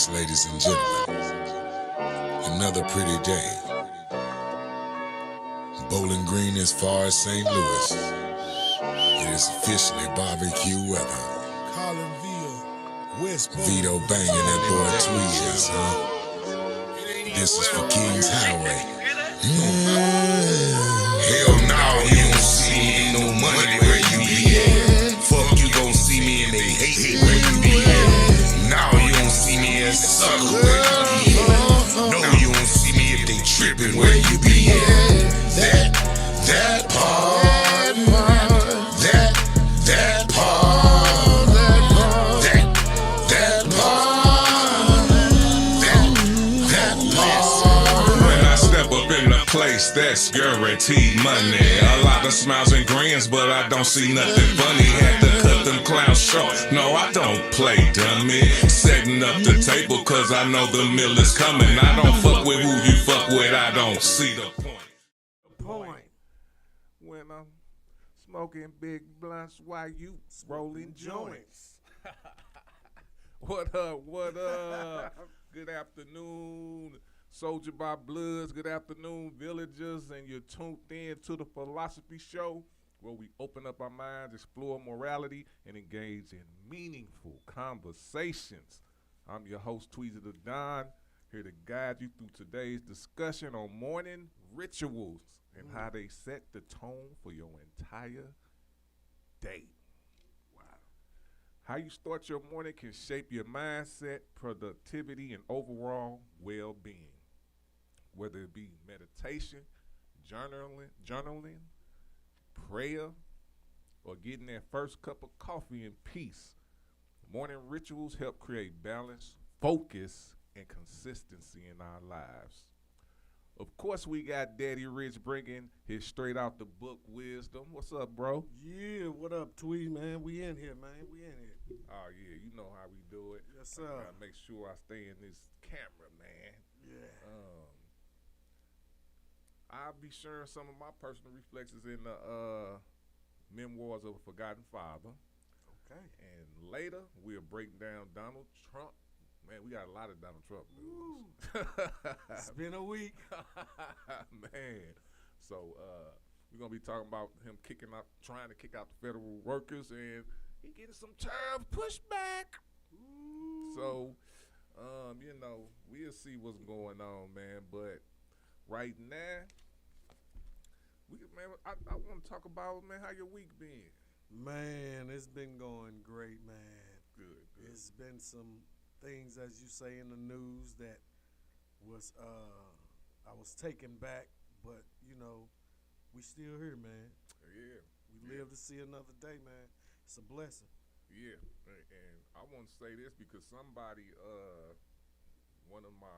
Yes, ladies and gentlemen, another pretty day. Bowling Green as far as St. Louis. It is officially barbecue weather. Vito banging that boy Tweez, huh? This is for King's Highway. Hell no, you don't see me, no money where you be at. Fuck, you gon' see me and they hate where you be at. Now you don't see me as a sucker where you be at. No, you don't see me if they trippin' where you be at. That part, that part, when I step up in the place, that's guaranteed money. A lot of smiles and grins, but I don't see nothing funny. Had to cut them clowns short. No, I don't play dummy. Setting up the table, cause I know the meal is coming. I don't fuck with who you fuck with, I don't see the point. When I'm smoking big blunts while you rolling joints. What up, what up? Good afternoon, Soldier by Bloods. Good afternoon, villagers. And you're tuned in to the Philosophy Show, where we open up our minds, explore morality, and engage in meaningful conversations. I'm your host, Tweezy the Don, here to guide you through today's discussion on morning rituals and how they set the tone for your entire day. Wow. How you start your morning can shape your mindset, productivity, and overall well-being. Whether it be meditation, journaling, prayer, or getting that first cup of coffee in peace, morning rituals help create balance, focus, and consistency in our lives. Of course, we got Daddy Rich bringing his straight out the book wisdom. What's up, bro? Yeah, what up, Tweet, man? We in here, man. We in here. Oh, yeah, you know how we do it. Yes, sir. I gotta make sure I stay in this camera, man. Yeah. I'll be sharing some of my personal reflections in the Memoirs of a Forgotten Father. Okay. And later, we'll break down Donald Trump. Man, we got a lot of Donald Trump news. It's been a week. Man. So we're gonna be talking about him trying to kick out the federal workers, and he getting some tough pushback. So we'll see what's going on, man. But right now, I want to talk about, man, how your week been. Man, it's been going great, man. Good. It's been some things, as you say in the news, that was I was taken back, but we still here, man. Yeah. We live to see another day, man. It's a blessing. Yeah, and I want to say this because somebody, one of my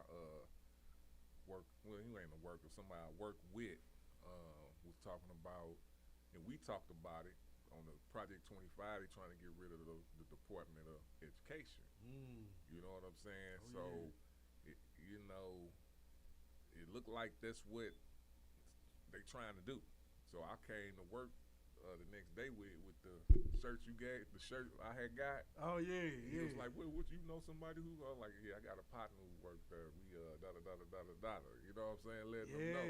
he ain't a worker, somebody I work with, was talking about, and we talked about it on the Project 25. They trying to get rid of the Department of Education. You know what I'm saying? It looked like that's what they trying to do. So I came to work the next day with the shirt you gave, the shirt I had got. Oh yeah, He was like, "What? You know somebody who?" I was like, "Yeah, I got a partner who worked there. We da da da da da da." You know what I'm saying? Let them know.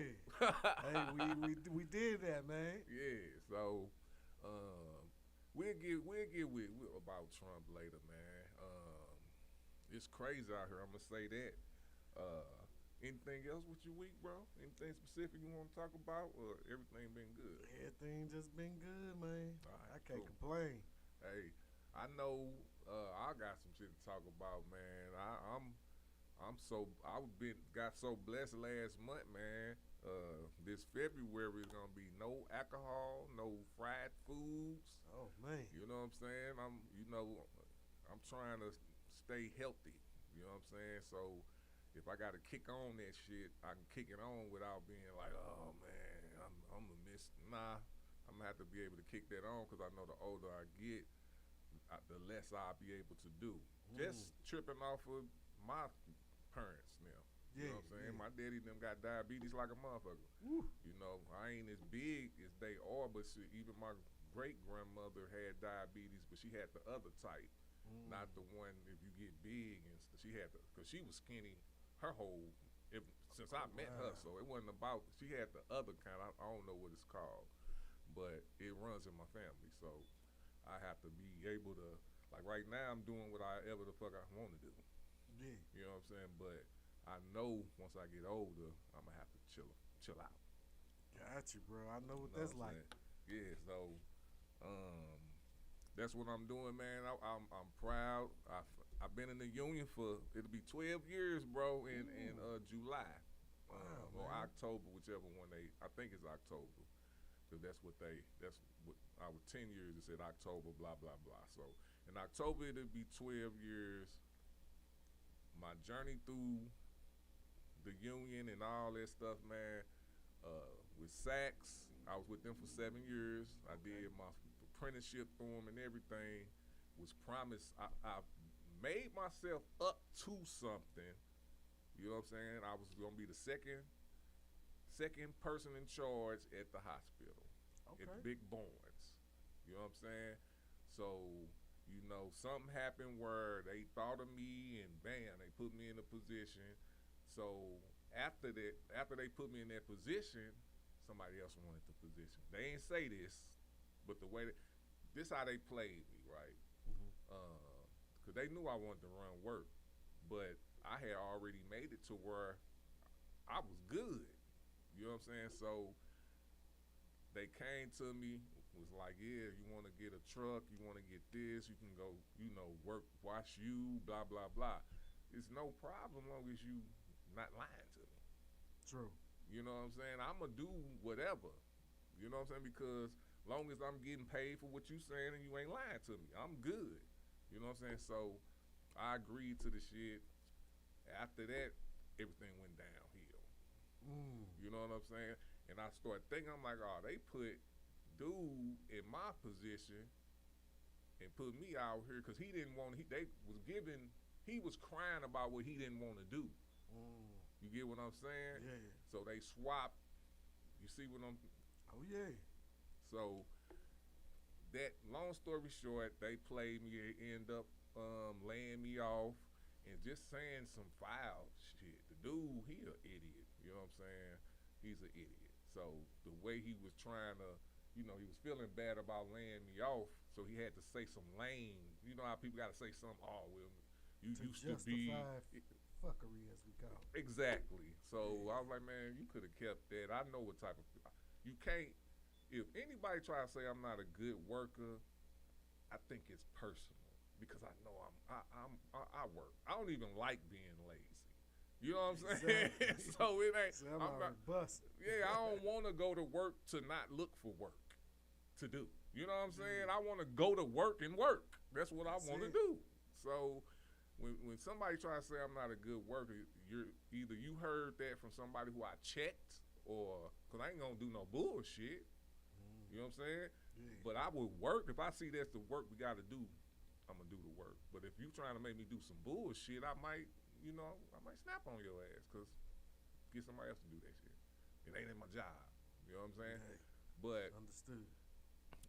Hey, we did that, man. Yeah. So we'll get with about Trump later, man. It's crazy out here. I'm gonna say that. Anything else with your week, bro? Anything specific you want to talk about, or everything been good? Everything just been good, man. Right, I can't cool. complain. Hey, I know I got some shit to talk about, man. I got so blessed last month, man. This February is gonna be no alcohol, no fried foods. Oh man. You know what I'm saying? I'm trying to stay healthy. You know what I'm saying? So if I gotta kick on that shit, I can kick it on without being like, oh man, I'm gonna miss. Nah, I'm gonna have to be able to kick that on because I know the older I get, the less I'll be able to do. Just tripping off of my parents now. You know what I'm saying? Yeah. My daddy them got diabetes like a motherfucker. Woo. You know, I ain't as big as they are, but even my great grandmother had diabetes, but she had the other type. not the one if you get big and she had to, because she was skinny her whole since I met her, so it wasn't about, she had the other kind. I don't know what it's called, but it runs in my family, so I have to be able to, like right now I'm doing what I ever the fuck I want to do. Yeah. You know what I'm saying? But I know once I get older, I'm gonna have to chill out. Got you, bro. I know what You know that's what I'm like. saying? Yeah, so that's what I'm doing, man. I'm proud. I've been in the union for, it'll be 12 years, bro, in July. Wow, Or man. October, whichever one I think it's October. Because that's what our 10 years, it said October, blah, blah, blah. So in October, it'll be 12 years. My journey through the union and all that stuff, man, with Saks, I was with them for 7 years. I did my apprenticeship through them and everything. Was promised, I made myself up to something. You know what I'm saying? I was gonna be the second person in charge at the hospital, at Big Barnes. You know what I'm saying? So, you know, something happened where they thought of me and bam, they put me in a position. So after they put me in that position, somebody else wanted the position. They ain't say this, but the way this how they played me, right? Because they knew I wanted to run work, but I had already made it to where I was good. You know what I'm saying? So they came to me, was like, yeah, you want to get a truck, you want to get this, you can go, you know, work, watch you, blah, blah, blah. It's no problem long as you not lying to me. True. You know what I'm saying? I'm going to do whatever. You know what I'm saying? Because long as I'm getting paid for what you saying and you ain't lying to me, I'm good. You know what I'm saying? So I agreed to the shit. After that, everything went downhill. You know what I'm saying? And I started thinking, I'm like, oh, they put dude in my position and put me out here because he was crying about what he didn't want to do. You get what I'm saying? Yeah. So they swapped. You see what I'm? Oh yeah. So that, long story short, they played me, they end up laying me off and just saying some foul shit. The dude, he an idiot. You know what I'm saying? He's an idiot. So the way he was trying to, you know, he was feeling bad about laying me off, so he had to say some lame. You know how people got to say something, oh, well, you To used to be. Fuckery, as we call it. Exactly. So I was like, man, you could have kept that. I know what type of, you can't, if anybody try to say I'm not a good worker, I think it's personal because I know I work. I don't even like being lazy. You know what I'm saying? Exactly. So it ain't. See, I'm not busted. Yeah, I don't want to go to work to not look for work to do. You know what I'm saying? I want to go to work and work. That's what I want to do. So when somebody try to say I'm not a good worker, either you heard that from somebody who I checked, or because I ain't gonna do no bullshit. You know what I'm saying? Yeah. But I would work. If I see that's the work we got to do, I'm gonna do the work. But if you trying to make me do some bullshit, I might snap on your ass because get somebody else to do that shit. It ain't in my job. You know what I'm saying? Hey, But understood.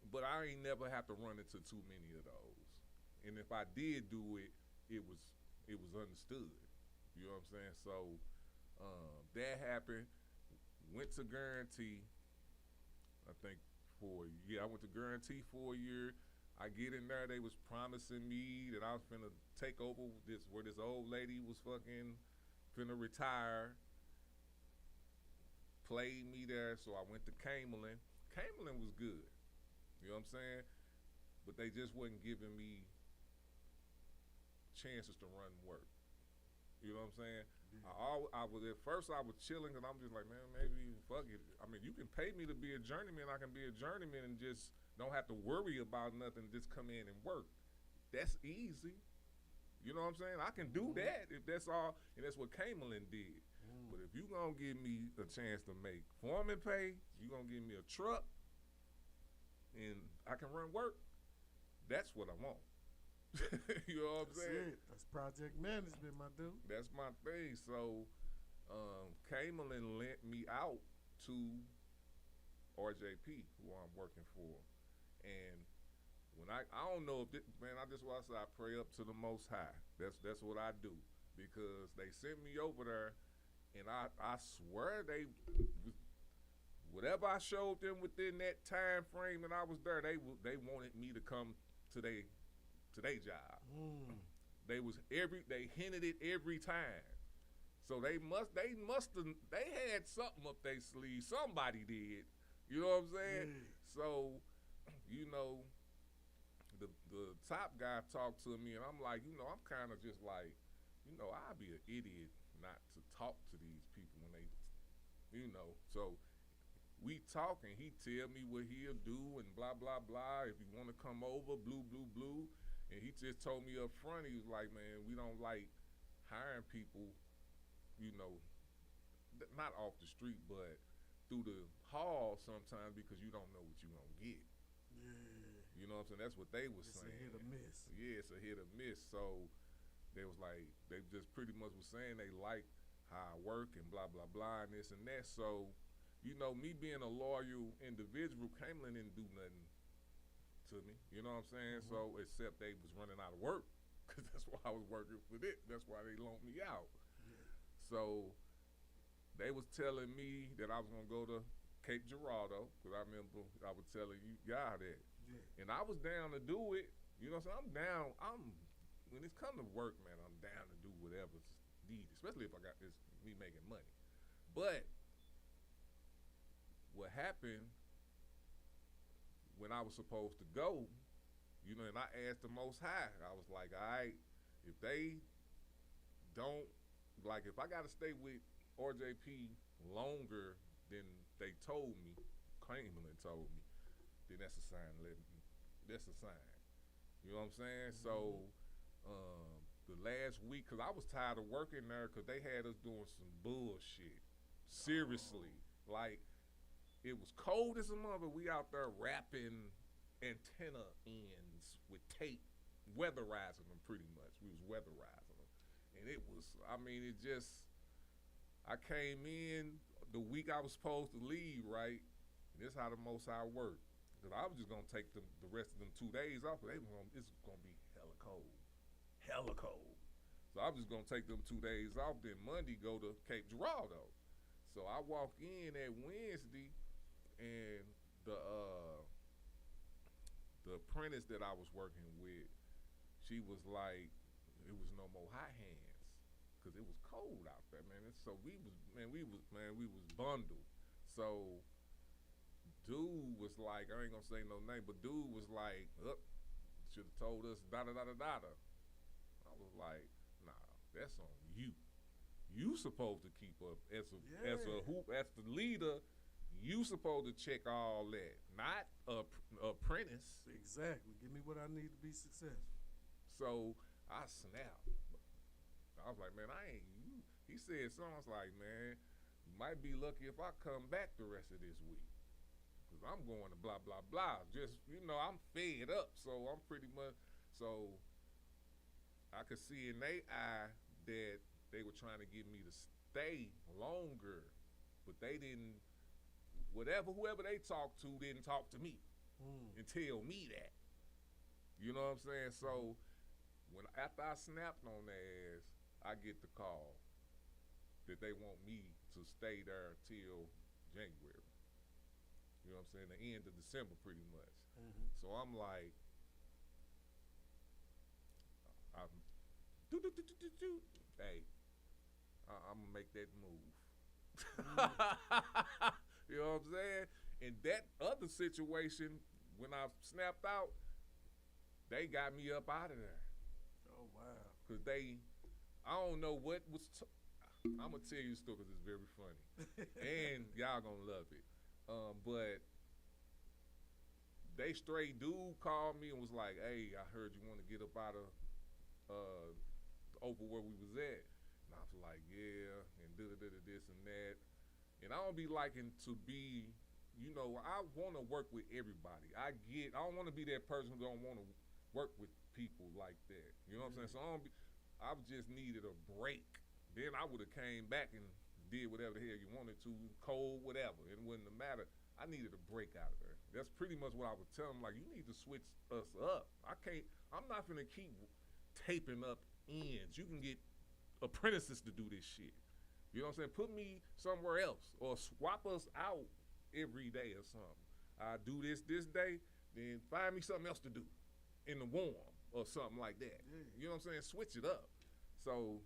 But I ain't never have to run into too many of those. And if I did do it, it was understood. You know what I'm saying? So that happened. Went to Guarantee. I think I went to Guarantee for a year. I get in there, they was promising me that I was finna take over where this old lady was fucking finna retire. Played me there, so I went to Camelin. Camelin was good. You know what I'm saying? But they just wasn't giving me chances to run work. You know what I'm saying? I was at first I was chilling because I'm just like, man, maybe fuck it. I mean, you can pay me to be a journeyman. I can be a journeyman and just don't have to worry about nothing. Just come in and work. That's easy. You know what I'm saying? I can do that if that's all, and that's what Camelin did. But if you gonna give me a chance to make foreman pay, you gonna give me a truck, and I can run work. That's what I want. You know what I'm saying? It. That's project management, my dude. That's my thing. So, Camelin lent me out to RJP, who I'm working for. And when I don't know if man, I just why I say I pray up to the Most High. That's what I do, because they sent me over there, and I swear whatever I showed them within that time frame that I was there, they wanted me to come to their job. They hinted it every time. So they had something up their sleeve. Somebody did. You know what I'm saying? So, you know, the top guy talked to me, and I'm like, you know, I'm kind of just like, you know, I'd be an idiot not to talk to these people when they, you know. So we talking. He tell me what he'll do and blah, blah, blah. If you want to come over, blue, blue, blue. And he just told me up front, he was like, man, we don't like hiring people, you know, not off the street, but through the hall sometimes, because you don't know what you're going to get. You know what I'm saying? That's what they was saying. It's a hit or miss. Yeah, it's a hit or miss. So they was like, they just pretty much was saying they like how I work and blah, blah, blah, and this and that. So, you know, me being a loyal individual, Camelin didn't do nothing to me. You know what I'm saying? So, except they was running out of work, because that's why I was working for it. That's why they loaned me out. So they was telling me that I was going to go to Cape Girardeau, because I remember I was telling y'all that. And I was down to do it. You know what I'm saying? I'm down. When it's come to work, man, I'm down to do whatever's needed, especially if it's me making money. But what happened when I was supposed to go, you know, and I asked the Most High, I was like, all right, if they don't, like, if I got to stay with RJP longer than they told me, Camelin told me, then that's a sign. That's a sign. You know what I'm saying? So the last week, because I was tired of working there, because they had us doing some bullshit. Seriously. Like, it was cold as a mother. We out there wrapping antenna ends with tape, weatherizing them pretty much. We was weatherizing them. And it was, I mean, it just, I came in the week I was supposed to leave, right? And this is how the Most High worked. Because I was just going to take the rest of them 2 days off, but it's going to be hella cold. Hella cold. So I was just going to take them 2 days off, then Monday go to Cape Girardeau. So I walk in that Wednesday, and the apprentice that I was working with, she was like, it was no more hot hands, because it was cold out there, man. And so we was bundled. So dude was like, I ain't gonna say no name, but dude was like, should have told us da-da-da-da-da. I was like, nah, that's on you. You supposed to keep up as the leader. You supposed to check all that, not apprentice. Exactly. Give me what I need to be successful. So I snapped. I was like, man, I ain't you. He said something. I was like, man, you might be lucky if I come back the rest of this week, because I'm going to blah, blah, blah. Just, you know, I'm fed up. So I'm pretty much, so I could see in their eye that they were trying to get me to stay longer, but they didn't, whoever they talked to didn't talk to me and tell me that. You know what I'm saying? So after I snapped on their ass, I get the call that they want me to stay there till January. You know what I'm saying? The end of December, pretty much. So I'm like, hey, I'm gonna make that move. You know what I'm saying? In that other situation, when I snapped out, they got me up out of there. Oh, wow. Because I don't know what was, I'm going to tell you a story because it's very funny. And y'all going to love it. But they straight dude called me and was like, hey, I heard you want to get up out of over where we was at. And I was like, yeah, and this and that. And I don't be liking to be, you know, I want to work with everybody. I don't want to be that person who don't want to work with people like that. You know what I'm saying? So I just needed a break. Then I would have came back and did whatever the hell you wanted to, cold, whatever. It wouldn't matter. I needed a break out of there. That's pretty much what I would tell them. Like, you need to switch us up. I'm not gonna keep taping up ends. You can get apprentices to do this shit. You know what I'm saying? Put me somewhere else or swap us out every day or something. I do this day, then find me something else to do in the warm or something like that. Yeah. You know what I'm saying? Switch it up. So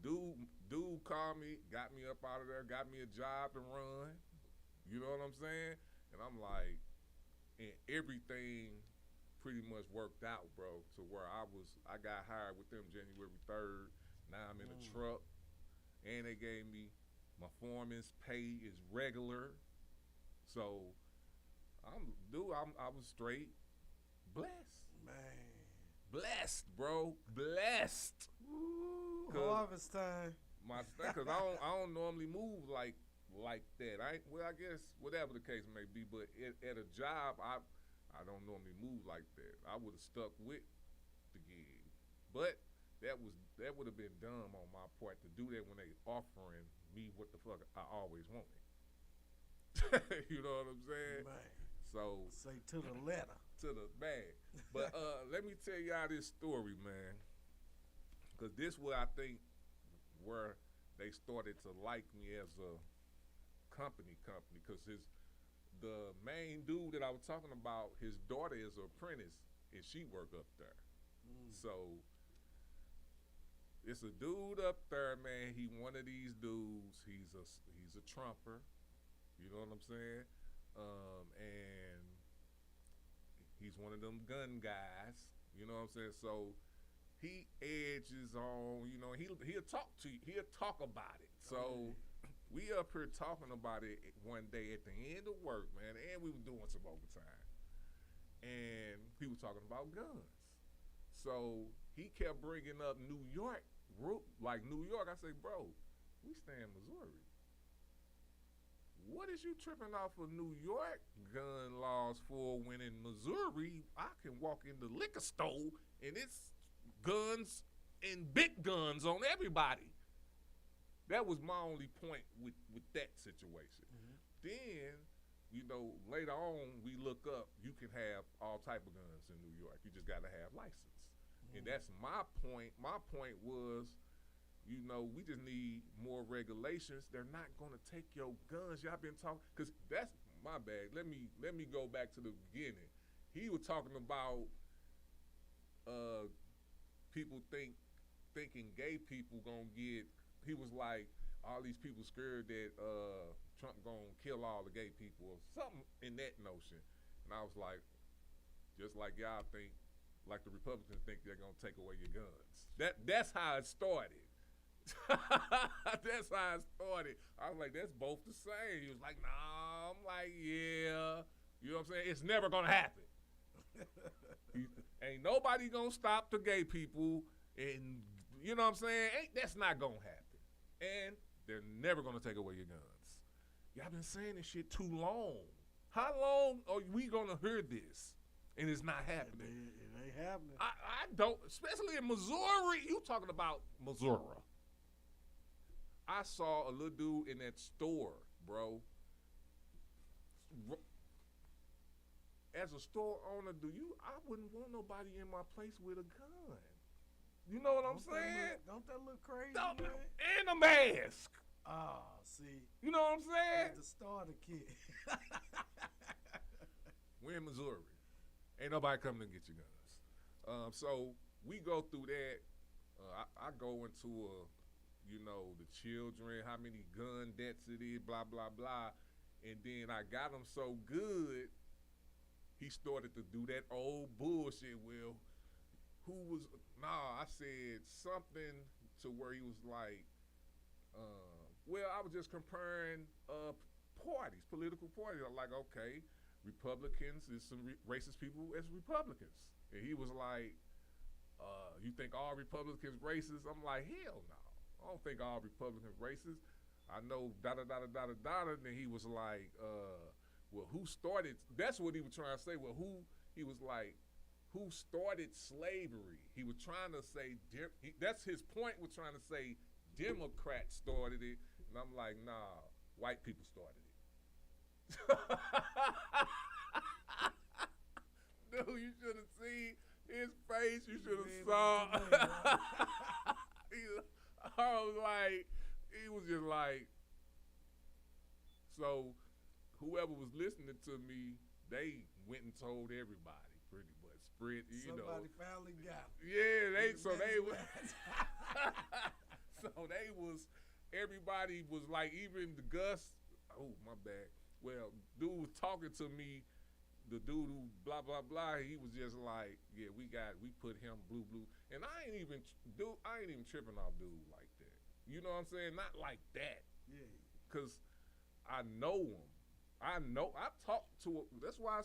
dude called me, got me up out of there, got me a job to run. You know what I'm saying? And I'm like, and everything pretty much worked out, bro, to where I got hired with them January 3rd. Now I'm in a truck, and they gave me my foreman's pay is regular. So I was straight blessed. Man. Blessed, bro. Blessed. Ooh, harvest time. Because I don't normally move like that. I guess whatever the case may be, but at a job, I don't normally move like that. I would have stuck with the gig, but that would have been dumb on my part to do that when they offering me what the fuck I always wanted. You know what I'm saying? Man. So say to the letter. To the bag. But let me tell y'all this story, man, because this where I think where they started to like me as a company, because the main dude that I was talking about, his daughter is an apprentice, and she work up there. So it's a dude up there, man. He one of these dudes. He's a trumper. You know what I'm saying? And he's one of them gun guys. You know what I'm saying? So he edges on. You know, he'll talk to you. He'll talk about it. So. We up here talking about it one day at the end of work, man, and we were doing some overtime. And he was talking about guns. So he kept bringing up New York, like New York. I say, bro, we stay in Missouri. What is you tripping off of New York gun laws for when in Missouri I can walk in the liquor store and it's guns and big guns on everybody? That was my only point with that situation. Then, you know, later on we look up, you can have all type of guns in New York. You just got to have license. And that's my point. My point was, you know, we just need more regulations. They're not going to take your guns. Y'all been talking, because that's my bad. Let me go back to the beginning. He was talking about people thinking gay people gonna get. He was like, all these people scared that Trump gonna kill all the gay people or something in that notion. And I was like, just like y'all think, like the Republicans think they're gonna take away your guns. That's how it started. That's how it started. I was like, that's both the same. He was like, nah. I'm like, yeah. You know what I'm saying? It's never gonna happen. Ain't nobody gonna stop the gay people, and you know what I'm saying? That's not gonna happen. And they're never gonna take away your guns. Y'all been saying this shit too long. How long are we gonna hear this? And it's not happening. It ain't happening. I don't, especially in Missouri. You talking about Missouri. I saw a little dude in that store, bro. As a store owner, I wouldn't want nobody in my place with a gun. You know what I'm saying? Don't that look crazy, Don't, man? and a mask. See. You know what I'm saying? That's the starter kit. We're in Missouri. Ain't nobody coming to get your guns. So we go through that. I go into the children, how many gun deaths it is, blah, blah, blah. And then I got him so good, he started to do that old bullshit. Well, I said something to where he was like, I was just comparing parties, political parties. I'm like, okay, Republicans is some racist people as Republicans. And he was like, you think all Republicans racist? I'm like, hell no. I don't think all Republicans racist. I know da-da-da-da-da-da. And then he was like, who started, that's what he was trying to say. He was like, who started slavery? He was trying to say, that's his point, was trying to say Democrats started it, and I'm like, nah, white people started it. Dude, you should have seen his face. You should have saw. I was like, he was just like, so whoever was listening to me, they went and told everybody pretty much. Spread, Somebody finally got it. Yeah, so they was, everybody was like, even the Gus, oh, my bad. Well, dude was talking to me, the dude who blah, blah, blah, he was just like, yeah, we put him blue. And I ain't even tripping off dude like that. You know what I'm saying? Not like that. Yeah. Because I know him. I talk to, that's why I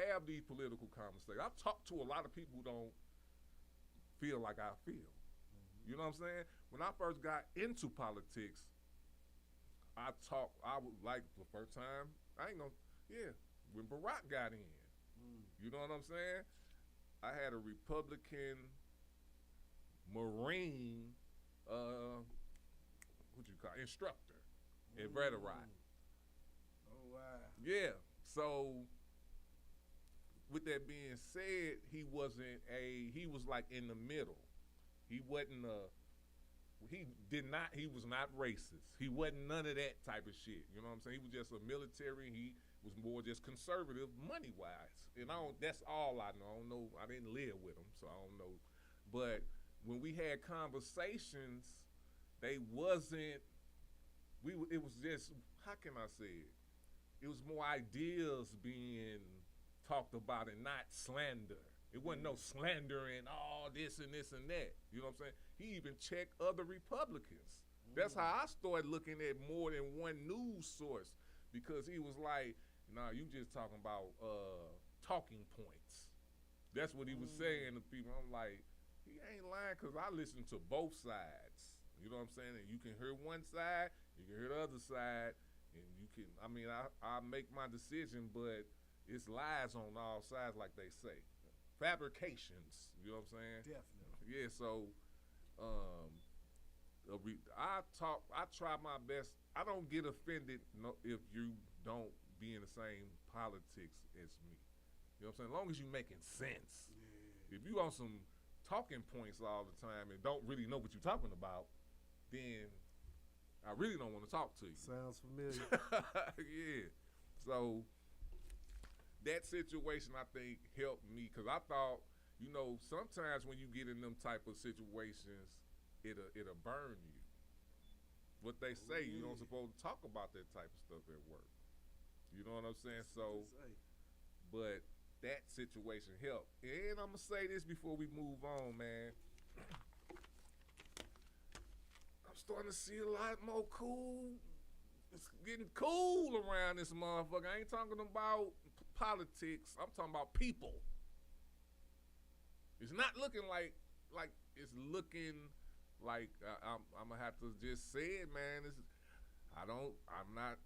have these political conversations. I've talked to a lot of people who don't feel like I feel. You know what I'm saying? When I first got into politics, I was like the first time, when Barack got in. You know what I'm saying? I had a Republican Marine, instructor at Veterot. Oh, wow. Yeah, so with that being said, he was like in the middle. He was not racist. He wasn't none of that type of shit. You know what I'm saying? He was just a military. He was more just conservative money-wise. And that's all I know. I don't know. I didn't live with him, so I don't know. But when we had conversations, it was just, how can I say it? It was more ideas being talked about and not slander. It wasn't no slander and all this and this and that. You know what I'm saying? He even checked other Republicans. That's how I started looking at more than one news source, because he was like, nah, you just talking about talking points. That's what he was saying to people. I'm like, he ain't lying, because I listen to both sides. You know what I'm saying? And you can hear one side, you can hear the other side, and you can, I make my decision, but it's lies on all sides, like they say. Fabrications, you know what I'm saying? Definitely. Yeah, so I try my best. I don't get offended if you don't be in the same politics as me. You know what I'm saying? As long as you making sense. Yeah. If you on some talking points all the time and don't really know what you're talking about, then I really don't want to talk to you. Sounds familiar. Yeah. So that situation, I think, helped me, because I thought, sometimes when you get in them type of situations, it'll burn you. What they say, you don't supposed to talk about that type of stuff at work. You know what I'm saying? So, but that situation helped. And I'm going to say this before we move on, man. I'm starting to see a lot more cool. It's getting cool around this motherfucker. I ain't talking about politics. I'm talking about people. It's not looking like it's looking like I'm gonna have to just say it, man.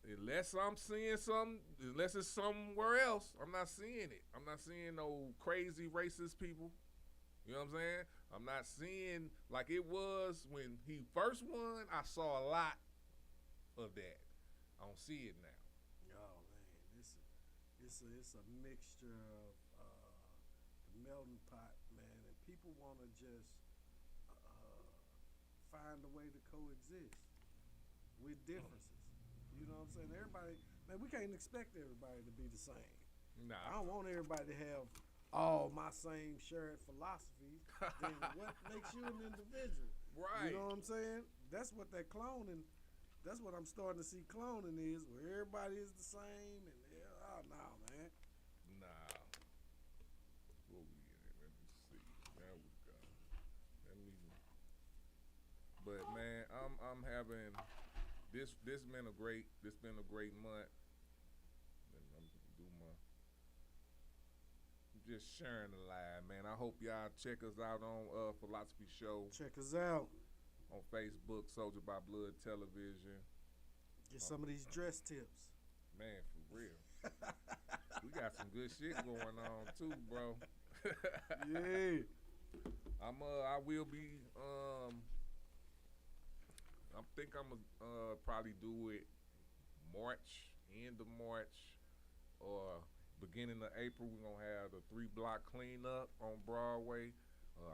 Unless I'm seeing something, unless it's somewhere else, I'm not seeing it. I'm not seeing no crazy racist people. You know what I'm saying? I'm not seeing like it was when he first won. I saw a lot of that. I don't see it now. Oh man, it's a mixture of the melting pot, man, and people want to just find a way to coexist with differences. You know what I'm saying? Everybody, man, we can't expect everybody to be the same. Nah. I don't want everybody to have all my same shared philosophies. Then what makes you an individual? Right. You know what I'm saying? That's what that cloning. That's what I'm starting to see cloning is, where everybody is the same, and nah, man. Nah. Where we at? Let me see. There we go. But man, I'm having this been a great month. I'm just sharing the live, man. I hope y'all check us out on Philosofee Show. Check us out on Facebook, Soldier by Blood Television. Get some of these dress tips. Man, for real. We got some good shit going on too, bro. Yeah. I will be I think I'm gonna probably do it March, end of March, or beginning of April. We're gonna have the 3-block cleanup on Broadway.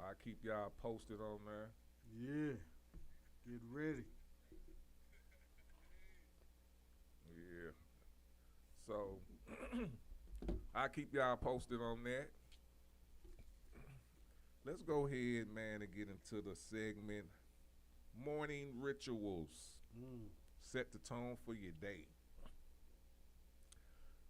I keep y'all posted on there. Yeah. Get ready. Yeah. So I keep y'all posted on that. Let's go ahead, man, and get into the segment Morning Rituals. Set the tone for your day.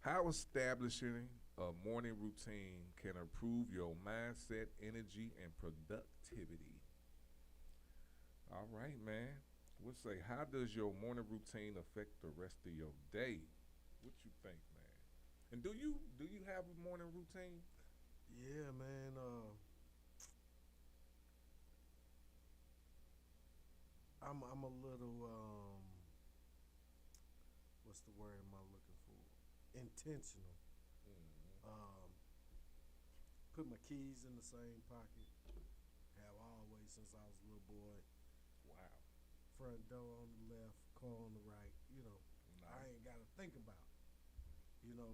How establishing a morning routine can improve your mindset, energy, and productivity. All right, man. We'll say, how does your morning routine affect the rest of your day? What you think, man? And do you have a morning routine? Yeah, man. I'm a little what's the word am I looking for? Intentional. Put my keys in the same pocket. Have always since I was a little boy. Wow. Front door on the left, car on the right. You know, Nice. I ain't got to think about it. You know,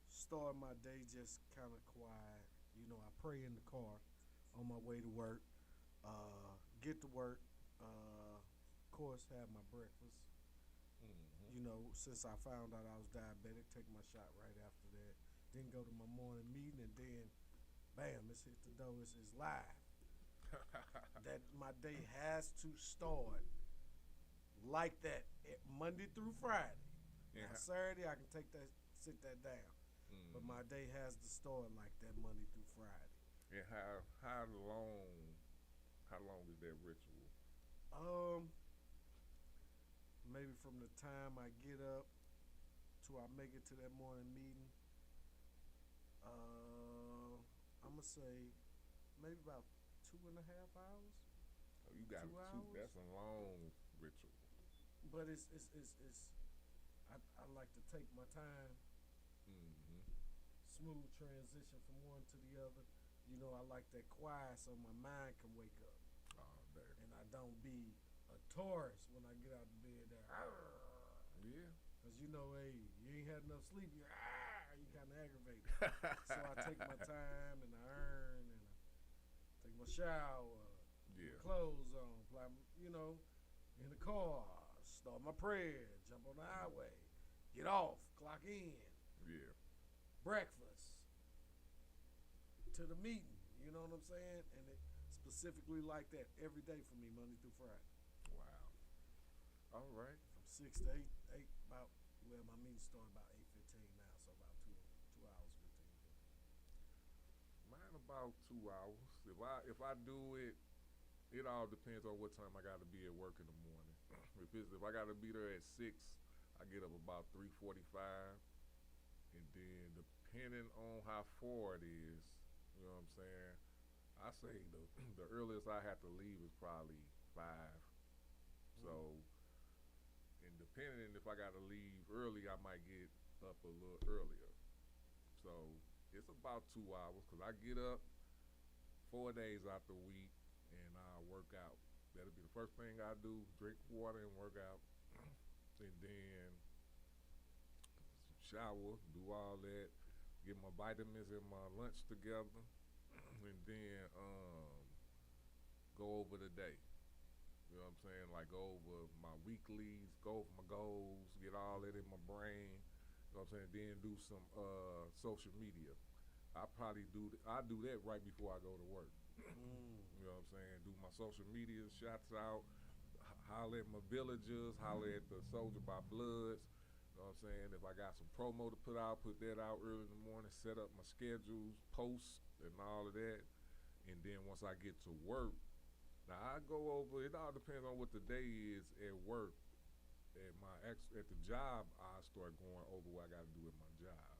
start my day just kind of quiet. You know, I pray in the car on my way to work. Get to work. Of course, have my breakfast. You know, since I found out I was diabetic, take my shot right after that. Then go to my morning meeting, and then, bam, it's hit the door. It's live. That my day has to start like that Monday through Friday. Yeah. Now, Saturday I can sit that down, but my day has to start like that Monday through Friday. And how long is that ritual? Maybe from the time I get up till I make it to that morning meeting. I'm gonna say maybe about 2.5 hours. Oh, you got 2 hours? That's a long ritual. But it's I like to take my time. Smooth transition from one to the other. You know, I like that quiet so my mind can wake up. Oh, there. And I don't be a tourist when I get out of bed there. Yeah. Because you know, hey, you ain't had enough sleep, you kind of aggravated. So I take my time and I earn and I take my shower, Yeah. my clothes on, you know, in the car, start my prayer, jump on the highway, get off, clock in. Yeah. Breakfast to the meeting, you know what I'm saying? And it specifically like that every day for me, Monday through Friday. Wow. All right. From 6 to 8 about, well, my meetings start about 8:15 now, so about 2 hours, 15 minutes. Mine about 2 hours. If I do it, it all depends on what time I got to be at work in the morning. If I got to be there at 6, I get up about 3:45. And then depending on how far it is, you know what I'm saying, I say the earliest I have to leave is probably 5. So, and depending if I got to leave early, I might get up a little earlier. So it's about 2 hours because I get up 4 days out the week and I work out. That'll be the first thing I do, drink water and work out. And then shower, do all that, get my vitamins and my lunch together, and then go over the day. You know what I'm saying? Like go over my weeklies, go over my goals, get all that in my brain. You know what I'm saying? Then do some social media. I do that right before I go to work. You know what I'm saying? Do my social media shots out, holler at my villagers, holler at the Soldier by Bloods. You know what I'm saying? If I got some promo to put out, put that out early in the morning, set up my schedules, posts, and all of that. And then once I get to work, now I go over, it all depends on what the day is at work. At the job, I start going over what I got to do at my job.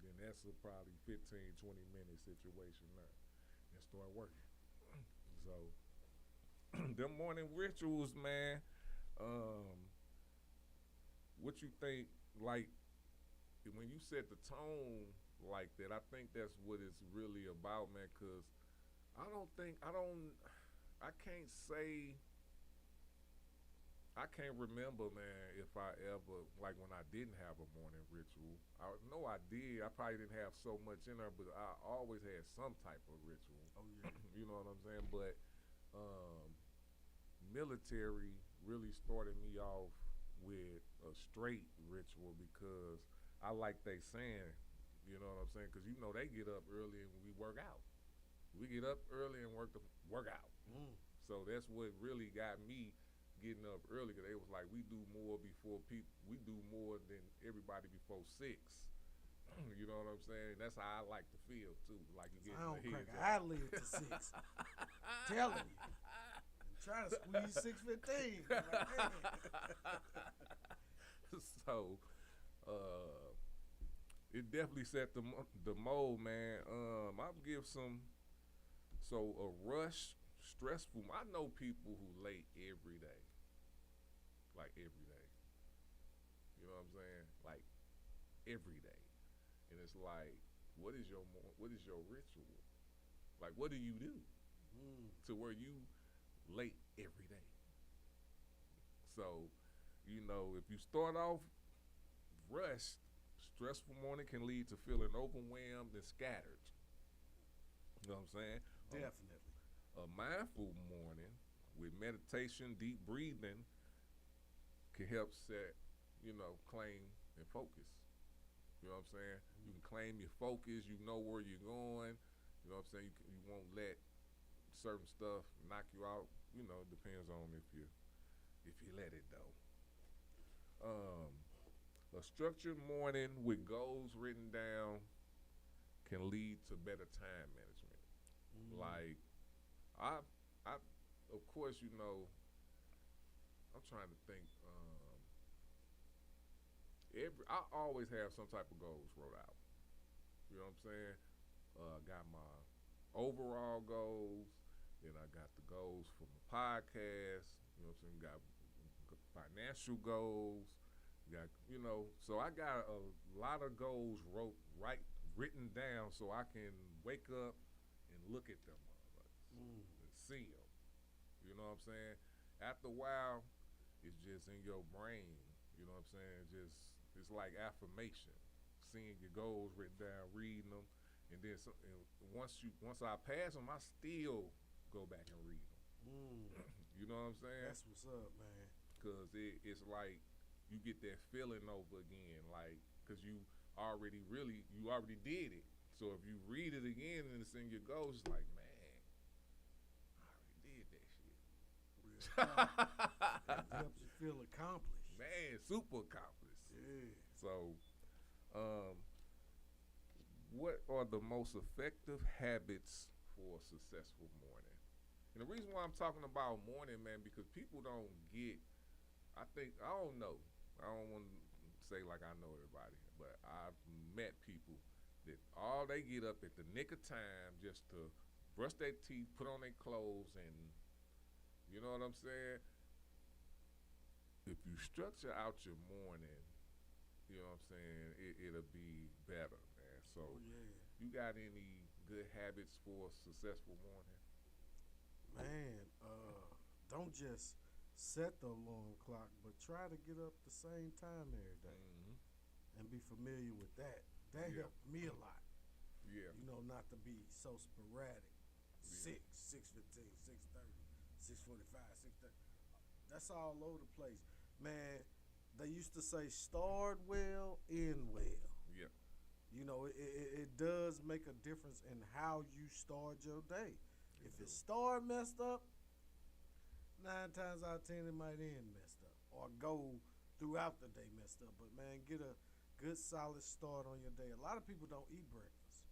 Then that's a probably 15, 20-minute situation there. And start working. So, them morning rituals, man, what you think, like, when you set the tone like that, I think that's what it's really about, man, because I can't say. I can't remember, man, if I ever, like when I didn't have a morning ritual. I know I did. I probably didn't have so much in there, but I always had some type of ritual. Oh yeah. You know what I'm saying? But um, military really started me off with a straight ritual because I like they saying, you know what I'm saying? Because you know they get up early and we work out. We get up early and work out. Mm. So that's what really got me getting up early. Cause they was like, we do more before people. We do more than everybody before 6. You know what I'm saying? That's how I like to feel too. Like you get I don't the crack heads an eyelid to 6. Telling you. I'm trying to squeeze 6:15. Like, So, it definitely set the mold, man. I'll give some. So a rush, stressful. I know people who late every day, like every day. You know what I'm saying? Like every day, and it's like, what is your ritual? Like, what do you do to where you late every day? So, you know, if you start off rushed, stressful morning can lead to feeling overwhelmed and scattered. You know what I'm saying? definitely. A mindful morning with meditation, deep breathing can help set, claim and focus. You know what I'm saying? You can claim your focus. You know where you're going. You know what I'm saying? You won't let certain stuff knock you out. You know, it depends on if you let it though. A structured morning with goals written down can lead to better time management. Like I of course, I'm trying to think. I always have some type of goals wrote out. You know what I'm saying? Got my overall goals. Then I got the goals for my podcast. You know what I'm saying? Got financial goals. Got so I got a lot of goals written down so I can wake up and look at them and see them. You know what I'm saying? After a while, it's just in your brain. You know what I'm saying? It's like affirmation, seeing your goals written down, reading them, and then once I pass them, I still go back and read them. You know what I'm saying? That's what's up, man. Cause it's like you get that feeling over again, like cause you already did it. So if you read it again and it's in your goals, it's like, man, I already did that shit. Real talk. It helps you feel accomplished. Man, super accomplished. Yeah. So, what are the most effective habits for a successful morning? And the reason why I'm talking about morning, man, because people don't get. I don't know. I don't want to say like I know everybody, but I've met people that all they get up at the nick of time just to brush their teeth, put on their clothes, and you know what I'm saying? If you structure out your morning, you know what I'm saying, it'll be better, man. So, you got any good habits for a successful morning? Man, don't just set the alarm clock, but try to get up the same time every day and be familiar with that. That helped me a lot. Yeah. You know, not to be so sporadic. 6, 6:15, 6:30, 6:45, 6:30. That's all over the place. Man, they used to say start well, end well. Yeah. You know, it does make a difference in how you start your day. If it start messed up, 9 times out of 10 it might end messed up or go throughout the day messed up. But man, get a good solid start on your day. A lot of people don't eat breakfast.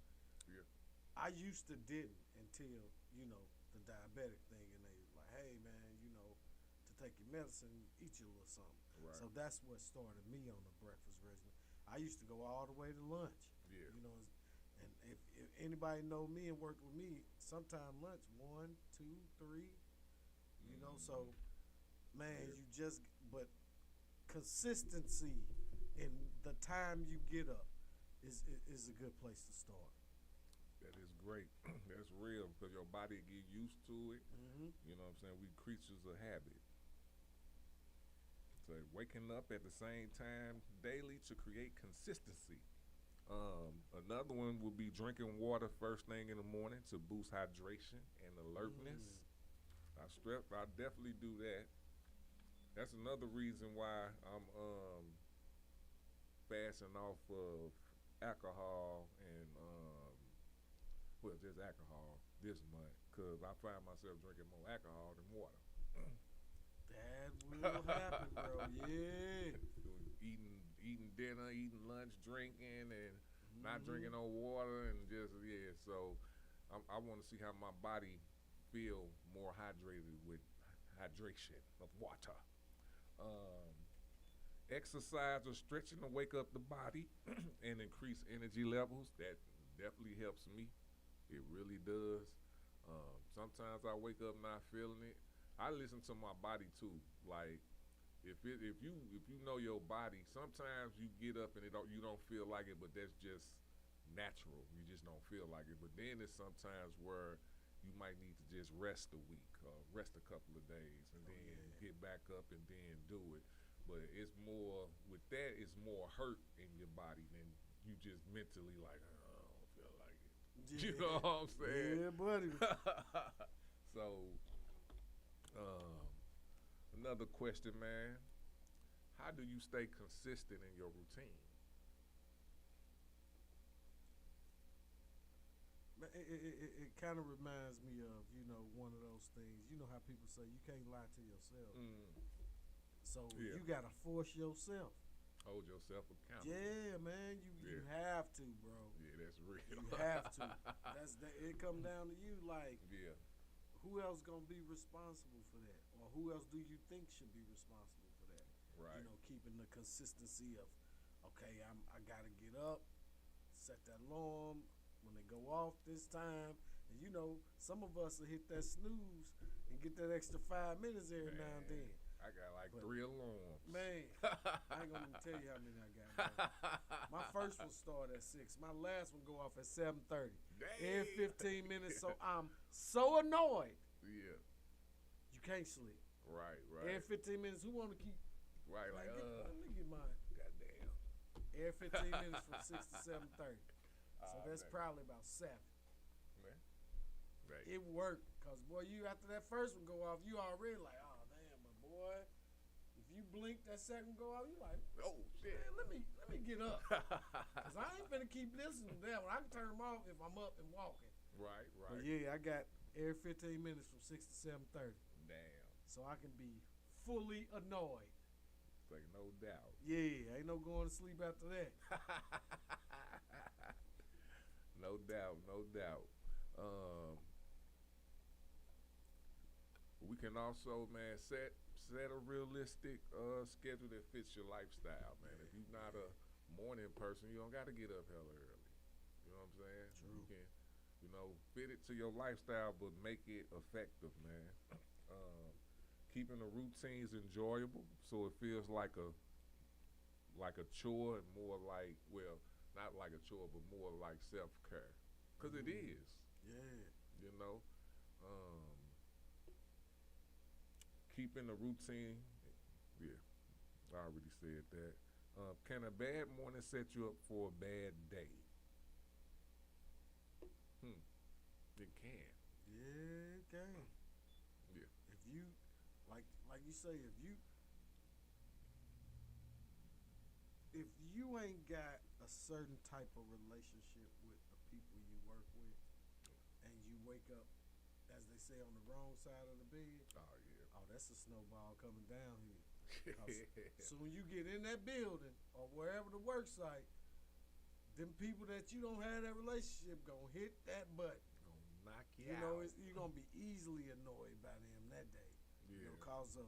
Yeah. I used to didn't until, the diabetic thing, and they like, hey man, to take your medicine, eat your little something. Right. So that's what started me on the breakfast regimen. I used to go all the way to lunch. Yeah. And if anybody know me and worked with me, sometime lunch 1, 2, 3. So man, but consistency in the time you get up is a good place to start. That is great. That's real because your body get used to it. You know what I'm saying? We creatures of habit. So waking up at the same time daily to create consistency. Another one would be drinking water first thing in the morning to boost hydration and alertness. I definitely do that. That's another reason why I'm fasting off of alcohol and just alcohol this month because I find myself drinking more alcohol than water. That will happen, bro. Yeah. Eating dinner, eating lunch, drinking, and not drinking no water, and just So I want to see how my body feel more hydrated with hydration of water. Exercise or stretching to wake up the body and increase energy levels. That definitely helps me. It really does. Sometimes I wake up not feeling it. I listen to my body too. Like if you know your body, sometimes you get up and you don't feel like it, but that's just natural. You just don't feel like it. But then it's sometimes where you might need to just rest a week, rest a couple of days, and then get back up and then do it. But it's more with that. It's more hurt in your body than you just mentally like. Oh, I don't feel like it. Yeah. You know what I'm saying? Yeah, buddy. So, another question, man. How do you stay consistent in your routine? It kind of reminds me of, one of those things. You know how people say you can't lie to yourself. So you got to force yourself. Hold yourself accountable. Yeah, man. You have to, bro. Yeah, that's real. You have to. It come down to you. Like, who else gonna be responsible for that, or who else do you think should be responsible for that? Right. Keeping the consistency of, okay, I gotta get up, set that alarm when they go off this time, and some of us will hit that snooze and get that extra 5 minutes every now and then. I got like 3 alarms. Man, I ain't gonna even tell you how many I got. Man. My first one start at 6. My last one go off at 7:30. Every 15 minutes. So I'm so annoyed. Yeah. You can't sleep. Right. Every 15 minutes, who want to keep? Right, let me get mine. Goddamn. Every 15 minutes from 6 to 7:30. So that's probably about 7. Man. Right. It worked, cause boy, you after that first one go off, you already like, oh damn, my boy. If you blink that second go off, you like, oh shit. Man, let me get up, cause I ain't finna keep listening to that one. I can turn them off if I'm up and walking. Right. But yeah, I got every 15 minutes from 6 to 7:30. Damn. So I can be fully annoyed. Like no doubt. Yeah, ain't no going to sleep after that. No doubt. We can also, man, set a realistic schedule that fits your lifestyle, man. If you're not a morning person, you don't got to get up hella early. You know what I'm saying? True. You can, fit it to your lifestyle, but make it effective, man. Keeping the routines enjoyable, so it feels like a chore and more like, well, not like a chore, but more like self-care, because it is. Yeah. Keeping the routine. Yeah, I already said that. Can a bad morning set you up for a bad day? It can. Yeah, it can. Yeah. If you, like you say, if you ain't got a certain type of relationship with the people you work with, and you wake up, as they say, on the wrong side of the bed, that's a snowball coming down here. Soon you get in that building or wherever the work site, them people that you don't have that relationship gonna hit that button. Gonna knock you out. You're gonna be easily annoyed by them that day. Because of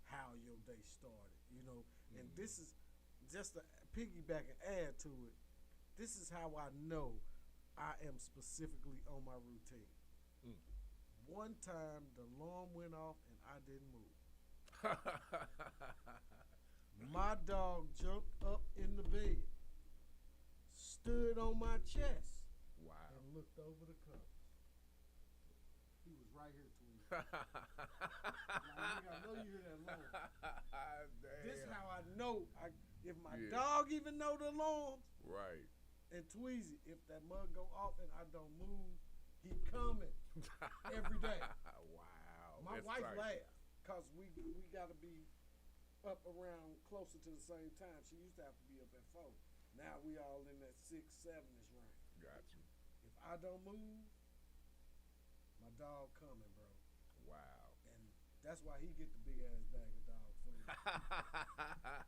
how your day started. And this is just to piggyback and add to it. This is how I know I am specifically on my routine. One time the alarm went off and I didn't move. My dog jumped up in the bed, stood on my chest, wow, and looked over the covers. He was right here, Tweety. Like, nigga, I know you hear that alarm. This how I know. If my dog even know the alarms. Right. And Tweezy, if that mug go off and I don't move, he coming every day. Wow. My wife laughed because we got to be up around closer to the same time. She used to have to be up at 4. Now we all in that 6, 7-ish range. Got you. If I don't move, my dog coming, bro. Wow. And that's why he get the big ass bag of dog food.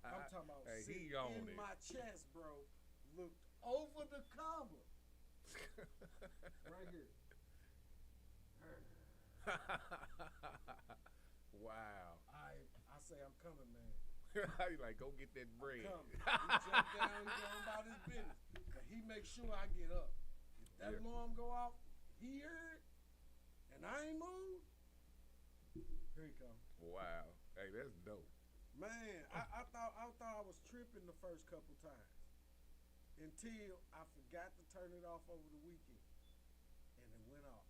I'm talking about sitting in my chest, bro. Looked over the cover. Right here. Wow. I say I'm coming, man. You like, go get that bread. I'm coming. He jump down, he going about his business. But he make sure I get up. If that alarm go off, he heard it, and I ain't moved, here he come. Wow. Hey, that's dope. Man, I thought I was tripping the first couple times until I forgot to turn it off over the weekend, and it went off.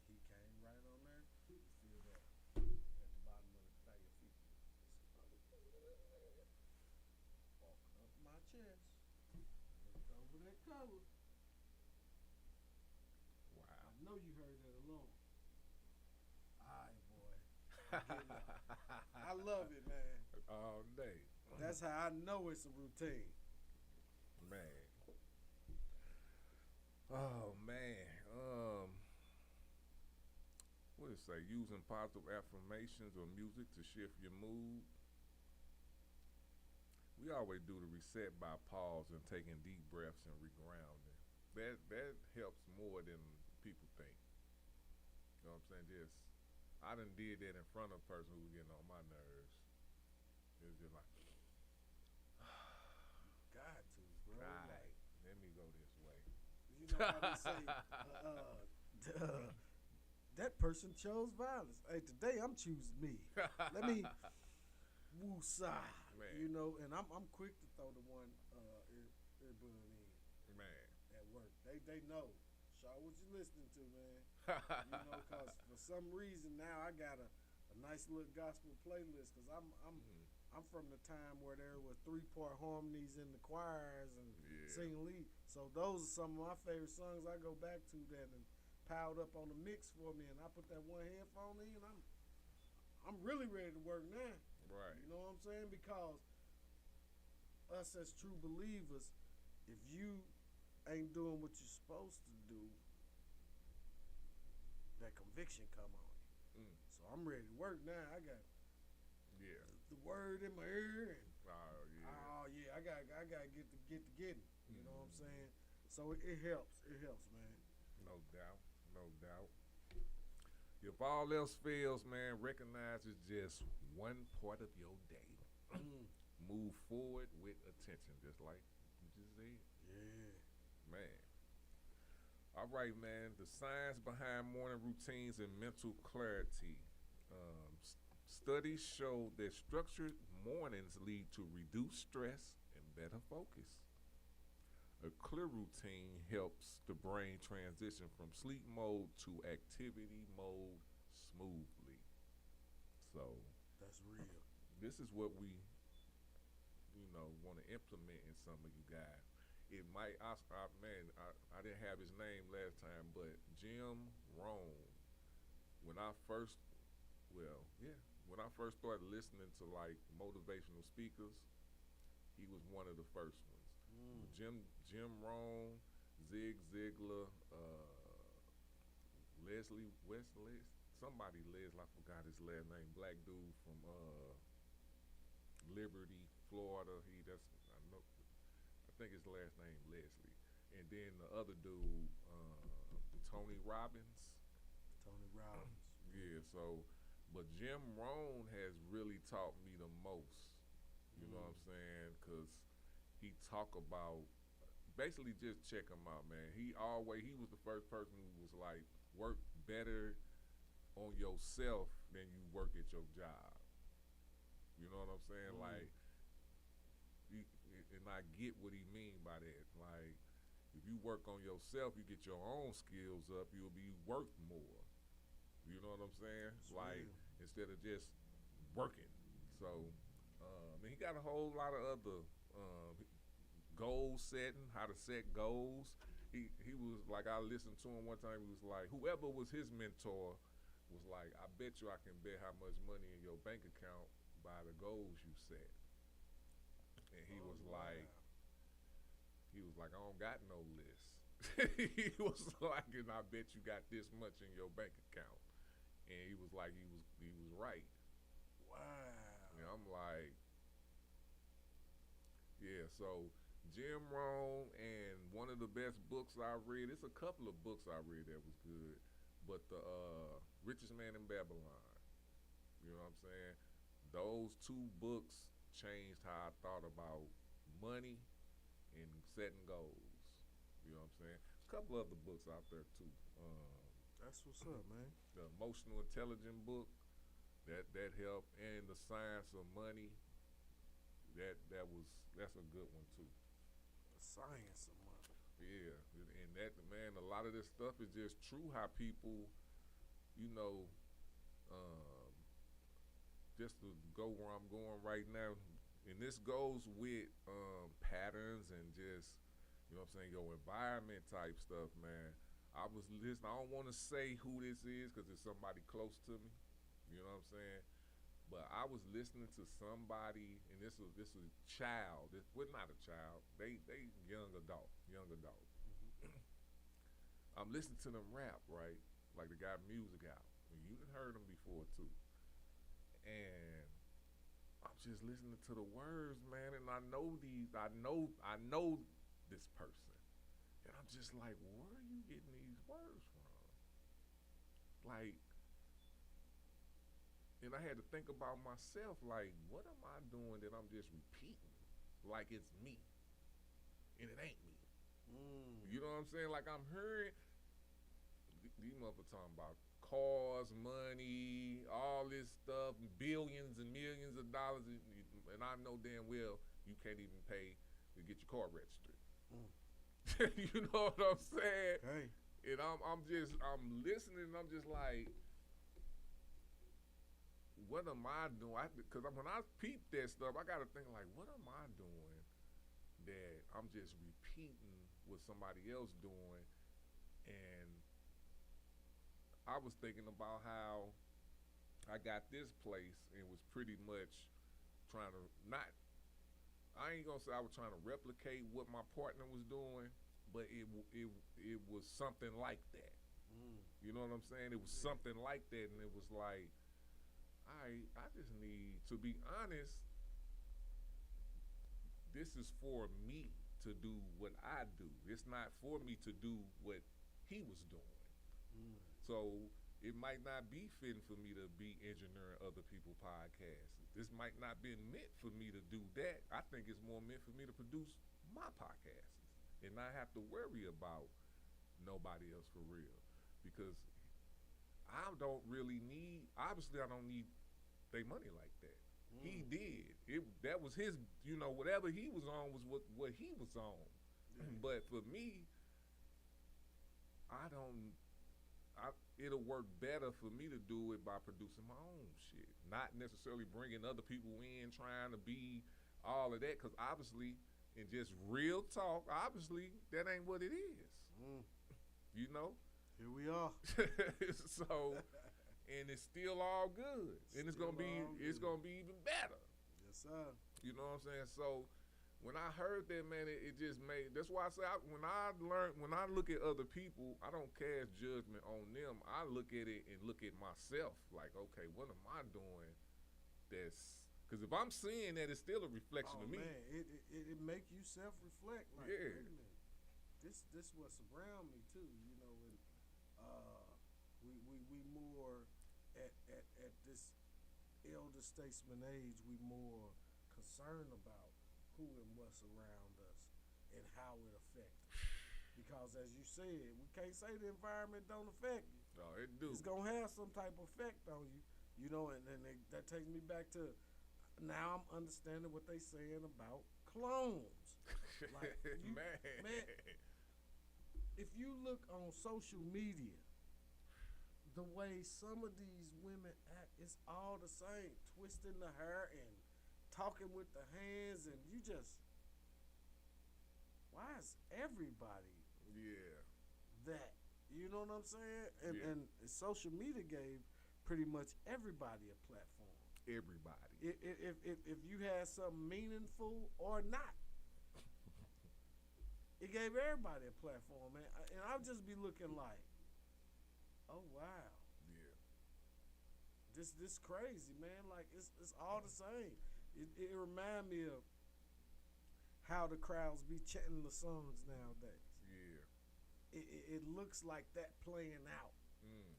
And he came right on there. You feel that at the bottom of the thigh of feet. Walk up my chest, looked over that cover. Wow. I know you heard that alarm. All right, boy. I love it, man. All day. That's how I know it's a routine. Man. Oh, man. What did it say? Using positive affirmations or music to shift your mood. We always do the reset by pause and taking deep breaths and regrounding. That helps more than people think. You know what I'm saying? I done did that in front of a person who was getting on my nerves. It was just like, got to, bro. right, let me go this way. You know how they say, that person chose violence. Hey, today I'm choosing me. Let me woo-sah. You know, and I'm quick to throw the one earbud in. Man. At work. They know. Shaw, what you listening to, man? You know, because for some reason now I got a nice little gospel playlist because I'm from the time where there were 3-part harmonies in the choirs and singing lead. So those are some of my favorite songs I go back to that and piled up on the mix for me, and I put that one headphone in, and I'm really ready to work now. Right. You know what I'm saying? Because us as true believers, if you ain't doing what you're supposed to do, that conviction come on you. So I'm ready to work now. I got the word in my ear, and I gotta get to getting. You know what I'm saying? So it helps. It helps, man. No doubt. If all else fails, man, recognize it's just one part of your day. Move forward with attention, just like you just said. Yeah. Man. All right, man. The science behind morning routines and mental clarity. Studies show that structured mornings lead to reduced stress and better focus. A clear routine helps the brain transition from sleep mode to activity mode smoothly. So that's real. This is what we, want to implement in some of you guys. It might, I didn't have his name last time, but Jim Rohn, when I first started listening to like motivational speakers, he was one of the first ones. Jim Rohn, Zig Ziglar, Leslie, I forgot his last name, black dude from Liberty, Florida. I think his last name Leslie. And then the other dude, Tony Robbins. Yeah, but Jim Rohn has really taught me the most. You know what I'm saying? Because he talk about, basically just check him out, man. He was the first person who was like, work better on yourself than you work at your job. You know what I'm saying? Like, and I get what he mean by that. Like, If you work on yourself, you get your own skills up, you'll be worth more. You know what I'm saying? That's Like, real. instead of just working. So, and he got a whole lot of other goal setting, how to set goals. He was like, I listened to him one time, he was like, whoever was his mentor was like, I bet you I can bet how much money in your bank account by the goals you set. And he was like, I don't got no list. He was like, and I bet you got this much in your bank account. And he was like, he was right. Wow. And I'm like, yeah, so Jim Rohn, and one of the best books I read, it's a couple of books I read that was good, but the Richest Man in Babylon, you know what I'm saying? Those two books changed how I thought about money and setting goals, you know what I'm saying? A couple other books out there too. That's what's up, man. The Emotional Intelligence book, that helped, and The Science of Money, that's a good one too. The science of money. Yeah, and that, man, a lot of this stuff is just true. How people, you know, just to go where I'm going right now, and this goes with patterns and just, you know what I'm saying, your environment type stuff, man. I was listening. I don't want to say who this is because it's somebody close to me. You know what I'm saying? But I was listening to somebody, and this was child. Well, not a child. They young adult. I'm listening to them rap, right? Like they got music out. And you done heard them before too. And I'm just listening to the words, man, and I know this person. And I'm just like, where are you getting these words from? Like, and I had to think about myself, like, what am I doing that I'm just repeating like it's me? And it ain't me. You know what I'm saying? Like, I'm hearing these motherfuckers talking about cars, money, all this stuff, billions and millions of dollars, and I know damn well you can't even pay to get your car registered. You know what I'm saying? Hey. And I'm listening, and I'm just like, what am I doing? Because when I peep that stuff, I got to think like, what am I doing that I'm just repeating what somebody else doing? And I was thinking about how I got this place and was pretty much trying to I ain't gonna say I was trying to replicate what my partner was doing, but it was something like that. You know what I'm saying? It was something like that, and it was like, I just need to be honest. This is for me to do what I do. It's not for me to do what he was doing. So it might not be fitting for me to be engineering other people's podcasts. This might not be meant for me to do that. I think it's more meant for me to produce my podcasts and not have to worry about nobody else for real. Because I don't really need, obviously I don't need their money like that. He did. That was his, you know, whatever he was on was what he was on. But for me, it'll work better for me to do it by producing my own shit. Not necessarily bringing other people in, trying to be all of that, because obviously, in just real talk, obviously, that ain't what it is. You know? Here we are. So, and it's still all good. And it's gonna be even better. Yes, sir. You know what I'm saying? So when I heard that, man, it just made, that's why I say when I look at other people, I don't cast judgment on them. I look at it and look at myself like, okay, what am I doing that's, because if I'm seeing that, it's still a reflection of me. Man, it make you self-reflect. Like, Yeah. wait a minute. This what's around me too, you know, and we more at this elder statesman age, we more concerned about who and what's around us and how it affects us. Because as you said, we can't say the environment don't affect you. No, it do. It's gonna have some type of effect on you, you know, and then that takes me back to now I'm understanding what they saying about clones. Like, man. if you look on social media, the way some of these women act, it's all the same. Twisting the hair and talking with the hands, and you just, why is everybody that? You know what I'm saying? And social media gave pretty much everybody a platform. Everybody. If you had something meaningful or not, it gave everybody a platform, man. And I'll just be looking like, oh wow, this crazy, man. Like it's all the same. It remind me of how the crowds be chanting the songs nowadays. It looks like that playing out.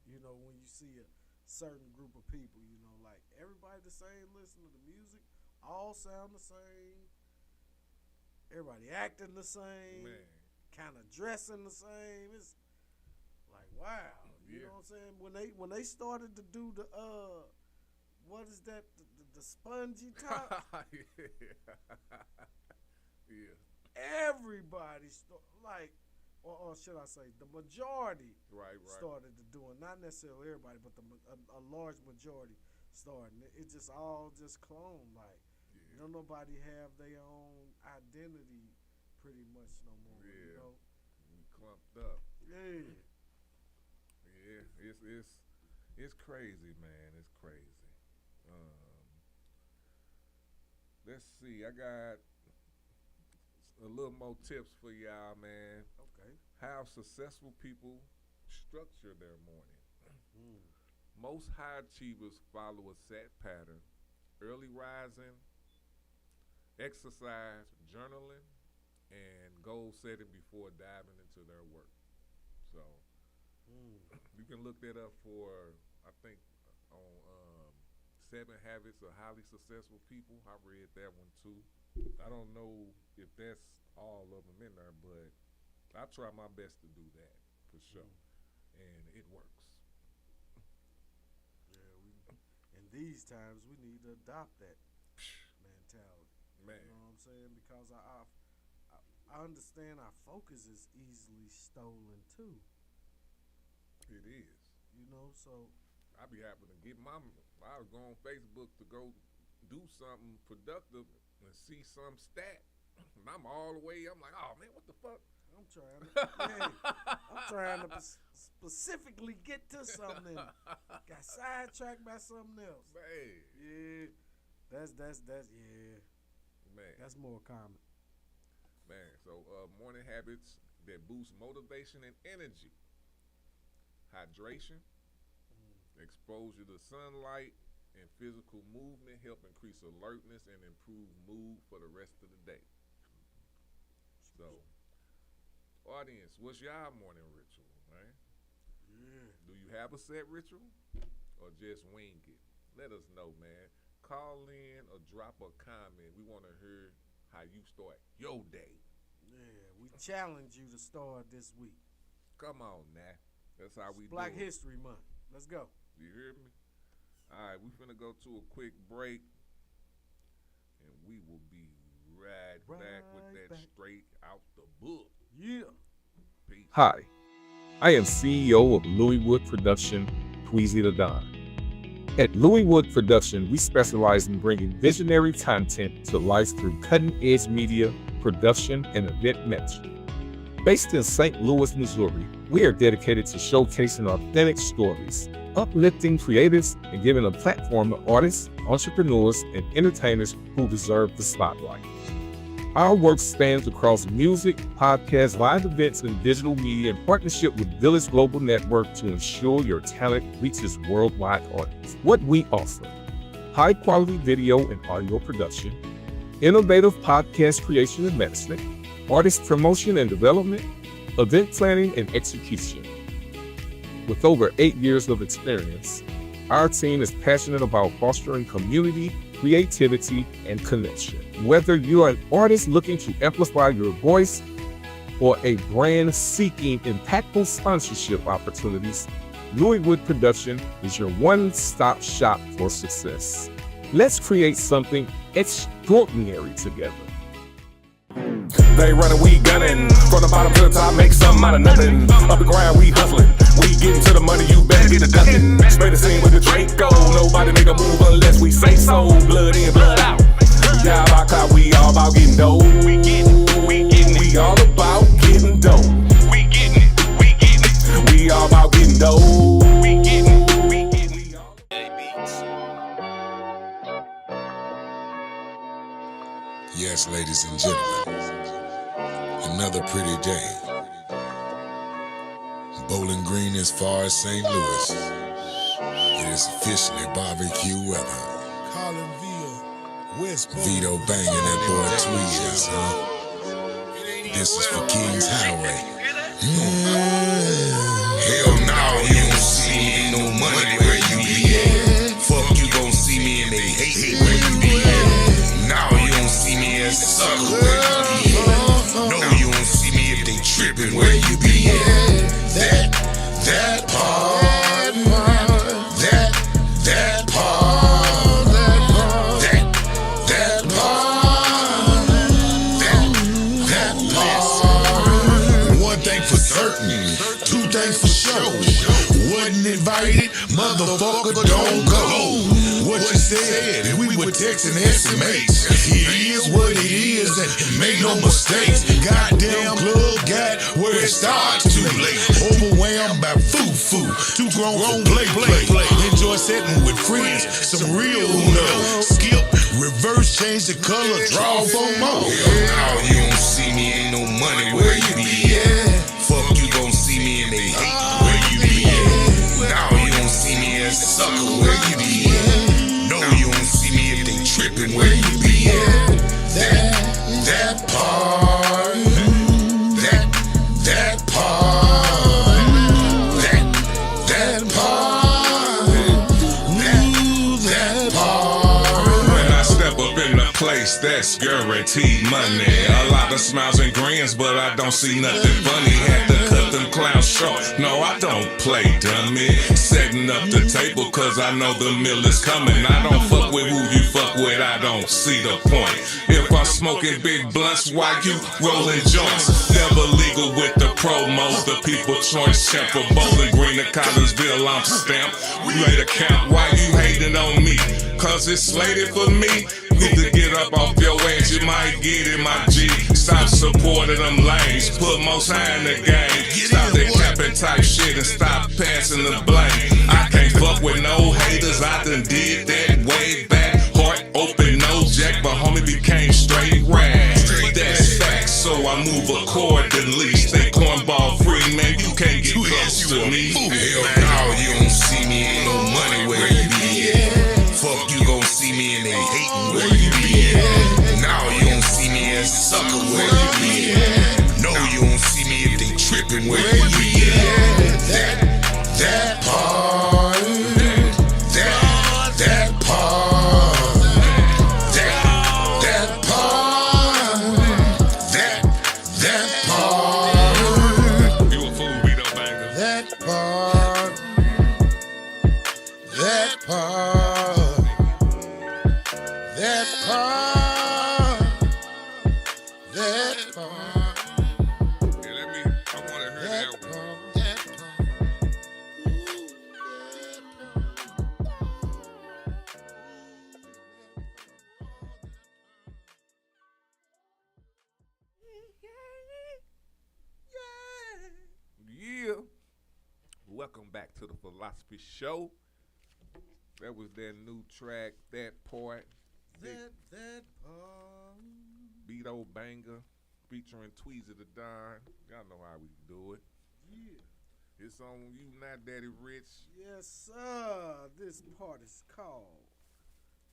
You know, when you see a certain group of people, you know, like everybody the same, listen to the music, all sound the same, everybody acting the same, kind of dressing the same. It's like, wow, you know what I'm saying? When they started to do the what is that, the spongy top? Everybody like. Or should I say, the majority started to do it. Not necessarily everybody, but a large majority started. It just all just clone. Like, don't nobody have their own identity pretty much no more. You know? We clumped up. Yeah. It's crazy, man. It's crazy. Let's see. I got a little more tips for y'all, man. Okay. How successful people structure their morning. Most high achievers follow a set pattern: early rising, exercise, journaling, and goal setting before diving into their work. So you can look that up for, I think, on 7 Habits of Highly Successful People. I read that one too. I don't know if that's all of them in there, but I try my best to do that for sure, and it works. Yeah, in these times we need to adopt that mentality. Man, you know what I'm saying? Because I understand our focus is easily stolen too. It is. You know, so I be happy to get I was going on Facebook to go do something productive and see some stat. And I'm all the way, I'm like, oh man, what the fuck? I'm trying to specifically get to something. Got sidetracked by something else. Man. Yeah. That's yeah. Man. That's more common. Man, so morning habits that boost motivation and energy. Hydration, exposure to sunlight, and physical movement help increase alertness and improve mood for the rest of the day. So, audience, what's your morning ritual, man? Yeah. Do you have a set ritual or just wing it? Let us know, man. Call in or drop a comment. We want to hear how you start your day. Yeah, we challenge you to start this week. Come on, now. That's how we Black do it. History Month. Let's go. You hear me? All right, we finna go to a quick break, and we will be right back with that straight out the book. Yeah. Peace. Hi, I am CEO of Louis Wood Production, Tweezy the Don. At Louis Wood Production, we specialize in bringing visionary content to life through cutting-edge media, production, and event management. Based in St. Louis, Missouri, we are dedicated to showcasing authentic stories, uplifting creatives, and giving a platform to artists, entrepreneurs, and entertainers who deserve the spotlight. Our work spans across music, podcasts, live events, and digital media in partnership with Village Global Network to ensure your talent reaches worldwide audience. What we offer: high-quality video and audio production, innovative podcast creation and management, artist promotion and development, event planning and execution. With over 8 years of experience, our team is passionate about fostering community, creativity, and connection. Whether you are an artist looking to amplify your voice or a brand seeking impactful sponsorship opportunities, Louis Wood Production is your one-stop shop for success. Let's create something extraordinary together. They running, we gunning. From the bottom to the top, make something out of nothing. Up the grind, we hustling. We getting to the money, you better get a ducking. Spray the scene with the Draco. Nobody make a move unless we say so. Blood in, blood out. We all about clout, we all about getting dough. We all about getting dough. We all about getting dough. Yes, ladies and gentlemen, another pretty day. Bowling Green as far as St. Louis. It is officially barbecue weather. Vito banging that boy Tweez, huh? This is for Kings Highway. Hell no, you don't see me, ain't no money where you be at. Fuck you gon' see me and they hate where you be at. Now you don't see me as a sucker where you be at. No, you don't see me if they trippin' where you be at. That part. Two things for sure. Wasn't invited, motherfucker, don't go. What you said, we were texting estimates. It is what it is, and make no mistakes. Goddamn club got where it starts too late. Overwhelmed by foo-foo. Too grown play. Enjoy setting with friends, some real Uno. Skip, reverse, change the color, draw for more. Now you don't see me, ain't no money where you be at. Fuck you gon' see me and they hate where you be at. Now you don't see me as a sucker where you be at. No, you don't see me if they trippin' where you be at. That part. That part. That part. That part. When I step up in the place, that's guaranteed money. A lot of smiles and grins, but I don't see nothing funny. Had to cut them clowns short. No, I don't play dummy. Setting up the table, cause I know the meal is coming. I don't fuck with who you fuck with, I don't see the point. If I'm smoking big blunts, why you rolling joints? Never legal with the promo. The people choice champ for Bowling Green to Collinsville, I'm stamped. We lay the count, why you hating on me? Cause it's slated for me. Need to get up off your ass, you might get in my G. Stop supporting them lanes, put most high in the game. Stop that capping type shit and stop passing the blame. I can't fuck with no haters, I done did that way back. Heart open, no jack, but homie became straight rag. That's facts, so I move accordingly. Stay cornball free, man, you can't get close to me. Hell no, you don't see me, ain't no money where you be at. Fuck you gon' see me and they hatin' where you be at. Now you don't see me as a sucker where you be at. No, you don't see me if they trippin' where you be at. That part. That part. That part. That part. You a fool, Vito Banger. That part. That part. That part. That part. Yeah, I wanna hear that one. Yeah. Welcome back to the Philosophy Show. That was that new track, That Part. That part. Vito Banger featuring Tweezy the Don. Y'all know how we do it. Yeah. It's on you now, Daddy Rich. Yes, sir. This part is called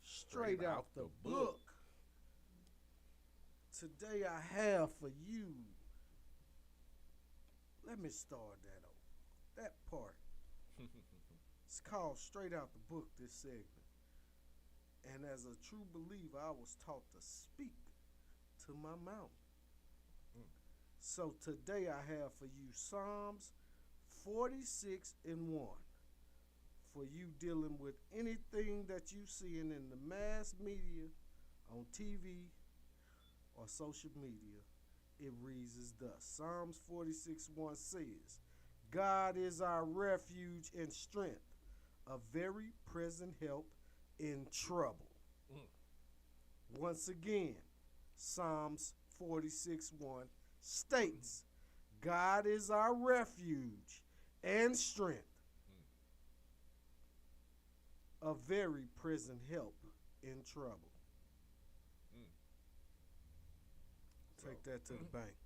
Straight Out the Book. Today I have for you. Let me start that over. That part. It's called Straight Out the Book, this segment. And as a true believer, I was taught to speak to my mouth. So today I have for you Psalms 46 and 1. For you dealing with anything that you seeing in the mass media, on TV, or social media, it reads as thus. Psalms 46:1 says, God is our refuge and strength, a very present help in trouble. Once again, Psalms 46:1 states, God is our refuge and strength, a very present help in trouble. Take that to the bank.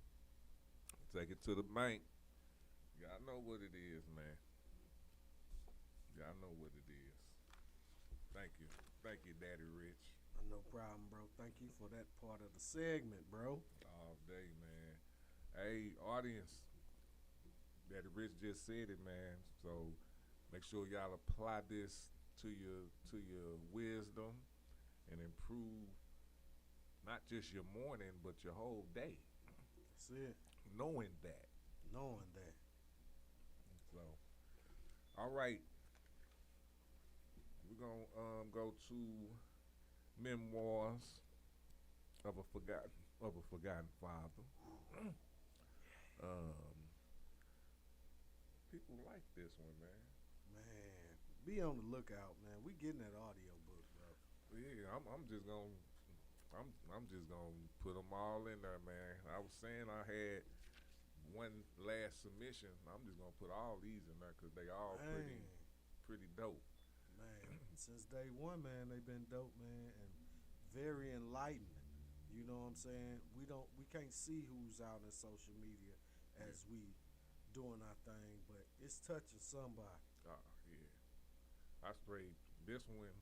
Take it to the bank. Y'all know what it is, man. Y'all know what it is. Thank you. Thank you, Daddy Rich. No problem, bro. Thank you for that part of the segment, bro. All day, man. Hey, audience, Daddy Rich just said it, man. So make sure y'all apply this to your wisdom and improve not just your morning, but your whole day. That's it. Knowing that. Knowing that. So, all right. We're going to go to Memoirs of a Forgotten Father. People like this one, man. Man, be on the lookout, man. We getting that audio book, bro. Yeah, I'm just gonna put them all in there, man. I was saying I had one last submission. I'm just gonna put all these in there because they all pretty dope. Man, since day one, man, they've been dope, man, and very enlightening. You know what I'm saying? We can't see who's out in social media as we doing our thing, but it's touching somebody. Yeah. I straight this one.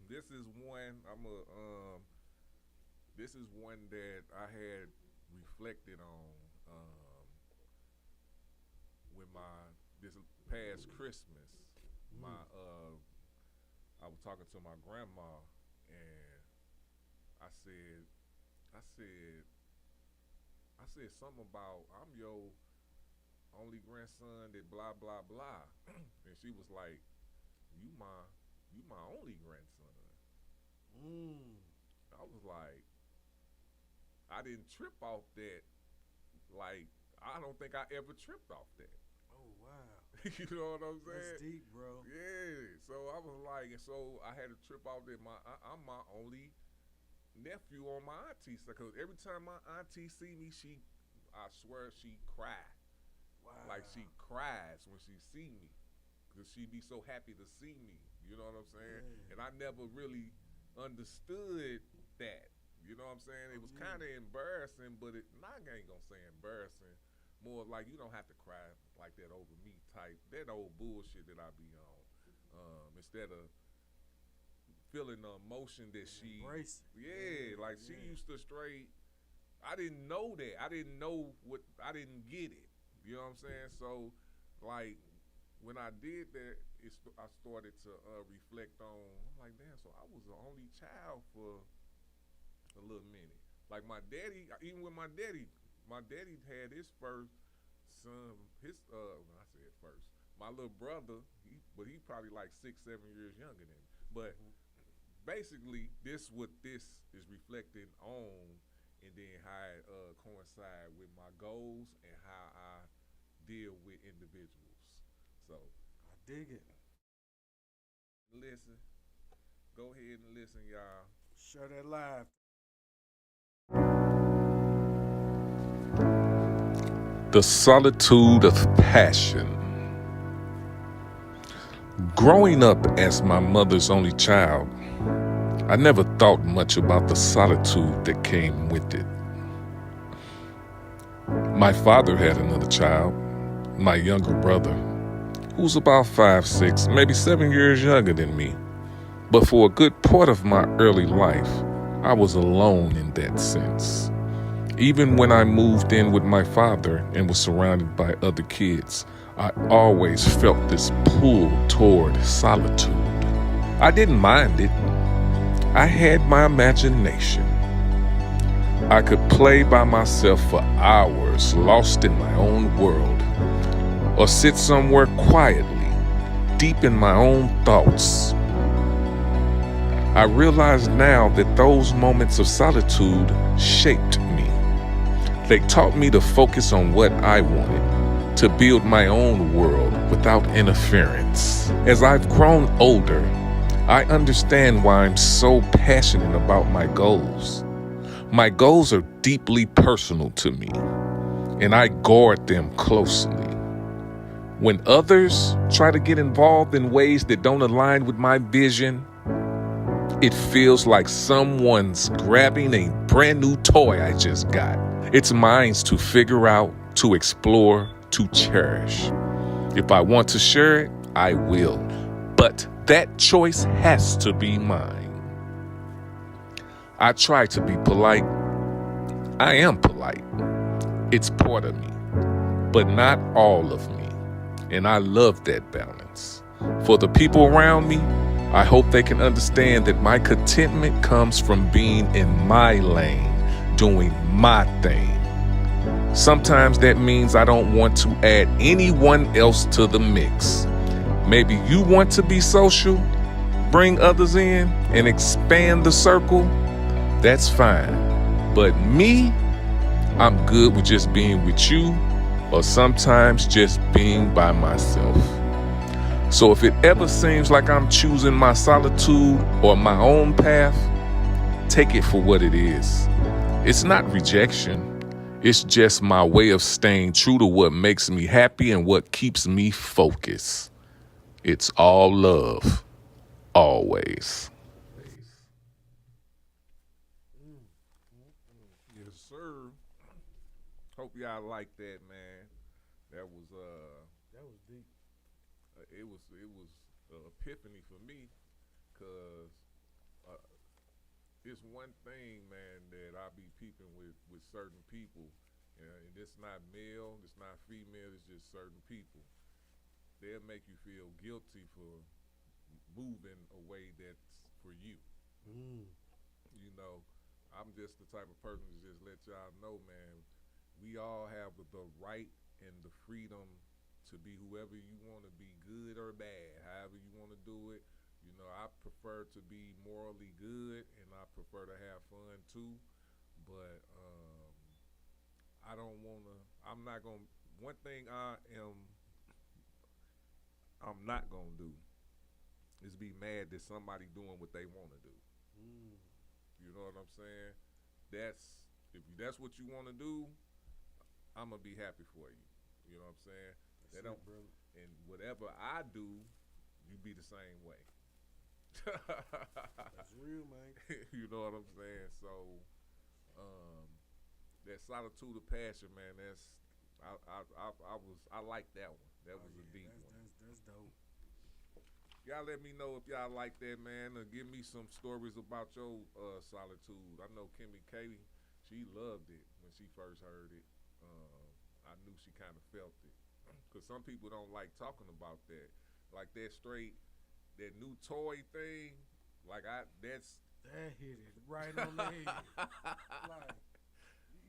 This is one this is one that I had reflected on with this past Christmas. I was talking to my grandma and I said something about I'm your only grandson that blah blah blah, and she was like, "You my only grandson." I was like, I didn't trip off that. Like, I don't think I ever tripped off that. Oh wow. You know what I'm saying? That's deep, bro. Yeah. So I was like, and so I had to trip off that I'm my only nephew on my auntie's side. Because every time my auntie see me, I swear she cry. Wow. Like she cries when she see me. Because she be so happy to see me. You know what I'm saying? Yeah. And I never really understood that. You know what I'm saying? It was kind of embarrassing, but I ain't gonna say embarrassing. More like you don't have to cry like that over me type. That old bullshit that I be on. Instead of feeling the emotion that she embrace. Like she used to straight. I didn't know that. I didn't know I didn't get it. You know what I'm saying? So like when I did that, I started to reflect on. I'm like, damn. So I was the only child for a little minute. Like my daddy, even with my daddy had his first son. I said first. My little brother, he probably like 6-7 years younger than me. But basically, this is reflecting on, and then how it coincide with my goals and how I deal with individuals. So I dig it. Listen, go ahead and listen, y'all. Share that live. The solitude of passion. Growing up as my mother's only child, I never thought much about the solitude that came with it. My father had another child, my younger brother, who was about 5, 6, maybe 7 years younger than me. But for a good part of my early life, I was alone in that sense. Even when I moved in with my father and was surrounded by other kids, I always felt this pull toward solitude. I didn't mind it. I had my imagination. I could play by myself for hours, lost in my own world, or sit somewhere quietly, deep in my own thoughts. I realize now that those moments of solitude shaped me. They taught me to focus on what I wanted, to build my own world without interference. As I've grown older, I understand why I'm so passionate about my goals. My goals are deeply personal to me, and I guard them closely. When others try to get involved in ways that don't align with my vision, it feels like someone's grabbing a brand new toy I just got. It's mine to figure out, to explore, to cherish. If I want to share it, I will. But that choice has to be mine. I try to be polite. I am polite. It's part of me, but not all of me. And I love that balance. For the people around me, I hope they can understand that my contentment comes from being in my lane, doing my thing. Sometimes that means I don't want to add anyone else to the mix. Maybe you want to be social, bring others in, and expand the circle. That's fine. But me, I'm good with just being with you, or sometimes just being by myself. So if it ever seems like I'm choosing my solitude or my own path, take it for what it is. It's not rejection. It's just my way of staying true to what makes me happy and what keeps me focused. It's all love, always. Yes, sir. Hope y'all like that, man. That was deep. it was epiphany for me, cause it's one thing, man, that I be peeping with certain people, and it's not male, it's not female, it's just certain people. They'll make you feel guilty for moving a way that's for you. You know, I'm just the type of person to just let y'all know, man, we all have the right and the freedom to be whoever you want to be, good or bad, however you want to do it. You know, I prefer to be morally good, and I prefer to have fun too. But I'm not gonna. One thing I'm not gonna do is be mad that somebody doing what they want to do. You know what I'm saying? If that's what you want to do, I'm gonna be happy for you. You know what I'm saying? And whatever I do, you be the same way. That's real, man. You know what I'm saying? So, that solitude of passion, man. I like that one. That was a deep one. That's dope. Y'all let me know if y'all like that, man. Give me some stories about your solitude. I know Kimmy Katie, she loved it when she first heard it. I knew she kind of felt it. Because some people don't like talking about that. Like that new toy thing. Like That hit it right on the head. Like,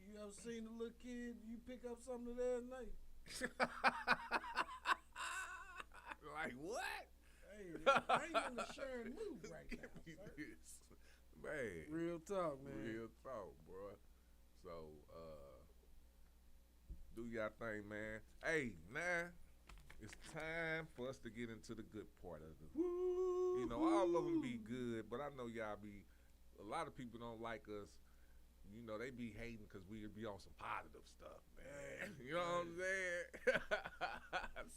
you ever seen a little kid, you pick up something last night? Like what? Hey, I ain't in the sharing mood right now, sir. Man. Real talk, man. Real talk, bro. So, do y'all thing, man. Hey, now it's time for us to get into the good part of it. You know, all of them be good, but I know y'all be. A lot of people don't like us. You know, they be hating because we be on some positive stuff, man. You know what I'm saying?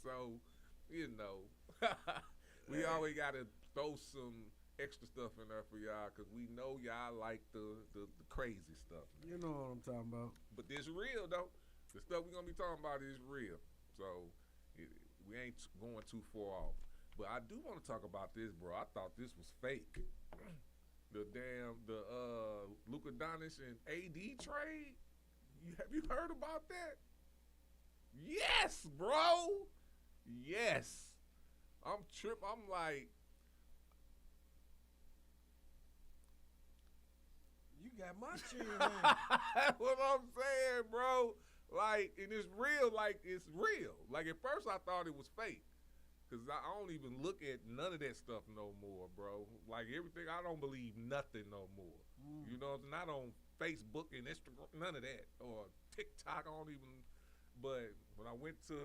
So, you know, we always got to throw some extra stuff in there for y'all because we know y'all like the crazy stuff, man. You know what I'm talking about. But this real, though. The stuff we're going to be talking about is real. So, we ain't going too far off. But I do want to talk about this, bro. I thought this was fake. The Luka Doncic and AD trade. Have you heard about that? Yes, bro. Yes. I'm like, You got my chin on. that's what I'm saying, bro. Like, and it's real. Like, it's real. Like, at first I thought it was fake. Because I don't even look at none of that stuff no more, bro. Like, everything, I don't believe nothing no more. You know, not on Facebook and Instagram, none of that, or TikTok. I don't even. But when I went to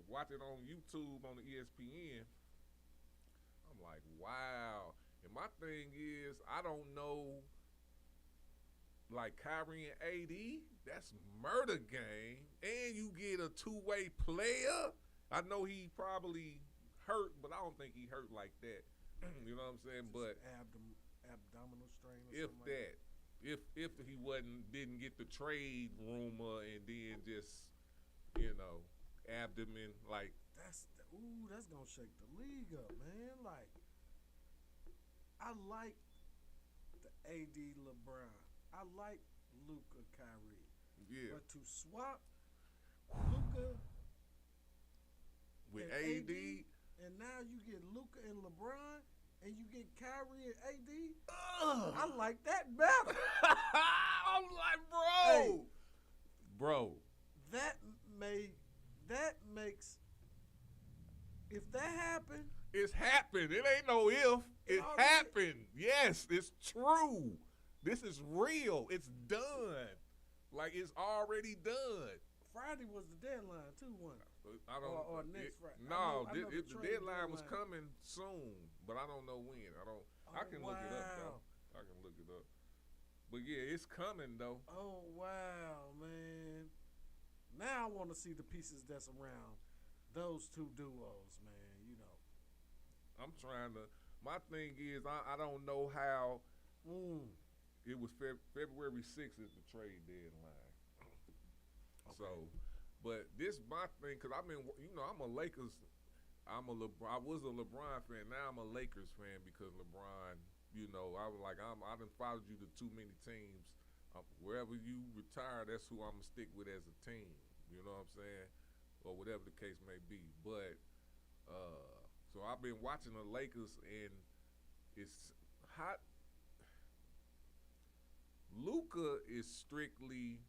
watch it on YouTube on the ESPN, I'm like, wow. And my thing is, I don't know. Like Kyrie and AD, that's murder game, and you get a two-way player. I know he probably hurt, but I don't think he hurt like that. You know what I'm saying? But abdominal strain or if something that, like if he didn't get the trade rumor and then just abdomen like that's gonna shake the league up, man. Like I like the AD LeBron. I like Luka Kyrie. yeah But to swap Luka with and AD. and now you get Luka and LeBron and you get Kyrie and AD. Ugh. I like that better. I'm like, bro, Hey. bro. that makes if that happened, It's happened. It ain't no if. It already- happened. Yes, it's true. This is real. It's done. Like it's already done. Friday was the deadline too, wasn't it? I don't. Or next Friday. I No, know the the trade deadline was deadline. coming soon, but I don't know when. I can look it up though. I can look it up. But yeah, it's coming though. Oh wow, man! Now I want to see the pieces that's around those two duos, man. You know. I'm trying to. My thing is, I don't know how. It was February 6th is the trade deadline. So, but this my thing because I'm a Lakers. I was a LeBron fan. Now I'm a Lakers fan because LeBron. I was like I done followed you to too many teams. Wherever you retire, that's who I'm gonna stick with as a team. You know what I'm saying, or whatever the case may be. But so I've been watching the Lakers and it's hot. Luka is strictly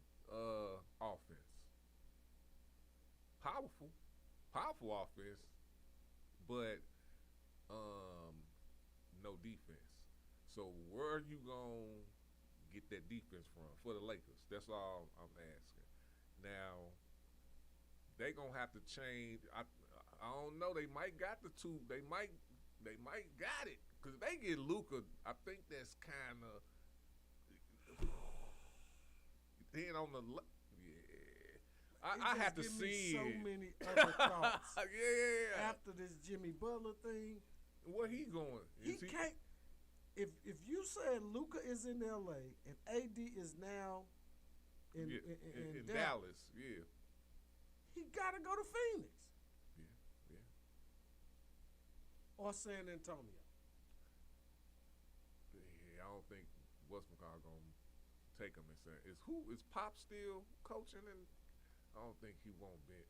offense. Powerful offense, but no defense. So where are you gonna get that defense from for the Lakers? That's all I'm asking. Now they gonna have to change. I don't know. They might got the two. They might got it because they get Luka. I think that's kind of. Then on the I have to see so it. many other thoughts. Yeah. After this Jimmy Butler thing, Where he going? he can't. If you said Luka is in LA and AD is now in Dallas, yeah. he gotta go to Phoenix Yeah. or San Antonio. Yeah, I don't think what's-McCall gonna take him and say is Pop still coaching, and I don't think he won't Jimmy.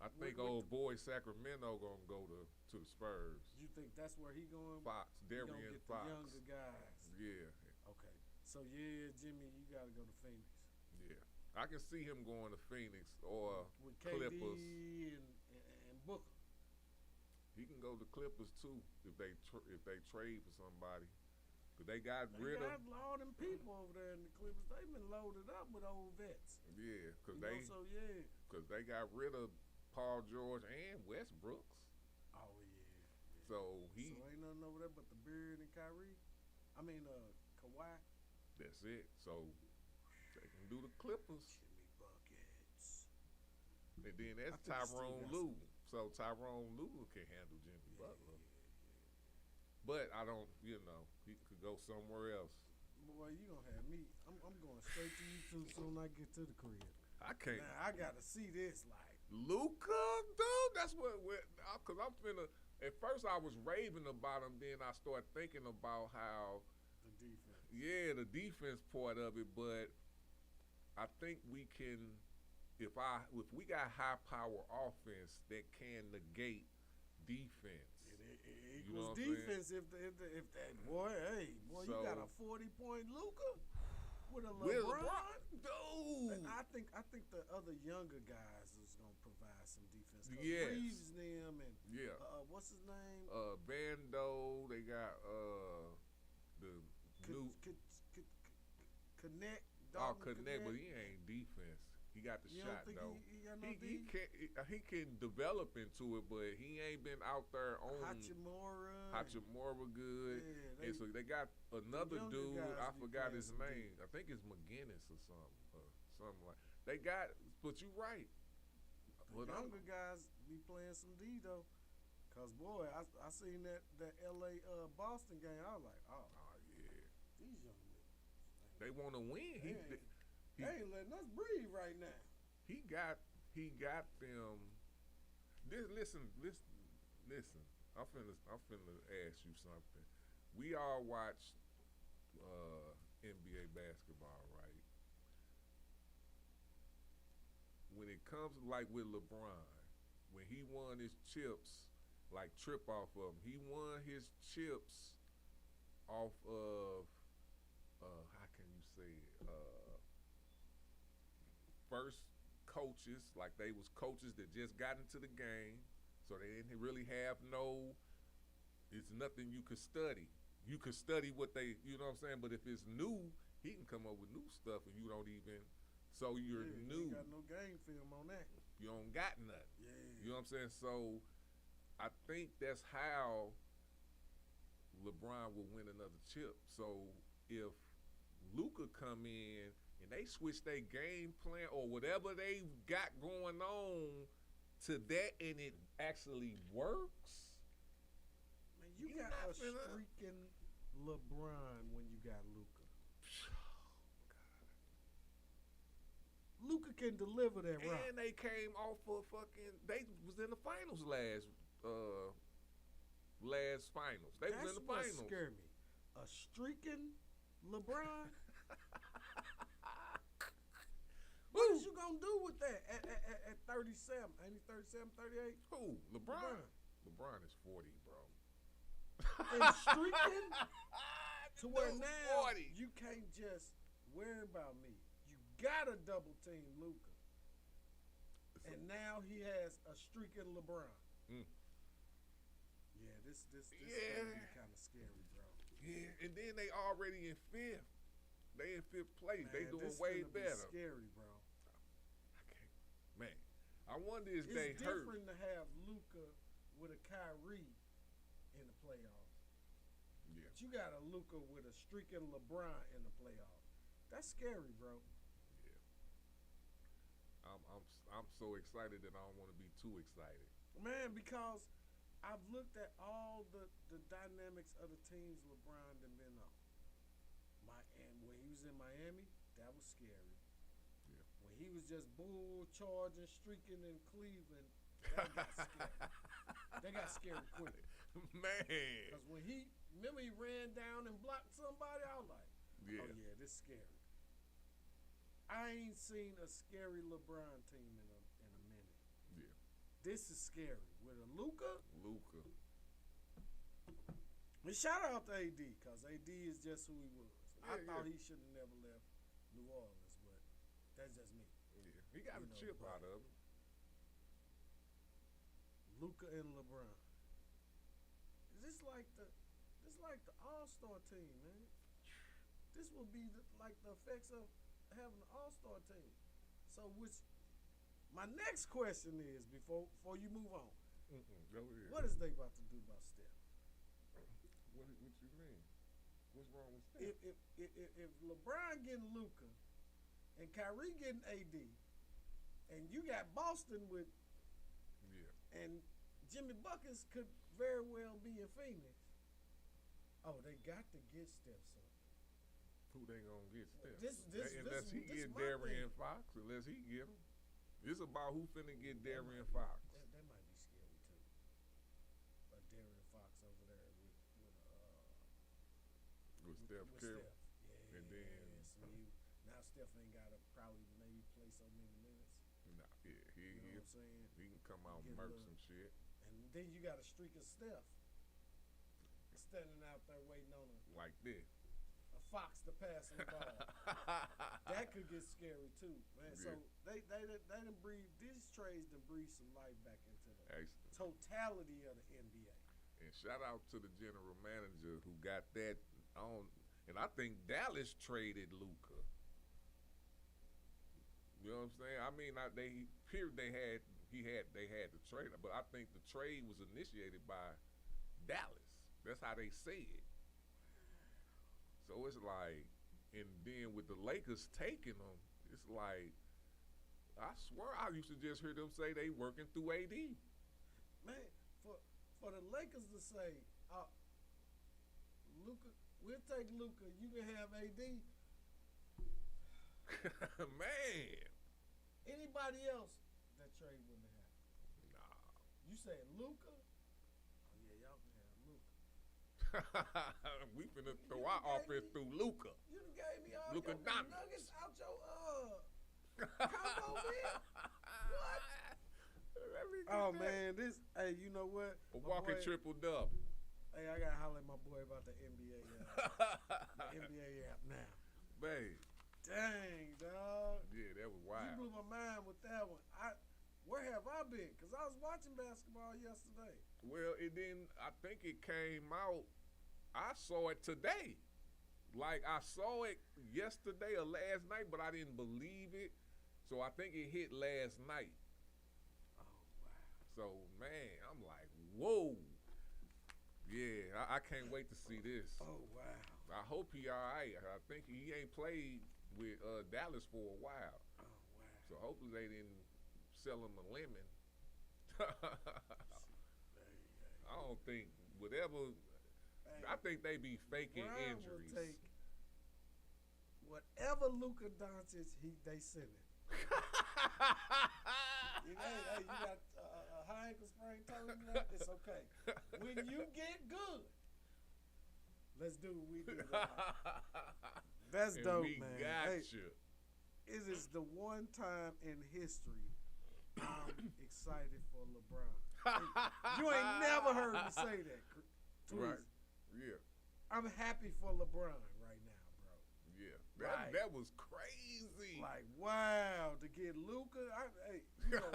I think old boy Sacramento gonna go to the Spurs. You think that's where he going? Fox, He gonna Darian get Fox. the younger guys. Yeah, Okay, so yeah, Jimmy, you gotta go to Phoenix yeah. I can see him going to Phoenix or with KD Clippers. and Booker. He can go to Clippers too if they trade for somebody. Cause they got They rid of got all them people over there in the Clippers. They've been loaded up with old vets. yeah, cause You know, so yeah. cause they got rid of Paul George and Westbrooks. Oh yeah. So So ain't nothing over there but the Beard and Kyrie. I mean, Kawhi. that's it. So they can do the Clippers. Jimmy buckets. And then that's I think Steve Tyrone got Lue. So Tyrone Lue can handle Jimmy Butler. But I don't, he could go somewhere else. Boy, you gonna have me. I'm going straight to you too soon I get to the crib. I can't. Now I gotta see this like. Luka, dude, that's because I'm finna. At first, I was raving about him. Then I started thinking about how, The defense. yeah, the defense part of it. But I think we can, if we got high power offense that can negate defense. It You know equals what I'm saying? defense if that boy, you got a 40-point Luka with a With LeBron. dude. I think the other younger guys is gonna provide some defense. 'Cause Yes. Reeves them and Yeah. what's his name? Bando. They got the new connect. All Dalton connect, but he ain't defense. He got the You shot don't think though. he got no He can develop into it, but he ain't been out there on Hachimura good. Yeah, And so they got another younger dude. guys I be forgot playing his some name. I think it's McGinnis or something like. They got, but you right. The But younger guys be playing some D though. Cause boy, I seen that LA Boston game. I was like, oh yeah, these young niggas. they want to win. They ain't letting us breathe right now. He got them. Listen. I'm finna ask you something. We all watch NBA basketball, right? When it comes like with LeBron, when he won his chips, like trip off of him, he won his chips off of how can you say it? First coaches, like they was coaches that just got into the game, so they didn't really have it's nothing you could study. You could study what they, you know what I'm saying, but if it's new, he can come up with new stuff and you don't even, so you're new. You got no game film on that. You don't got nothing. Yeah. You know what I'm saying? So I think that's how LeBron will win another chip. So if Luka come in and they switch their game plan or whatever they got going on to that and it actually works. Man, you got a streaking LeBron when you got Luka. Luka can deliver that rock. And they came off of they was in the finals last finals. They was in the finals. That's what scared me. A streaking LeBron? What is you gonna do with that at 37? Ain't he 37, 38? Who? LeBron? LeBron is 40, bro. And streaking to where Dude's now 40. you can't just worry about me. You gotta double team Luka. And now he has a streaking LeBron. Mm. Yeah, this is kind of scary, bro. Yeah, and then they already in fifth. They in fifth place. Man, they doing this way finna be better. Scary, bro. I can't, man. I wonder if It's they hurt. different to have Luka with a Kyrie in the playoffs. Yeah. But you got a Luka with a streaking LeBron in the playoffs. That's scary, bro. I'm so excited that I don't want to be too excited. Man, because I've looked at all the dynamics of the teams LeBron done been on. And when he was in Miami, that was scary. Yeah. When he was just bull charging, streaking in Cleveland, that got scary. They got scary quick. Man. Because when remember he ran down and blocked somebody, I was like, Yeah. oh yeah, this is scary. I ain't seen a scary LeBron team in a minute. Yeah. This is scary. With a Luka. And shout out to AD, because AD is just who he was. I thought he should have never left New Orleans, but that's just me. Yeah. He got a chip out of him. Luka and LeBron. This like the All-Star team, man. This will be like the effects of having an All-Star team. So my next question is, before you move on, Go ahead. what is they about to do about Steph? What you mean? What's wrong with Steph? If LeBron getting Luka and Kyrie getting AD, and you got Boston with, and Jimmy Buckets could very well be in Phoenix. Oh, they got to get Steph something. Who they gonna get Steph? Unless he get Darian Fox, unless he get him. It's about who finna get Darian Fox. That might be scary too. But Darian Fox over there with Steph Curry. Yeah. And then now Steph ain't gotta probably maybe play so many minutes. Nah, yeah, You know what I'm saying? he can come out Get and a murk little- some shit. And then you got a streak of Steph standing out there waiting on Like this. a Fox to pass him the ball. That could get scary too, man. So they done breathe, these trades to breathe some life back into the totality of the NBA. And shout out to the general manager who got that on. And I think Dallas traded Luka. You know what I'm saying? I mean, they had the trade, but I think the trade was initiated by Dallas. That's how they say it. So it's like, and then with the Lakers taking them, it's like, I swear I used to just hear them say they working through AD. Man, for the Lakers to say, Luka, we'll take Luka. You can have AD. Man. Anybody else, that trade wouldn't have happened. Nah. You said Luka? Oh yeah, y'all can have Luka. We finna throw our offense through Luka. You done gave me all Luka your Doncic. nuggets out your combo, man. What? Oh man, hey, you know what? A walking triple double. Hey, I gotta holler at my boy about the NBA the NBA app now. Babe. Dang, dog. Yeah, that was wild. You blew my mind with that one. Where have I been? Because I was watching basketball yesterday. Well, I think it came out, I saw it today. Like, I saw it yesterday or last night, but I didn't believe it. So I think it hit last night. Oh, wow. So, man, I'm like, whoa. Yeah, I can't wait to see this. Oh, wow. I hope he all right. I think he ain't played with Dallas for a while. Oh, wow. So hopefully they didn't sell him a lemon. I don't think whatever. Hey, I think they be faking Brian injuries. will take whatever Luka Doncic they send it. Hey, you got a high ankle sprain, telling you that? It's okay. When you get good, let's do what we do. That's And dope, we man. got Hey, you. it is the one time in history I'm excited for LeBron. You ain't never heard me say that, Right. Tweez. Yeah. I'm happy for LeBron right now, bro. Yeah. Right. That was crazy. Like, wow, to get Luka. Hey, you know,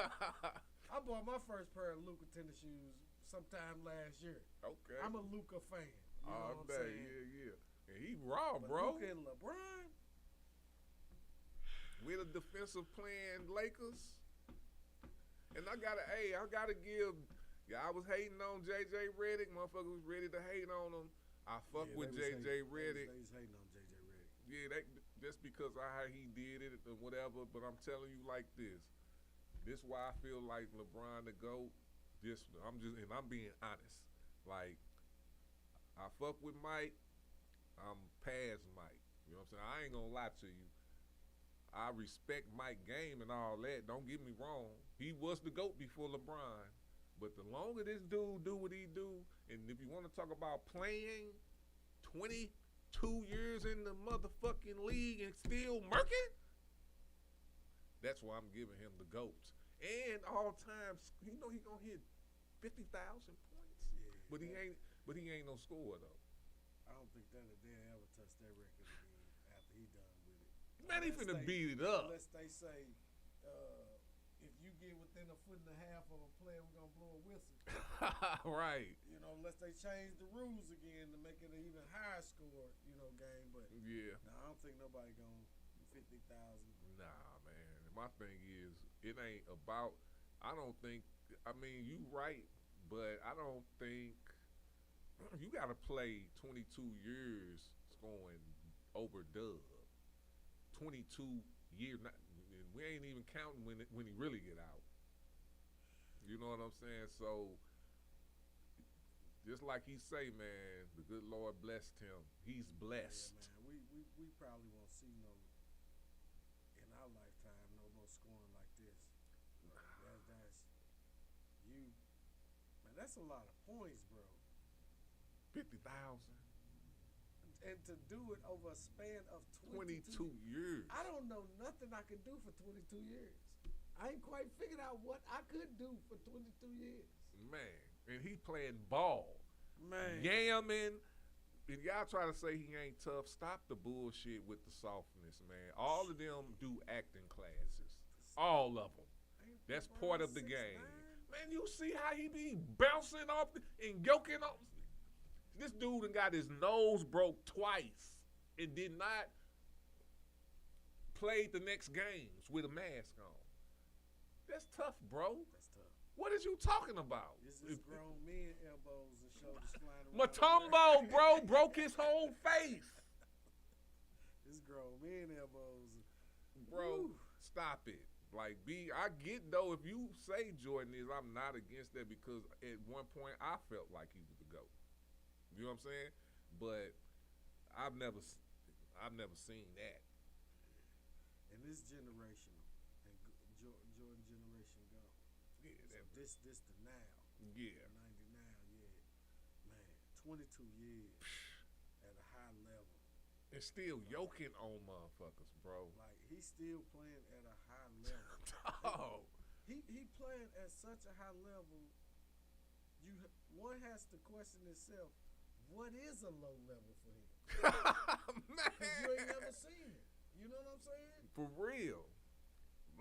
I bought my first pair of Luka tennis shoes sometime last year. Okay. I'm a Luka fan. You know All what I'm day. saying? Yeah. And he raw, But bro. Luka and LeBron. With a defensive playing Lakers. And I gotta give. Yeah, I was hating on J.J. Redick. Motherfuckers was ready to hate on him. I fuck with J.J. Redick. They was hating on J.J. Redick. Yeah, just because of how he did it and whatever. But I'm telling you like this. This why I feel like LeBron the GOAT. I'm being honest. Like, I fuck with Mike. I'm past Mike. You know what I'm saying? I ain't gonna lie to you. I respect Mike game and all that. Don't get me wrong. He was the GOAT before LeBron. But the longer this dude do what he do, and if you want to talk about playing 22 years in the motherfucking league and still murking, that's why I'm giving him the GOATs. And all times, you know he gonna hit 50,000 points. Yeah, But he ain't no scorer though. I don't think they'll ever touch that record again after he done with it. Man, he finna beat it up. Unless they say, if you get within a foot and a half of a player, we're gonna blow a whistle. Right. You know, unless they change the rules again to make it an even higher score, game. But Yeah. no, I don't think nobody gonna 50,000. Nah, man. My thing is, it ain't about. I don't think. I mean, you right, but I don't think you got to play 22 years scoring over Dub. 22 years. We ain't even counting when he really get out. You know what I'm saying? So, just like he say, man, the good Lord blessed him. He's blessed. Yeah, man. We probably won't see in our lifetime no more scoring like this. That's you. Man, that's a lot of points, bro. 50,000. And to do it over a span of 22 years. I don't know nothing I could do for 22 years. I ain't quite figured out what I could do for 22 years. Man, and he playing ball. Man. Yamming. And y'all try to say he ain't tough. Stop the bullshit with the softness, man. All of them do acting classes. All of them. That's part of the game. Man, you see how he be bouncing off and yoking off. This dude done got his nose broke twice and did not played the next games with a mask on. That's tough, bro. That's tough. What is you talking about? This is grown men elbows and shoulders flying around. Matumbo, bro, broke his whole face. This grown men elbows. Bro, Woo. stop it. Like, I get though, if you say Jordan is, I'm not against that because at one point I felt like he was the GOAT. You know what I'm saying? But I've never seen that. And this generation, and Jordan generation gone. Yeah, So that, this the now. yeah. 90 now, yeah. Man, 22 years at a high level. And still yoking on motherfuckers, bro. Like, he's still playing at a high level. Oh. He playing at such a high level. One has to question himself, what is a low level for him? Because you ain't never Man. seen it. You know what I'm saying? For real.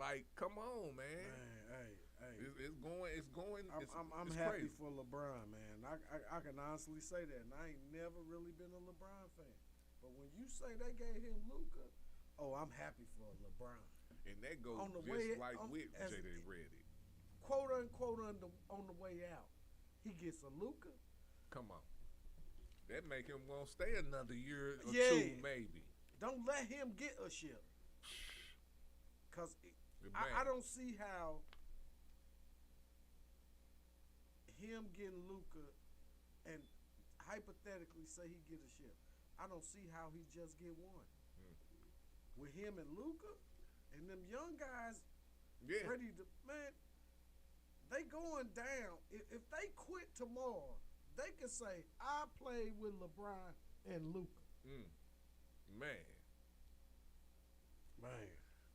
Like, come on, man. Man, hey. It's going. I'm it's happy crazy. for LeBron, man. I can honestly say that, and I ain't never really been a LeBron fan. But when you say they gave him Luka, I'm happy for LeBron. And that goes On the just way- like on- with as- J.J. Reddick. Quote unquote on the way out, he gets a Luka. Come on. That make him want to stay another year or Yeah. two, maybe. Don't let him get a ship. Because Man. I don't see how him getting Luka and hypothetically say he get a ship. I don't see how he just get one. With him and Luka and them young guys Yeah. ready to, man, they going down. If they quit tomorrow, they can say, I played with LeBron and Luka. Man.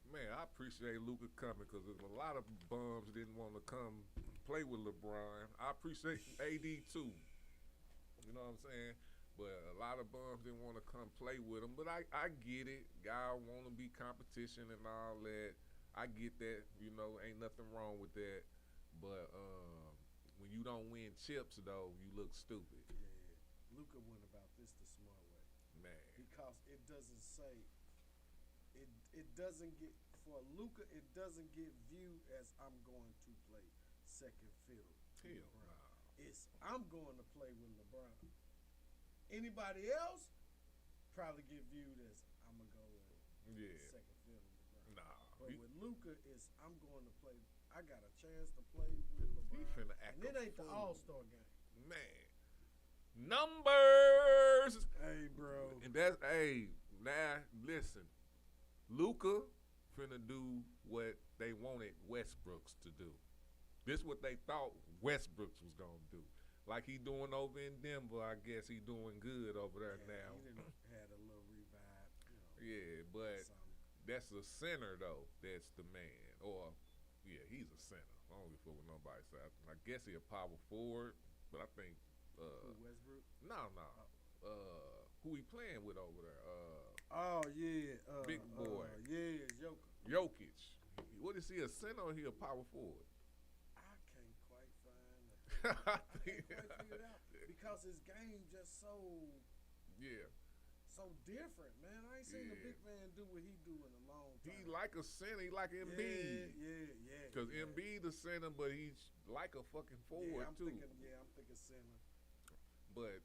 Man, I appreciate Luka coming because there's a lot of bums didn't want to come play with LeBron. I appreciate AD too. You know what I'm saying? But a lot of bums didn't want to come play with him. But I get it. Guy want to be competition and all that. I get that. You know, ain't nothing wrong with that. But when you don't win chips, though, you look stupid. Yeah, Luka went about this the smart way. Man. Because it doesn't say, it doesn't get, for Luka, it doesn't get viewed as I'm going to play second fiddle to Hell LeBron. no. It's I'm going to play with LeBron. Anybody else probably get viewed as I'm going to go with Yeah. second fiddle LeBron. Nah. But He, with Luka, it's I'm going to play, I got a chance to play with he LeBron. finna act And it a ain't the fool. All-Star game. Man. Numbers. Hey, bro. And that's, hey, now listen. Luka finna do what they wanted Westbrooks to do. This what they thought Westbrooks was gonna do. Like he doing over in Denver, I guess he doing good over there Yeah, now. He done had a little revive, Yeah, but something. that's a center though. That's the man. Or yeah, he's a center. I don't give a fuck what nobody say. I guess he a power forward, but I think Who, Westbrook? no. Who he playing with over there? Oh yeah, Big boy. Yeah, Joker. Jokic. What is he, a center or he a power forward? I can't quite find it. I I think- can't quite figure it out because his game just so yeah. different, man. I ain't seen a Yeah. big man do what he do in a long time. He like a center. He like Embiid. Yeah. Because Embiid a center, but he's like a fucking forward I'm too. thinking center. But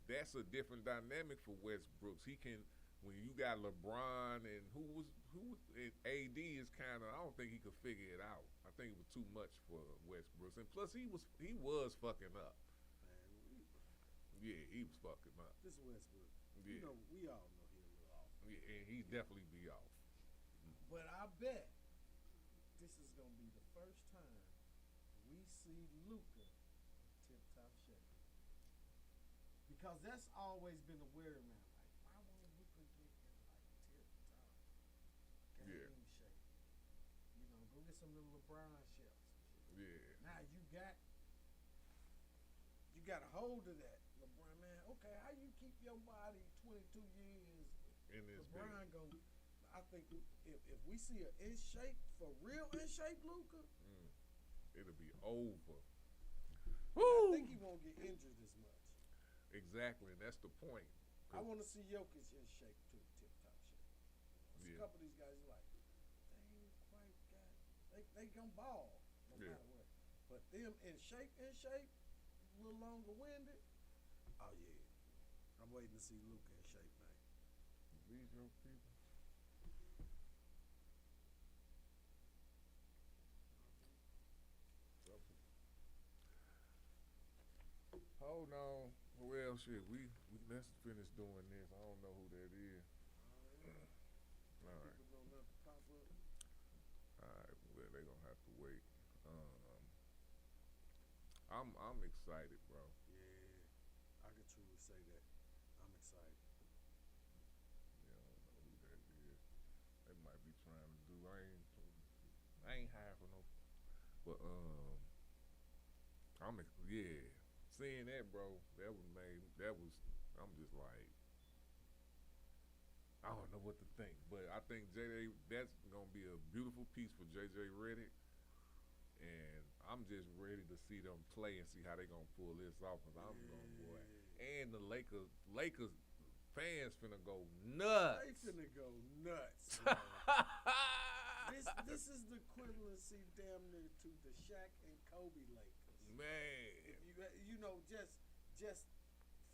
that's a different dynamic for Westbrooks. He can, when you got LeBron and who and AD is kind of, I don't think he could figure it out. I think it was too much for Westbrooks, and plus he was fucking up. Man, Yeah, he was fucking up. this Westbrook. Yeah, You know, we all know he a little off. yeah, and he definitely be off. But I bet this is gonna be the first time we see Luka tip top shape. Because that's always been a weird man. Like, why won't Luka get in like tip top game Yeah. shape? You know, go get some little LeBron shells and shit. Yeah, Now you got a hold of that, LeBron, man. Okay, how you keep your body 22 years? in this LeBron go. I think if we see an in shape for real in shape Luka, it'll be over. I think he won't get injured as much. Exactly, and that's the point. I want to see Jokic in shape too, tip top shape. There's Yeah. a couple of these guys like, they ain't quite got. They gonna ball no Yeah. matter what. But them in shape, a little longer winded. Oh yeah, I'm waiting to see Luca in shape, man. These your people. Hold on. Well, shit, we let's finish doing this. I don't know who that is. All right. People know nothing pop up. All right. Well, they gonna have to wait. I'm excited, bro. Yeah, I can truly say that. I'm excited. Yeah, I don't know who that is. They might be trying to do. I ain't high for no. But yeah. Seeing that, bro, I'm just like, I don't know what to think. But I think that's gonna be a beautiful piece for JJ Redick. And I'm just ready to see them play and see how they gonna pull this off. Cause I'm going, boy. And the Lakers fans finna go nuts. They finna go nuts. This is the equivalency damn near to the Shaq and Kobe Lakers. Man. If you know, just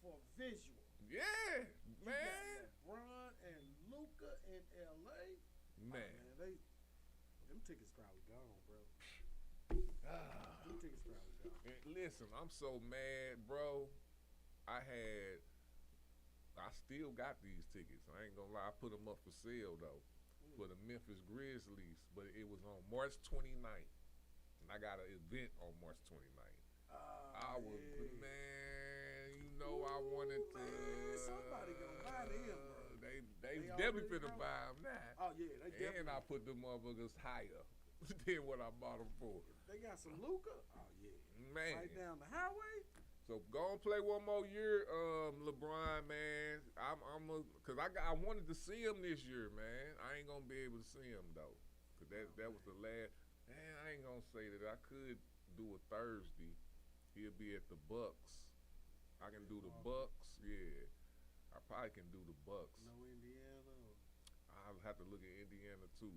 for visual. Yeah, You man. got LeBron and Luca in LA. Man. Oh, man, them tickets probably gone, bro. Them tickets probably gone. And listen, I'm so mad, bro. I still got these tickets. I ain't gonna lie. I put them up for sale though, for the Memphis Grizzlies. But it was on March 29th, and I got an event on March 29th. I was, man. You know, I wanted to. Man, somebody gonna buy them, bro. They They definitely already finna know. buy them now. Oh yeah, they definitely. And I put them motherfuckers higher than what I bought them for. They got some Luca. Oh yeah, Man. right down the highway. So go and play one more year, LeBron, man. Cause I wanted to see him this year, man. I ain't gonna be able to see him though, cause that was the last. Man, I ain't gonna say that I could do a Thursday. He'll be at the Bucks. I can do the Bucks, yeah. I probably can do the Bucks. No Indiana. I'll have to look at Indiana too.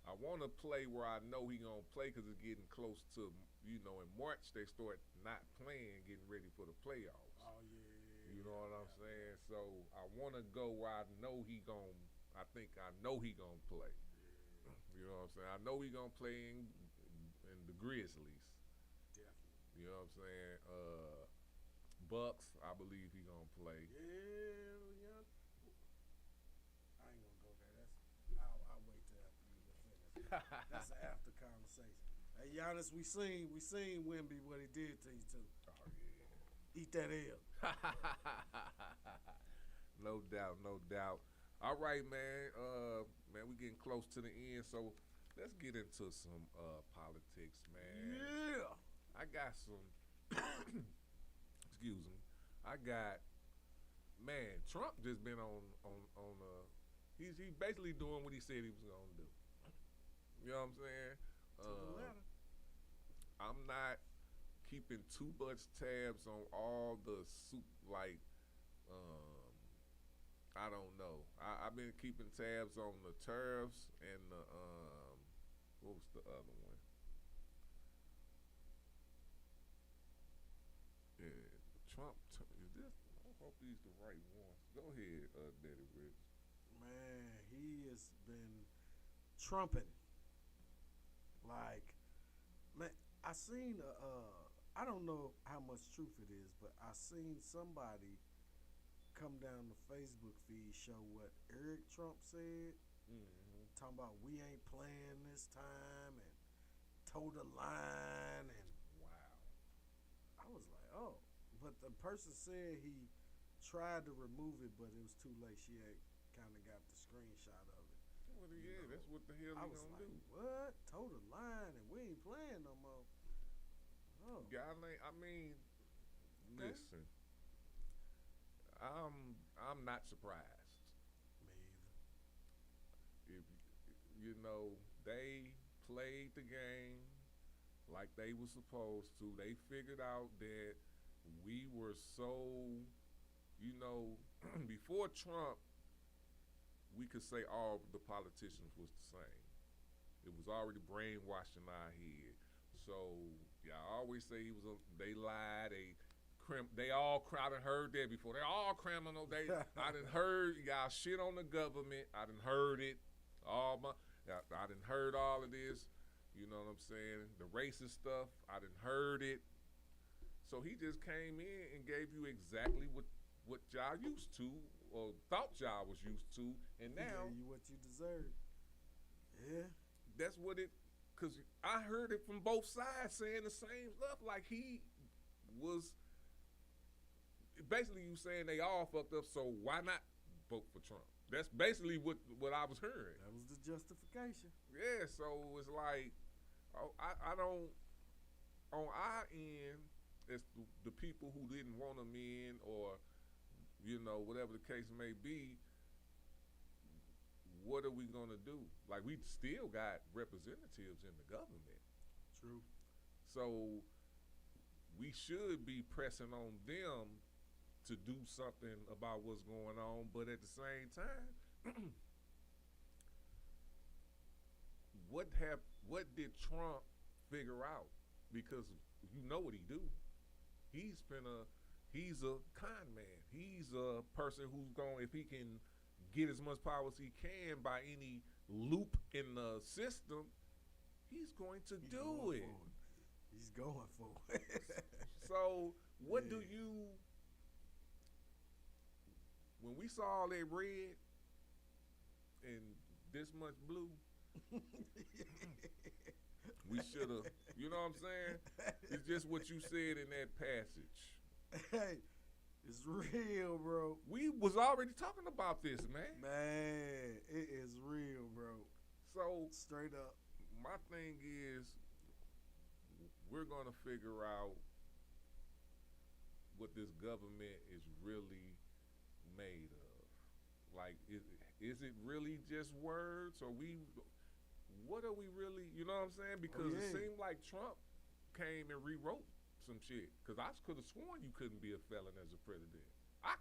I want to play where I know he gonna play because it's getting close to, in March they start not playing, getting ready for the playoffs. Oh yeah. You know what I'm saying? So I want to go where I know he gon'. I think I know he gonna play. Yeah, You know what I'm saying? I know he gonna play in the Grizzlies. definitely. You know what I'm saying? Bucks, I believe he gonna play. Yeah. I ain't gonna go there. I'll wait till after you finish. That's an after conversation. Hey Giannis, we seen Wemby what he did to you too. Oh yeah. Eat that L. No doubt, no doubt. All right, man. Man, we getting close to the end, so let's get into some politics, man. Yeah. I got some. Excuse me. I got. Man, Trump just been on. He's basically doing what he said he was gonna do. You know what I'm saying? To the letter. I'm not keeping too much tabs on all the I don't know. I've been keeping tabs on the tariffs and the what was the other one? Yeah, Trump. Is this? I hope these the right ones. Go ahead, Daddy Rich. Man, he has been trumping. Like, man, I seen I don't know how much truth it is, but I seen somebody come down the Facebook feed show what Eric Trump said, talking about we ain't playing this time and toe the line, and Wow. I was like, oh, but the person said he tried to remove it, but it was too late. She had kind of got the screenshot of it. Well, yeah, that's what the hell I he was gonna like, do. what? Toe the line, and we ain't playing no more. Oh, I mean, Okay. listen. I'm not surprised. me either. If they played the game like they were supposed to. They figured out that we were so, before Trump we could say all the politicians was the same. It was already brainwashed in our head. So y'all always say they lied, they all I done heard that before. They all criminal. I done heard y'all shit on the government. I done heard it. I done heard all of this. You know what I'm saying? The racist stuff. I done heard it. So he just came in and gave you exactly what y'all used to or thought y'all was used to, and now he gave you what you deserve. Yeah. That's what because I heard it from both sides saying the same stuff. Like he was basically you saying they all fucked up, so why not vote for Trump? That's basically what I was hearing. That was the justification. Yeah, so it's like I don't on our end, it's the people who didn't want them in or whatever the case may be. What are we gonna do? Like we still got representatives in the government. True. So we should be pressing on them to do something about what's going on, but at the same time, what did Trump figure out? Because you know what he do. He's a con man. He's a person who's going, if he can get as much power as he can by any loop in the system, he's going to do it. He's going for it. So what do you, when we saw all that red and this much blue, we should have, you know what I'm saying? It's just what you said in that passage. Hey, it's real, bro. We was already talking about this, man. Man, it is real, bro. So straight up, my thing is, we're gonna figure out what this government is really made of. Like, is it really just words, or what are we really? You know what I'm saying? Because it seemed like Trump came and rewrote some shit. Because I could have sworn you couldn't be a felon as a president. I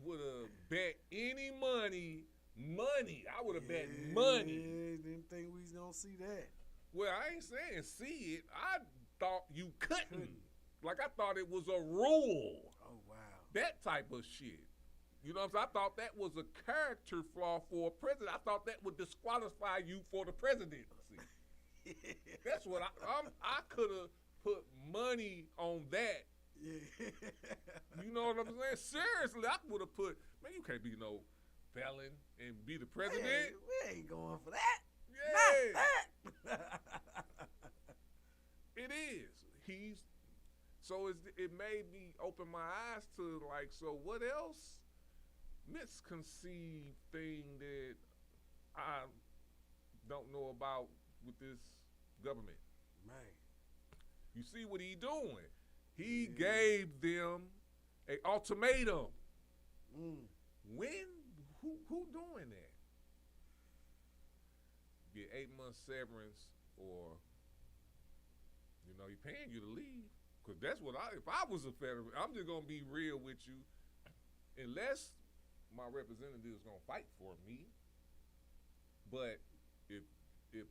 would have bet any money. I would have bet money. Didn't think we was gonna see that. Well, I ain't saying see it. I thought you couldn't. Like, I thought it was a rule. Oh, wow. That type of shit. You know what I'm saying? I thought that was a character flaw for a president. I thought that would disqualify you for the presidency. That's what I could have put money on that. Yeah. You know what I'm saying? Seriously, I would have put, man, you can't be no felon and be the president. We ain't going for that. Yeah. Not that. It is. So it made me open my eyes to, like, so what else misconceived thing that I don't know about with this government? Man. You see what he doing? He gave them an ultimatum. When? Who doing that? Get 8 months severance, or he paying you to leave. Because that's what if I was a federal, I'm just going to be real with you. Unless my representative is going to fight for me. But if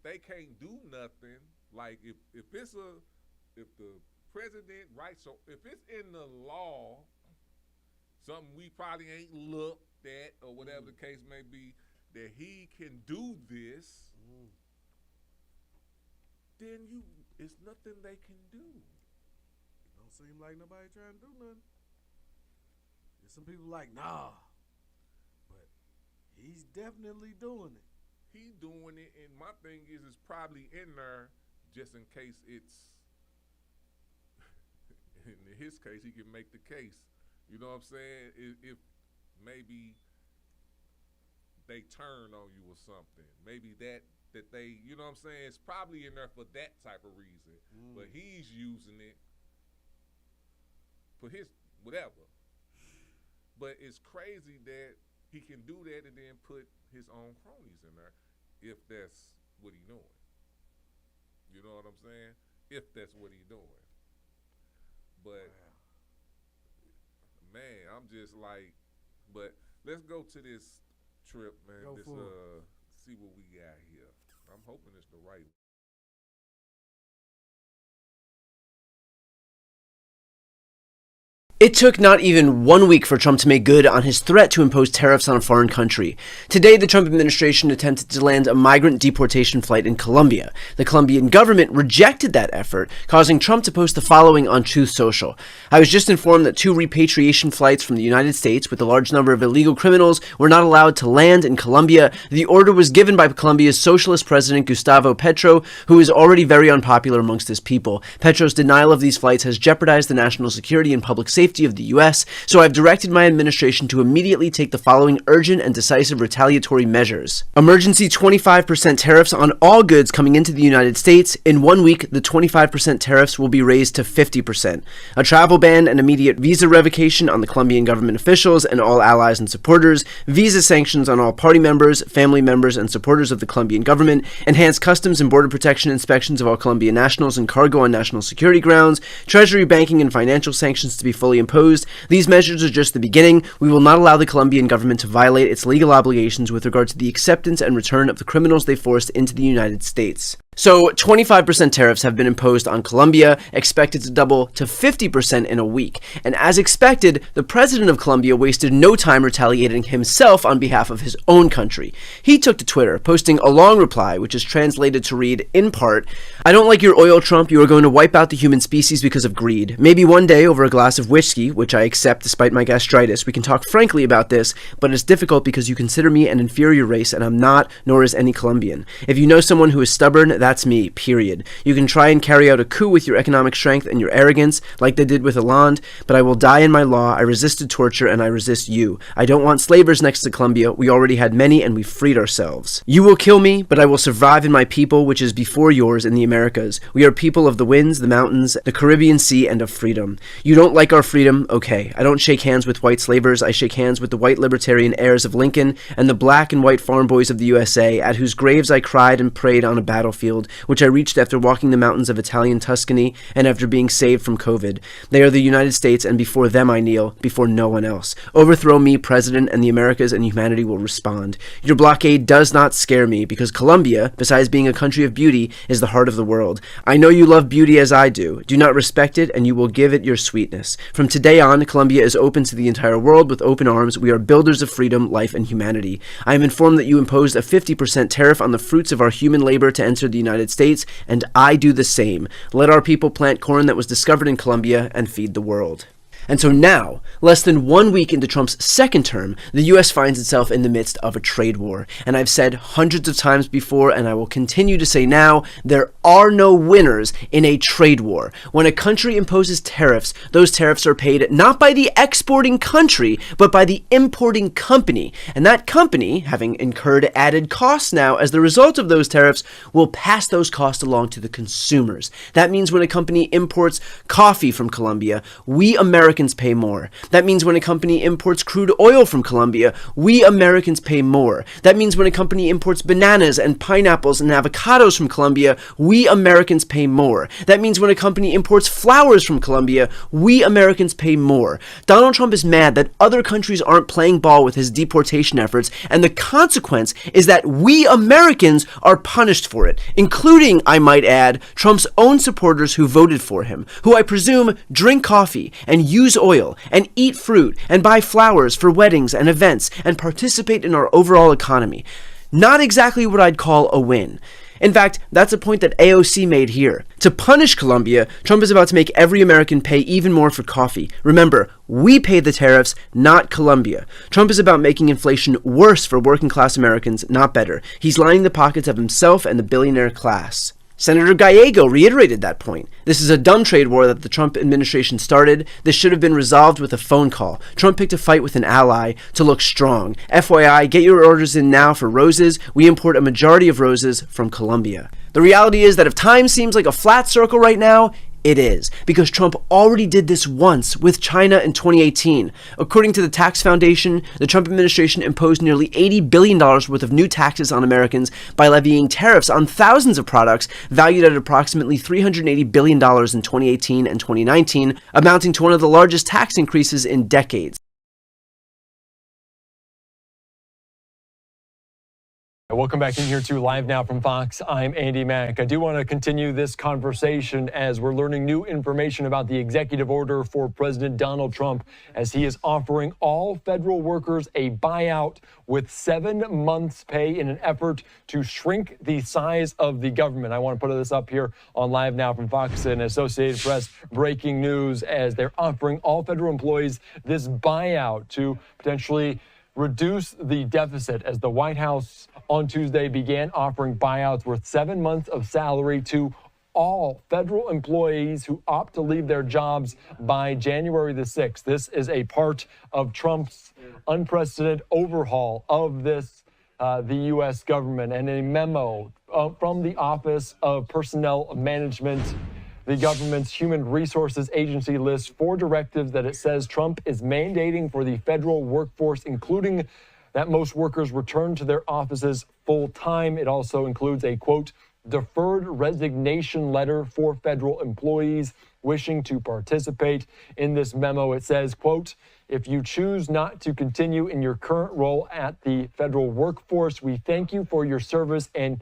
they can't do nothing, like if the president writes, so if it's in the law, something we probably ain't looked at or whatever the case may be, that he can do this, then it's nothing they can do. Don't seem like nobody trying to do nothing. There's some people like, nah, but he's definitely doing it. He's doing it, and my thing is, it's probably in there just in case it's, in his case, he can make the case. You know what I'm saying? If maybe they turn on you or something. Maybe that they, you know what I'm saying? It's probably in there for that type of reason. But he's using it for his whatever. But it's crazy that he can do that and then put his own cronies in there if that's what he's doing. You know what I'm saying? If that's what he's doing. But, man, I'm just like, but let's go to this trip, man. Go Let's for it. see what we got here. I'm hoping it's the right. It took not even 1 week for Trump to make good on his threat to impose tariffs on a foreign country. Today, the Trump administration attempted to land a migrant deportation flight in Colombia. The Colombian government rejected that effort, causing Trump to post the following on Truth Social. I was just informed that 2 repatriation flights from the United States with a large number of illegal criminals were not allowed to land in Colombia. The order was given by Colombia's socialist president Gustavo Petro, who is already very unpopular amongst his people. Petro's denial of these flights has jeopardized the national security and public safety of the U.S., so I've directed my administration to immediately take the following urgent and decisive retaliatory measures. Emergency 25% tariffs on all goods coming into the United States. In 1 week, the 25% tariffs will be raised to 50%. A travel ban and immediate visa revocation on the Colombian government officials and all allies and supporters. Visa sanctions on all party members, family members, and supporters of the Colombian government. Enhanced customs and border protection inspections of all Colombian nationals and cargo on national security grounds. Treasury, banking, and financial sanctions to be fully imposed. These measures are just the beginning. We will not allow the Colombian government to violate its legal obligations with regard to the acceptance and return of the criminals they forced into the United States. So 25% tariffs have been imposed on Colombia, expected to double to 50% in a week. And as expected, the president of Colombia wasted no time retaliating himself on behalf of his own country. He took to Twitter, posting a long reply, which is translated to read, in part, "I don't like your oil, Trump. You are going to wipe out the human species because of greed. Maybe one day over a glass of whiskey, which I accept despite my gastritis, we can talk frankly about this, but it's difficult because you consider me an inferior race and I'm not, nor is any Colombian. If you know someone who is stubborn, that's me, period. You can try and carry out a coup with your economic strength and your arrogance, like they did with Hollande, but I will die in my law. I resisted torture and I resist you. I don't want slavers next to Colombia. We already had many and we freed ourselves. You will kill me, but I will survive in my people, which is before yours in the Americas. We are people of the winds, the mountains, the Caribbean Sea, and of freedom. You don't like our freedom? Okay. I don't shake hands with white slavers. I shake hands with the white libertarian heirs of Lincoln and the black and white farm boys of the USA, at whose graves I cried and prayed on a battlefield, which I reached after walking the mountains of Italian Tuscany and after being saved from COVID. They are the United States, and before them I kneel, before no one else. Overthrow me, President, and the Americas, and humanity will respond. Your blockade does not scare me, because Colombia, besides being a country of beauty, is the heart of the world. I know you love beauty as I do. Do not respect it, and you will give it your sweetness. From today on, Colombia is open to the entire world with open arms. We are builders of freedom, life, and humanity. I am informed that you imposed a 50% tariff on the fruits of our human labor to enter the United States, and I do the same. Let our people plant corn that was discovered in Colombia and feed the world." And so now, less than 1 week into Trump's second term, the U.S. finds itself in the midst of a trade war. And I've said hundreds of times before, and I will continue to say now, there are no winners in a trade war. When a country imposes tariffs, those tariffs are paid not by the exporting country, but by the importing company. And that company, having incurred added costs now as the result of those tariffs, will pass those costs along to the consumers. That means when a company imports coffee from Colombia, we Americans pay more. That means when a company imports crude oil from Colombia, we Americans pay more. That means when a company imports bananas and pineapples and avocados from Colombia, we Americans pay more. That means when a company imports flowers from Colombia, we Americans pay more. Donald Trump is mad that other countries aren't playing ball with his deportation efforts, and the consequence is that we Americans are punished for it, including, I might add, Trump's own supporters who voted for him, who I presume drink coffee and use oil and eat fruit and buy flowers for weddings and events and participate in our overall economy. Not exactly what I'd call a win. In fact, that's a point that AOC made here. To punish Colombia, Trump is about to make every American pay even more for coffee. Remember, we pay the tariffs, not Colombia. Trump is about making inflation worse for working class Americans, not better. He's lining the pockets of himself and the billionaire class. Senator Gallego reiterated that point. This is a dumb trade war that the Trump administration started. This should have been resolved with a phone call. Trump picked a fight with an ally to look strong. FYI, get your orders in now for roses. We import a majority of roses from Colombia. The reality is that if time seems like a flat circle right now, it is, because Trump already did this once with China in 2018. According to the Tax Foundation, the Trump administration imposed nearly $80 billion worth of new taxes on Americans by levying tariffs on thousands of products valued at approximately $380 billion in 2018 and 2019, amounting to one of the largest tax increases in decades. Welcome back in here to Live Now from Fox. I'm Andy Mack. I do want to continue this conversation as we're learning new information about the executive order for President Donald Trump as he is offering all federal workers a buyout with 7 months' pay in an effort to shrink the size of the government. I want to put this up here on Live Now from Fox and Associated Press. Breaking news as they're offering all federal employees this buyout to potentially reduce the deficit as the White House on Tuesday began offering buyouts worth 7 months of salary to all federal employees who opt to leave their jobs by January the 6th. This is a part of Trump's unprecedented overhaul of the U.S. government, and a memo from the Office of Personnel Management, the government's human resources agency, lists 4 directives that it says Trump is mandating for the federal workforce, including that most workers return to their offices full time. It also includes a, quote, deferred resignation letter for federal employees wishing to participate. In this memo, it says, quote, if you choose not to continue in your current role at the federal workforce, we thank you for your service and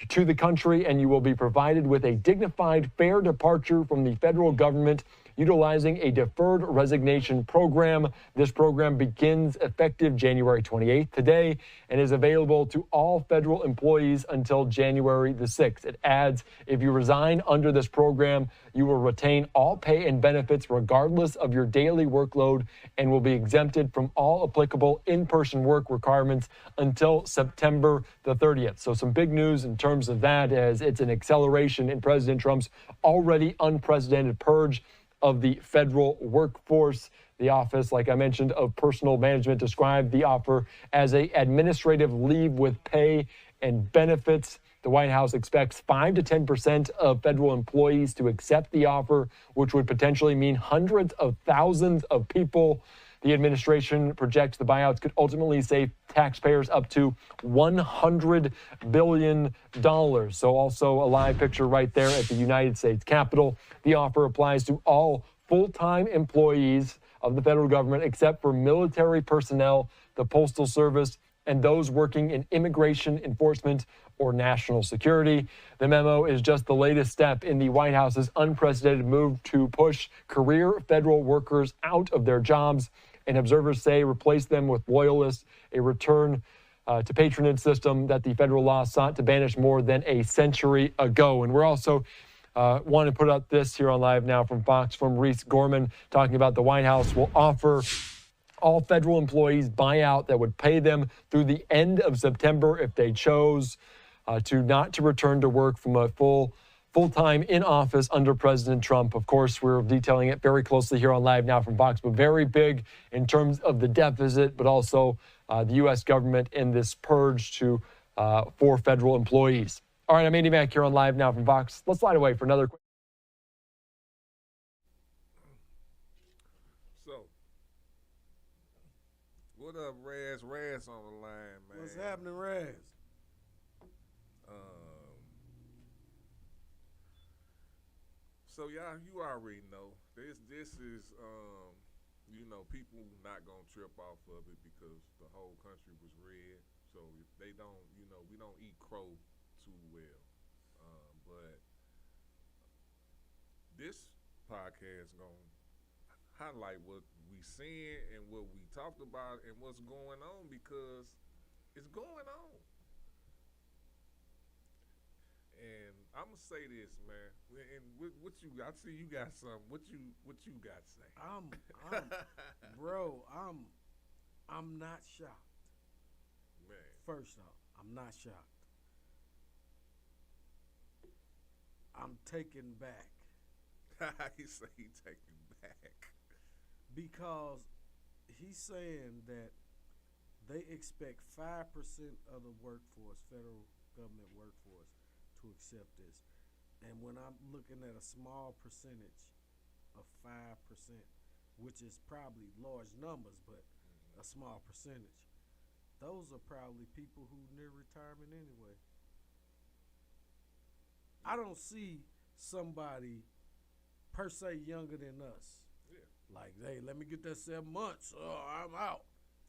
to the country, and you will be provided with a dignified, fair departure from the federal government utilizing a deferred resignation program. This program begins effective January 28th today and is available to all federal employees until January the 6th. It adds, if you resign under this program, you will retain all pay and benefits regardless of your daily workload and will be exempted from all applicable in-person work requirements until September the 30th. So some big news in terms of that, as it's an acceleration in President Trump's already unprecedented purge of the federal workforce. The Office, like I mentioned, of Personnel Management described the offer as a administrative leave with pay and benefits. The White House expects 5 to 10% of federal employees to accept the offer, which would potentially mean hundreds of thousands of people. The administration projects the buyouts could ultimately save taxpayers up to $100 billion. So also a live picture right there at the United States Capitol. The offer applies to all full-time employees of the federal government except for military personnel, the Postal Service, and those working in immigration enforcement or national security. The memo is just the latest step in the White House's unprecedented move to push career federal workers out of their jobs, and observers say replace them with loyalists, a return to patronage system that the federal law sought to banish more than a century ago. And we're also want to put out this here on Live Now from Fox from Reese Gorman talking about the White House will offer all federal employees buyout that would pay them through the end of September if they chose to return to work from a full-time in office under President Trump. Of course, we're detailing it very closely here on Live Now from Fox, but very big in terms of the deficit, but also the U.S. government in this purge for federal employees. All right, I'm Andy Mack here on Live Now from Fox. Let's slide away for another quick. So, what up, Raz? Raz on the line, man. What's happening, Raz? So y'all, you already know this is people not gonna trip off of it because the whole country was red. So if they don't, we don't eat crow too well. But this podcast gonna highlight what we seen and what we talked about and what's going on because it's going on. And I'm gonna say this, man. And what you? I see you got something. What you got to say? I'm not shocked. Man, First off, I'm not shocked. I'm taken back he say he taking back because he's saying that they expect 5% of the workforce, federal government workforce, to accept this. And when I'm looking at a small percentage of 5%, which is probably large numbers, but a small percentage, those are probably people who near retirement anyway. I don't see somebody per se younger than us. Yeah. Like, hey, let me get that 7 months. Oh, I'm out.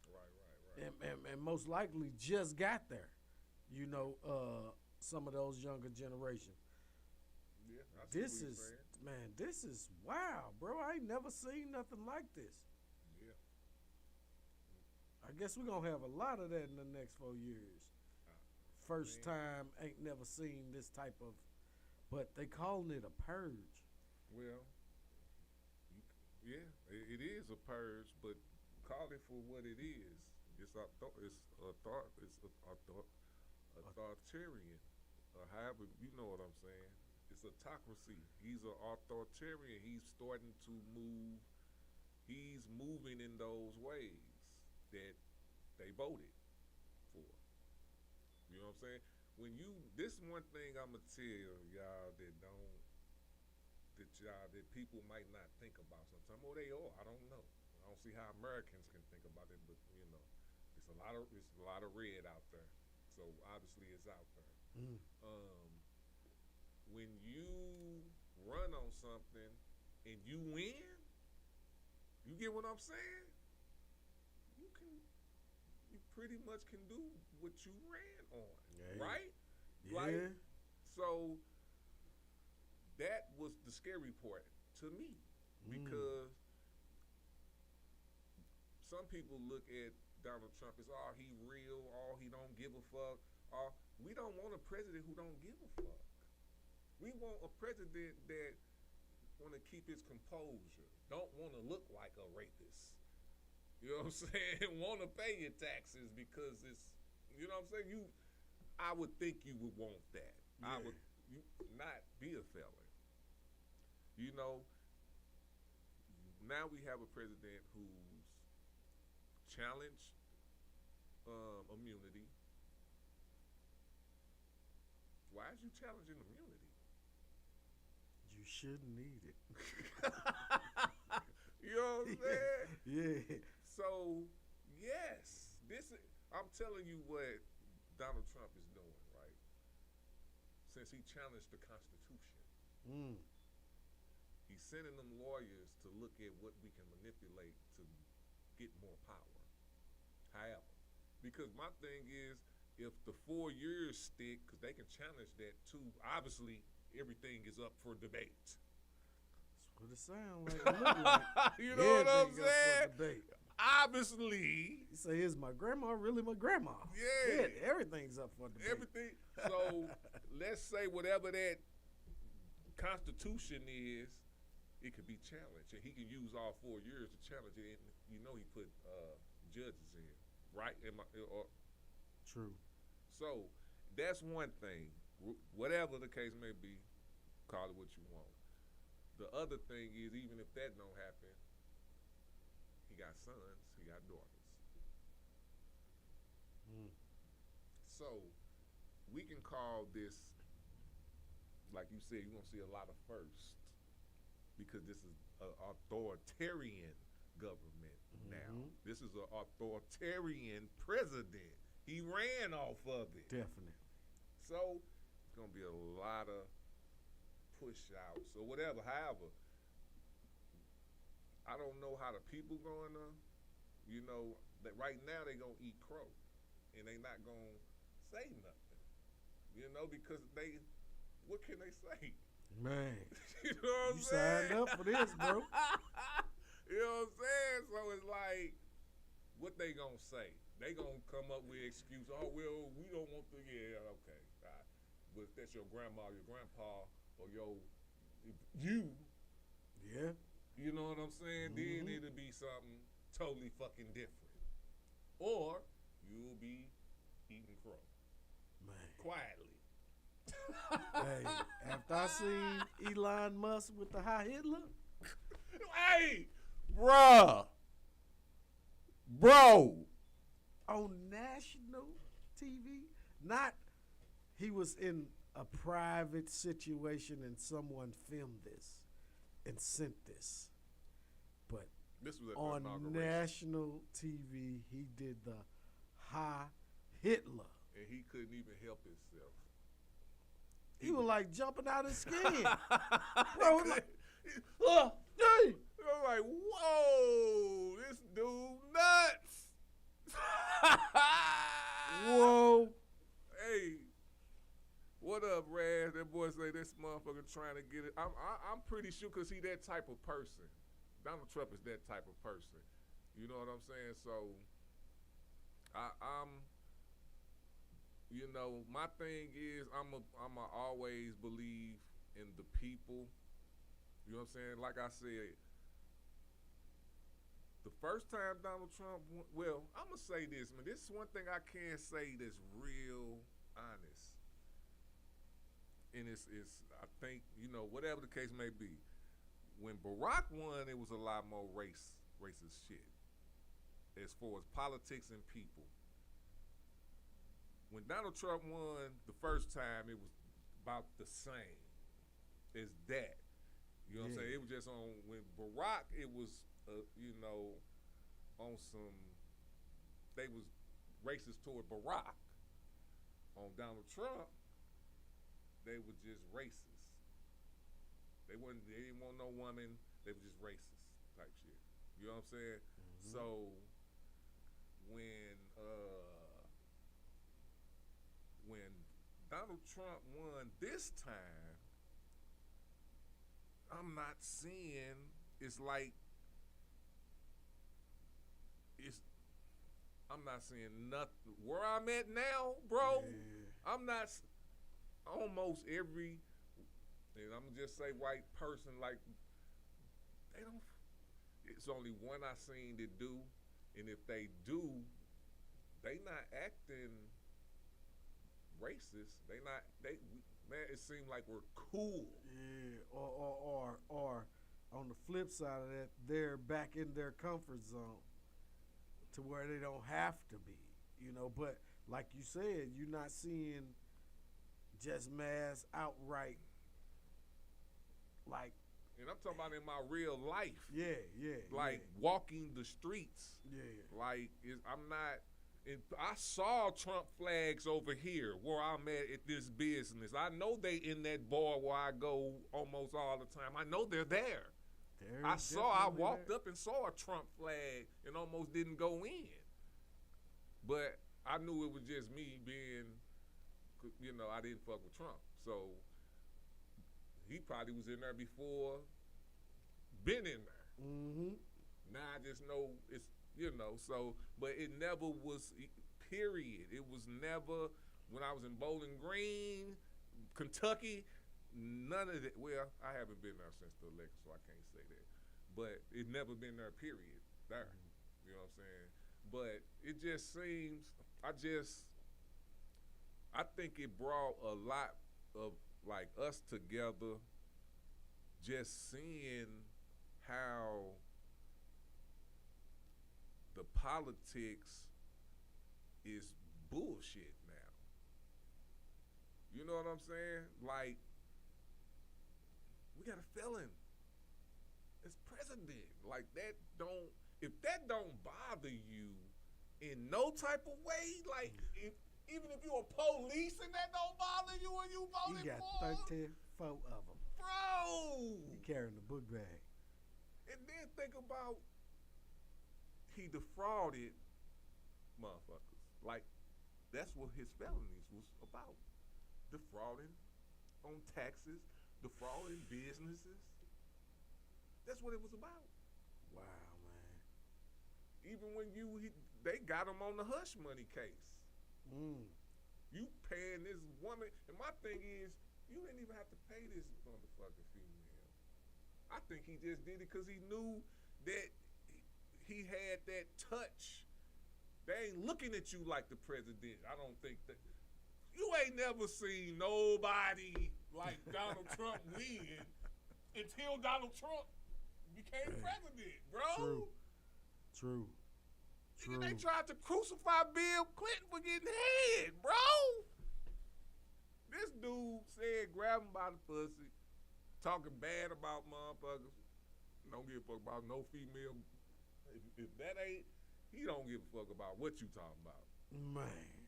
Right. And most likely just got there. you know, some of those younger generation. Yeah, I see This what you're is saying. man, this is wow, bro. I ain't never seen nothing like this. Yeah. I guess we're gonna have a lot of that in the next 4 years. First man. time ain't never seen this type of, but they calling it a purge. Well, yeah, it is a purge, but call it for what it is. It's authoritarian. However, you know what I'm saying. It's autocracy. He's an authoritarian. He's starting to move. He's moving in those ways that they voted for. You know what I'm saying? This one thing I'm gonna tell y'all that people might not think about sometimes. Oh, they are. I don't know. I don't see how Americans can think about it, but you know, it's a lot of red out there. So obviously, it's out there. When you run on something and you win, you get what I'm saying? You pretty much can do what you ran on, right? Yeah. Like, so that was the scary part to me because some people look at Donald Trump as, oh, he real, oh, he don't give a fuck. We don't want a president who don't give a fuck. We want a president that want to keep his composure, don't want to look like a rapist. You know what I'm saying? Want to pay your taxes because it's, you know what I'm saying? I would think you would want that. Yeah. I would not be a felon. You know, now we have a president who's challenged immunity. Why is you challenging immunity? You shouldn't need it. You know what I'm saying? Yeah. So, yes, I'm telling you what Donald Trump is doing, right? Since he challenged the Constitution. He's sending them lawyers to look at what we can manipulate to get more power. However, because my thing is, if the 4 years stick, because they can challenge that too, obviously everything is up for debate. That's what it sounds like. It look like. You know what I'm Everything up for saying? debate. Obviously. You say, is my grandma really my grandma? Yeah. Everything's up for debate. Everything. So let's say whatever that Constitution is, it could be challenged, and he can use all 4 years to challenge it. And you know he put judges in, right? True. So that's one thing. Whatever the case may be, call it what you want. The other thing is, even if that don't happen, he got sons, he got daughters. So we can call this, like you said, you're gonna see a lot of firsts because this is an authoritarian government now. This is an authoritarian president. He ran off of it. Definitely. So it's gonna be a lot of push outs or whatever. However, I don't know how the people gonna, you know, that right now they gonna eat crow and they not gonna say nothing. You know, because what can they say? Man. You know what I'm You saying? signed up for this, bro. You know what I'm saying? So it's like, what they gonna say? They gonna come up with excuse. Oh, well, we don't want to. Yeah, okay. All right. But if that's your grandma, your grandpa, or you. Yeah. You know what I'm saying? Then it'll be something totally fucking different. Or you'll be eating crow. Man. Quietly. Hey, after I seen Elon Musk with the high Hitler, Hey, bruh. Bro. on national TV, not he was in a private situation and someone filmed this and sent this. But This was at on the inauguration. national TV, he did the high Hitler. And he couldn't even help himself. He was like jumping out his skin. Bro, like, Hey! I'm like, whoa, this dude nuts. whoa. Hey, What up, Raz? That boy say this motherfucker trying to get it. I'm pretty sure because he that type of person. Donald Trump is that type of person. You know what I'm saying? So, I'm, you know, my thing is I'm a always believe in the people. You know what I'm saying? Like I said, the first time Donald Trump, well, I'm going to say this, man. This is one thing I can say that's real honest. And it's I think, you know, whatever the case may be, when Barack won, it was a lot more racist shit as far as politics and people. When Donald Trump won the first time, it was about the same as that. You know what I'm saying? It was just on, when Barack, it was, you know, on some, they was racist toward Barack. On Donald Trump, they were just racist. They didn't want no woman. They were just racist type shit. You know what I'm saying? Mm-hmm. So when Donald Trump won this time, I'm not seeing. I'm not seeing nothing. Where I'm at now, bro, I'm not. Almost every, and I'm gonna just say white person, like, they don't, it's only one I seen that do, and if they do, they not acting racist. Man, it seems like we're cool. Yeah, or on the flip side of that, they're back in their comfort zone to where they don't have to be, you know. But like you said, you're not seeing just mass outright, like. And I'm talking about in my real life. Yeah. Like walking the streets. Yeah. Like I'm not. I saw Trump flags over here where I'm at this business. I know they in that bar where I go almost all the time. I know they're there. I walked up and saw a Trump flag and almost didn't go in. But I knew it was just me being, you know, I didn't fuck with Trump. So he probably was in there before, been in there. Mm-hmm. Now I just know it's, you know, so, but it never was, period. It was never, when I was in Bowling Green, Kentucky, none of that. Well, I haven't been there since the election, so I can't say that. But it never been there, period, there. You know what I'm saying? But it just seems, I think it brought a lot of, like, us together, just seeing how the politics is bullshit now. You know what I'm saying? Like, we got a felon as president. Like, that don't, if that don't bother you in no type of way, like, even if you're a police and that don't bother you and you voted for him. He got 34 of them. Bro! He carrying the book bag. And then think about, he defrauded motherfuckers. Like, that's what his felonies was about. Defrauding on taxes, defrauding businesses. That's what it was about. Wow, man. Even when they got him on the hush money case. You paying this woman, and my thing is, you didn't even have to pay this motherfucking female. I think he just did it because he knew that he had that touch. They ain't looking at you like the president. I don't think that. You ain't never seen nobody like Donald Trump win until Donald Trump became president, bro. True. They tried to crucify Bill Clinton for getting head, bro. This dude said grab him by the pussy, talking bad about motherfuckers. Don't give a fuck about no female. If that ain't, he don't give a fuck about what you talking about. Man.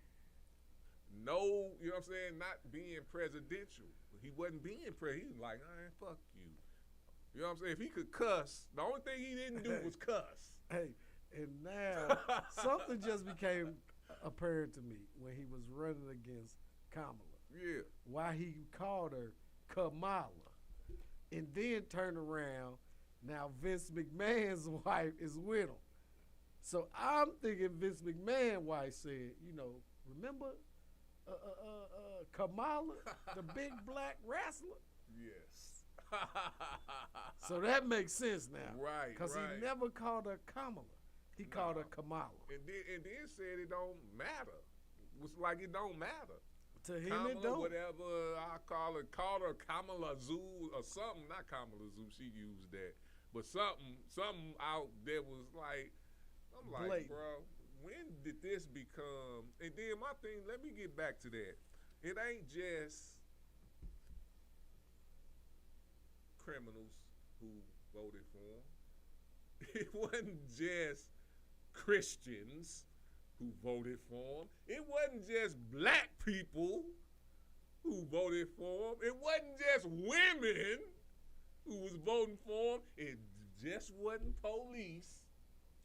No, you know what I'm saying? Not being presidential. He wasn't being president. He was like, fuck you. You know what I'm saying? If he could cuss, the only thing he didn't do was cuss. Hey, and now something just became apparent to me when he was running against Kamala. Yeah. why he called her Kamala. And then turn around, now Vince McMahon's wife is with him. So I'm thinking Vince McMahon's wife said, remember Kamala, the big black wrestler? Yes. So that makes sense now. Right, Because right. he never called her Kamala. He called her Kamala. And then said it don't matter. Was like it don't matter. To him, Kamala, it don't. whatever I call her Kamala Zoo or something. Not Kamala Zoo, she used that. But something out there was like, I'm like, Blatant. bro, when did this become? And then my thing, let me get back to that. It ain't just criminals who voted for him. It wasn't just Christians who voted for him. It wasn't just black people who voted for him. It wasn't just women who was voting for him. It just wasn't police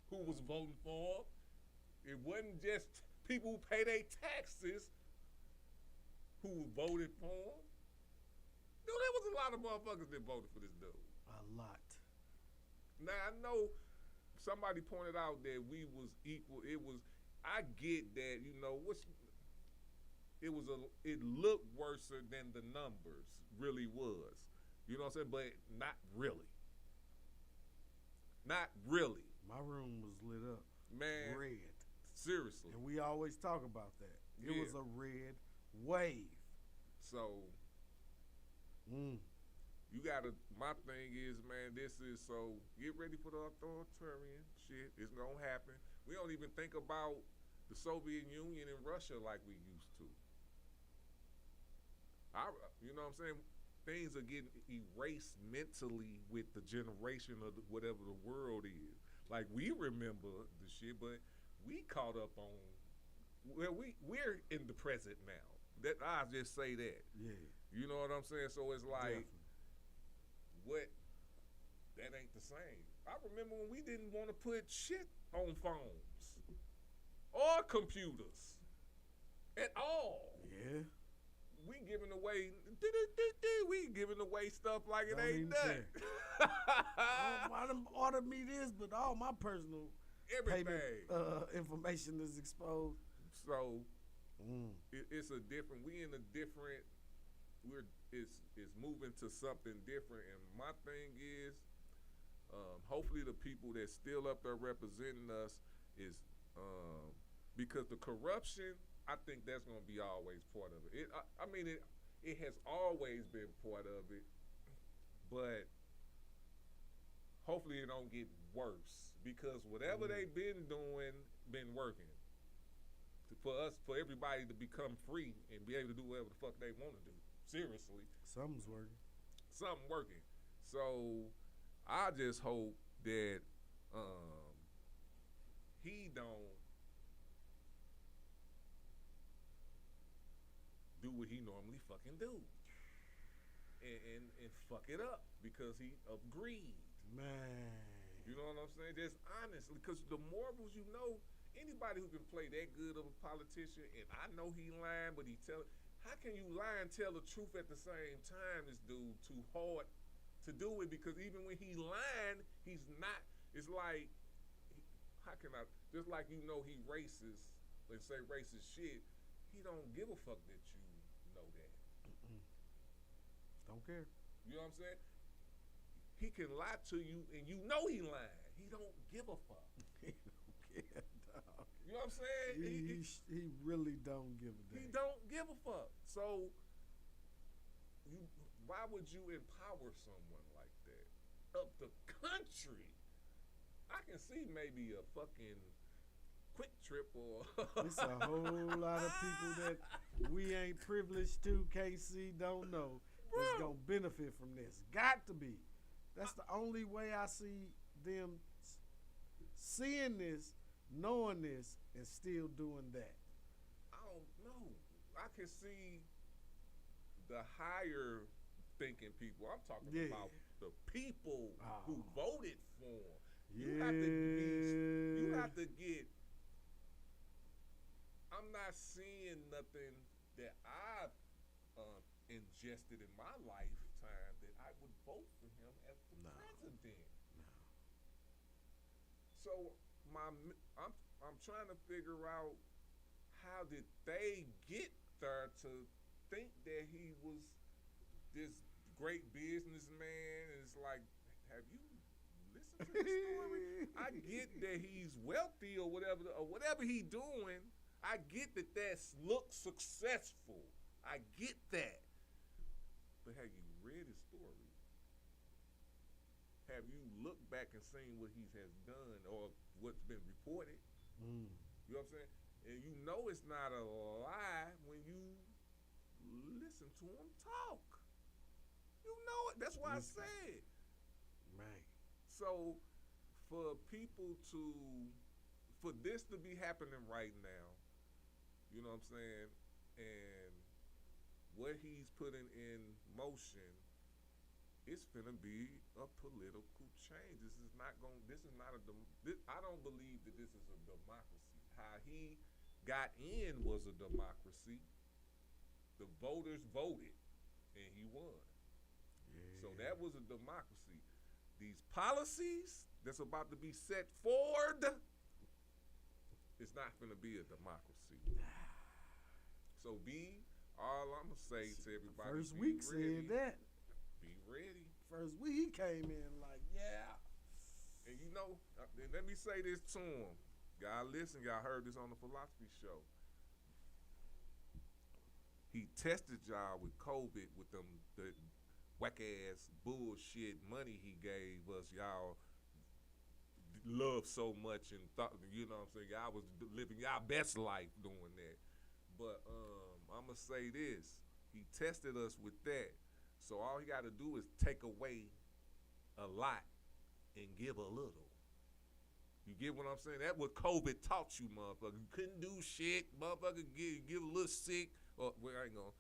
who was voting for him. It wasn't just people who pay their taxes who voted for him. No, there was a lot of motherfuckers that voted for this dude. A lot. Now I know somebody pointed out that we was equal. I get that, it looked worse than the numbers really was. You know what I'm saying? But not really. Not really. My room was lit up. Man. Red. Seriously. And we always talk about that. It Yeah. was a red wave. So you gotta, my thing is, man, get ready for the authoritarian shit. It's gonna happen. We don't even think about the Soviet Union and Russia like we used to. You know what I'm saying? Things are getting erased mentally with the generation of whatever the world is. Like, we remember the shit, but we caught up on, we're in the present now. I'll just say that. Yeah. You know what I'm saying? So it's like, Definitely. that ain't the same. I remember when we didn't want to put shit on phones or computers at all. Yeah. We giving away stuff like it Don't ain't even nothing. I done ordered me this, but all my personal Everything. payment information is exposed. So it's a different. It's moving to something different. And my thing is, hopefully the people that's still up there representing us is because the corruption, I think that's going to be always part of it. It has always been part of it, but hopefully it don't get worse because whatever they've been doing, been working. For everybody to become free and be able to do whatever the fuck they want to do. Seriously. Something's working. Something working. So I just hope that he don't do what he normally fucking do. And fuck it up because he of greed. Man. You know what I'm saying? Just honestly, because the morals, anybody who can play that good of a politician, and I know he lying, but how can you lie and tell the truth at the same time? This dude too hard to do it because even when he lying, he's not. It's like, how can I? Just like he racist and say racist shit, he don't give a fuck that you know that. Don't care. You know what I'm saying? He can lie to you and you know he lying. He don't give a fuck. He don't care, dog. You know what I'm saying? He really don't give a damn. He don't give a fuck. So, why would you empower someone like that? Of the country. I can see maybe a fucking Quick Trip or... It's a whole lot of people that we ain't privileged to, can't see, don't know, that's going to benefit from this. Got to be. That's the only way I see them seeing this, knowing this, and still doing that. I don't know. I can see the higher thinking people. I'm talking about the people who voted for him. You have to get. I'm not seeing nothing that I ingested in my lifetime that I would vote for him as the president. So I'm trying to figure out how did they get there to think that he was this great businessman? And it's like, have you listened to the story? I get that he's wealthy or whatever he doing. I get that looks successful. I get that. But have you read his story? Have you looked back and seen what he has done or what's been reported? You know what I'm saying? And you know it's not a lie when you listen to him talk. You know it. That's why I said. Man. So for this to be happening right now, you know what I'm saying, and what he's putting in motion, it's finna be a political change. I don't believe that this is a democracy. How he got in was a democracy. The voters voted, and he won. Yeah. So that was a democracy. These policies that's about to be set forward, it's not finna be a democracy. So all I'm gonna say to everybody, First week said that. Be ready. First week he came in like, yeah. And you know, let me say this to him. Y'all listen, y'all heard this on the Philosopee Show. He tested y'all with COVID with the whack-ass bullshit money he gave us. Y'all loved so much and thought, you know what I'm saying, y'all was living y'all best life doing that. But I'm going to say this. He tested us with that. So all he got to do is take away a lot and give a little. You get what I'm saying? That's what COVID taught you, motherfucker. You couldn't do shit. Motherfucker give a little sick. Or, well, I ain't gonna.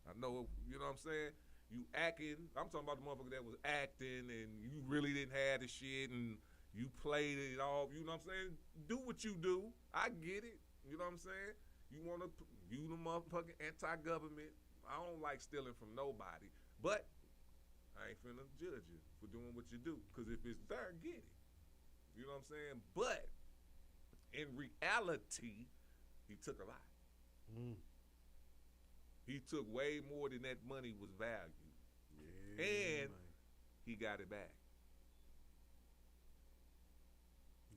I know, you know what I'm saying? You acting. I'm talking about the motherfucker that was acting and you really didn't have the shit and you played it all. You know what I'm saying? Do what you do. I get it. You know what I'm saying? You the motherfucking anti-government. I don't like stealing from nobody. But I ain't finna judge you for doing what you do. Because if it's there, get it. You know what I'm saying? But in reality, he took a lot. He took way more than that money was valued. Yeah, and he got it back.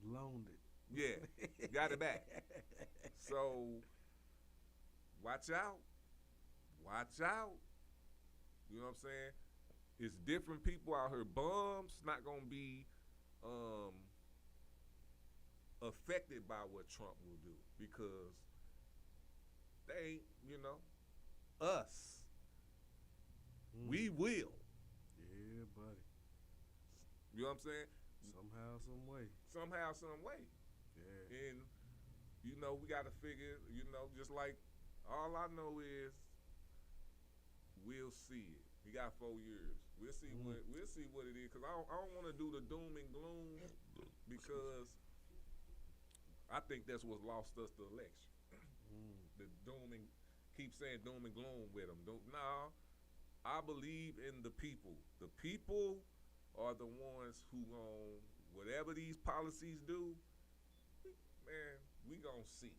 Loaned it. Yeah, got it back. So watch out. Watch out. You know what I'm saying? It's different people out here. Bums not gonna be affected by what Trump will do because they ain't, you know, us. We will. Yeah, buddy. You know what I'm saying? Somehow, some way. Somehow, some way. Yeah. And, you know, we got to figure, you know, just like all I know is we'll see it. We got 4 years. We'll see what it is. Because I don't want to do the doom and gloom because I think that's what lost us the election. The doom and keep saying doom and gloom with them. No, I believe in the people. The people are the ones who whatever these policies do, man, we gonna see.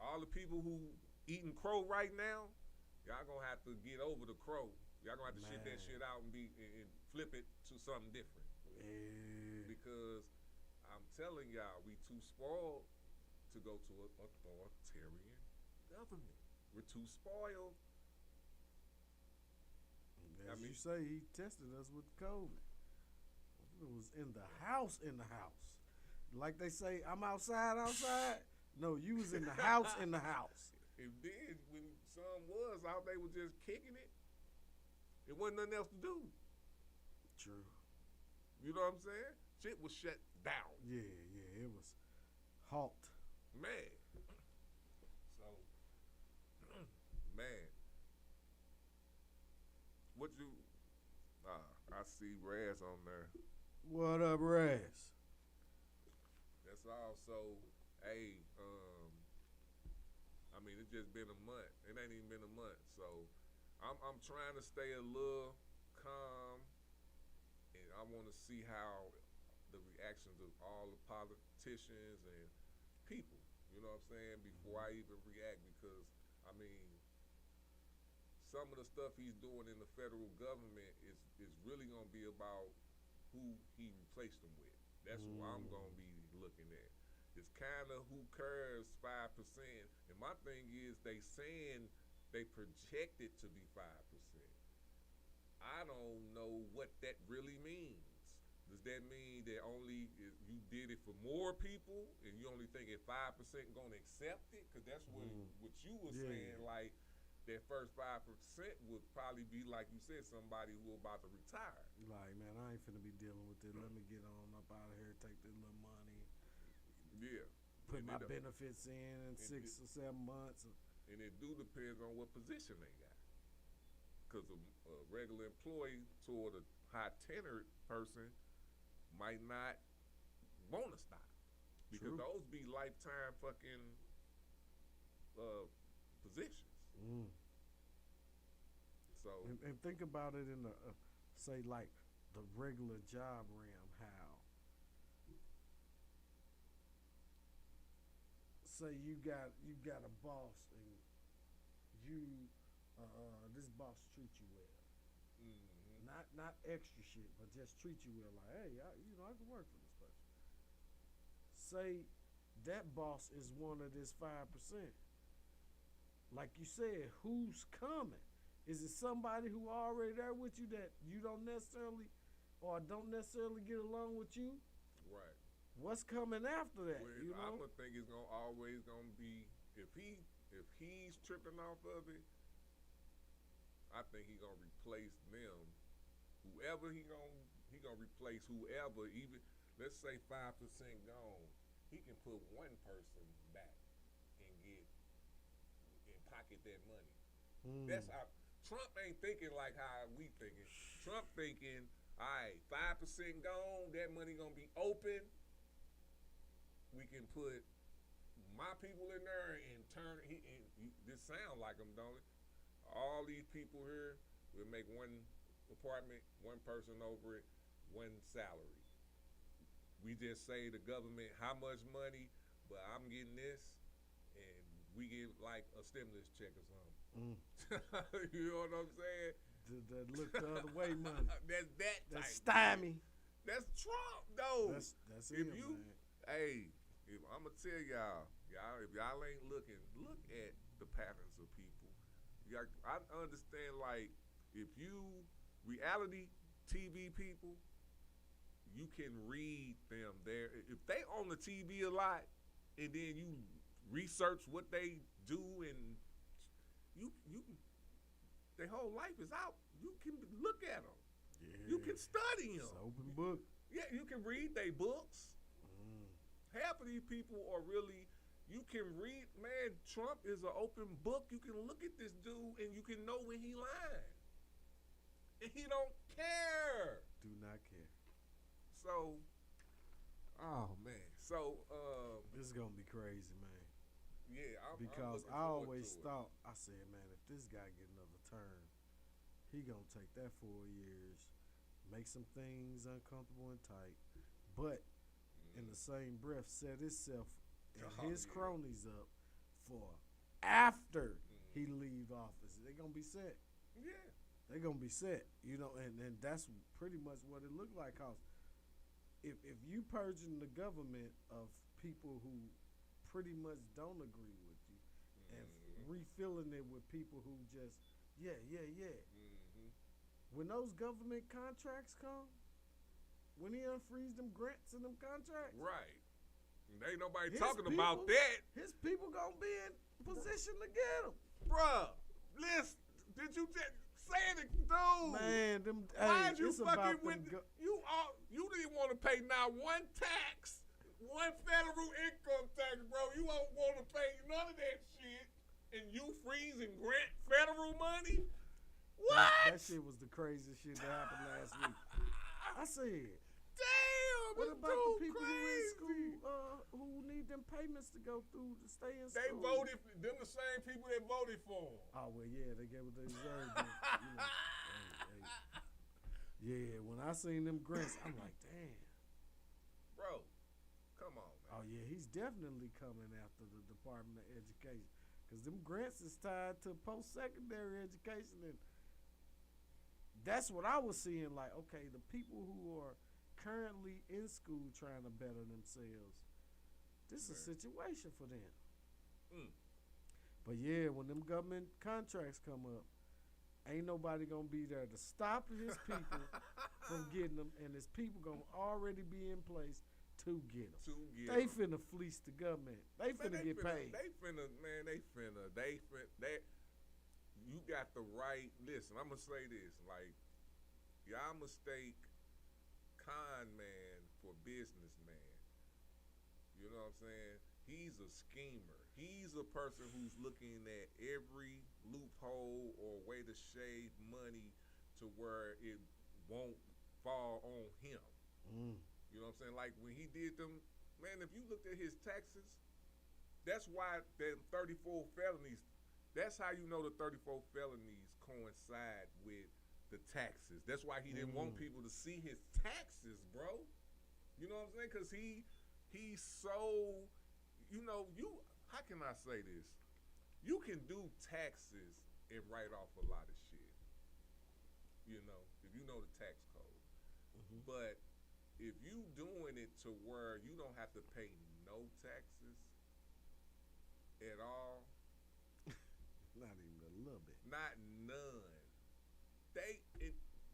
All the people who eating crow right now, y'all gonna have to get over the crow. Y'all gonna have to shit that shit out and flip it to something different. Yeah. Because I'm telling y'all, we too spoiled to go to an authoritarian government. We're too spoiled. As you say, he tested us with COVID. It was in the house. Like they say, I'm outside. No, you was in the house. And then when some was out, they were just kicking it. It wasn't nothing else to do. True. You know what I'm saying? Shit was shut down. Yeah, it was halt. Man. So, man. What you, I see Raz on there. What up, Raz? That's also, hey, I mean, it's just been a month. It ain't even been a month. So, I'm trying to stay a little calm, and I want to see how the reactions of all the politicians and people, you know what I'm saying, before I even react, because I mean, some of the stuff he's doing in the federal government is really gonna be about who he replaced them with. That's what I'm gonna be looking at. It's kind of who cares 5%, and my thing is they saying they project it to be 5%. I don't know what that really means. Does that mean that only you did it for more people, and you only think at 5% gonna accept it? Because that's what you were saying, like that first 5% would probably be, like you said, somebody who about to retire. Like, man, I ain't finna be dealing with it. Let me get on up out of here, take this little money, Yeah. put And my it- benefits in 6 or 7 months. And it do depends on what position they got. Because a regular employee toward a high tenured person might not want to stop. Because True. those be lifetime fucking positions. So, And think about it in the, say, like the regular job realm, how, say you got a boss and you, this boss treats you well. Not extra shit, but just treat you well. Like, hey, I can work for this person. Say that boss is one of this 5%. Like you said, who's coming? Is it somebody who already there with you that you don't necessarily get along with you? right. What's coming after that? Well, You I know? would think it's always gonna be, if he's tripping off of it, I think he gonna replace them. Whoever he gonna replace whoever, even let's say 5% gone, he can put one person back and pocket that money. That's how Trump ain't thinking like how we thinking. Trump thinking, all right, 5% gone, that money gonna be open. We can put my people in there and this sound like him, don't it? All these people here will make one apartment, one person over it, one salary. We just say the government how much money, but I'm getting this, and we get like a stimulus check or something. You know what I'm saying? That look the other way money. That's that type. That's stymie. That's Trump, though. That's if him, you, man. hey, if I'm gonna tell y'all, if y'all ain't looking, look at the patterns of people. I understand, like, if you reality TV people, you can read them there. If they on the TV a lot, and then you research what they do, and you their whole life is out. You can look at them. Yeah. You can study It's them. an open book. Yeah, you can read their books. Half of these people are really, you can read, man, Trump is an open book. You can look at this dude and you can know when he lying. And he don't care. Do not care. So, oh man. So, This is gonna be crazy, man. yeah, Because I'm I looking always forward to it. thought, I said, man, if this guy get another term, he gonna take that 4 years, make some things uncomfortable and tight, but in the same breath set himself and his cronies up for after he leave office. They gonna be set. Yeah. They gonna be set, you know, and that's pretty much what it looked like. Cause if you purging the government of people who pretty much don't agree with you, and refilling it with people who just yeah. When those government contracts come, when he unfreeze them grants and them contracts, Right. And ain't nobody his talking people- about that. his people gonna be in position to get them. Bruh, listen, did you just say it, dude? Man, them. Why'd you it's about fucking them with you didn't want to pay not one tax, one federal income tax, bro. You don't want to pay none of that shit, and you freezing grant federal money? What? That shit was the craziest shit that happened last week. I said, damn, What this about the dude people who in crazy. school who need them payments to go through to stay in school? They voted for them, the same people that voted for him. Oh well, yeah, they get what they deserve. But, yeah, when I seen them grants, I'm like, damn. Bro, come on, man. Oh yeah, he's definitely coming after the Department of Education, because them grants is tied to post-secondary education, and that's what I was seeing. Like, okay, the people who are currently in school trying to better themselves, this is a situation for them. Mm. But yeah, when them government contracts come up, ain't nobody gonna be there to stop his people from getting them, and his people gonna already be in place to get them. They finna fleece the government. They finna get paid. They finna. You got the right. Listen, I'm gonna say this. Like, y'all mistake con man for businessman. You know what I'm saying? He's a schemer. He's a person who's looking at every loophole or way to shave money to where it won't fall on him. Mm. You know what I'm saying? Like when he did them, man, if you looked at his taxes, that's why them 34 felonies, that's how you know the 34 felonies coincide with the taxes. That's why he didn't want people to see his taxes, bro. You know what I'm saying? Because he's so, how can I say this? You can do taxes and write off a lot of shit. You know, if you know the tax code. Mm-hmm. But if you doing it to where you don't have to pay no taxes at all, Not even a little bit. not none.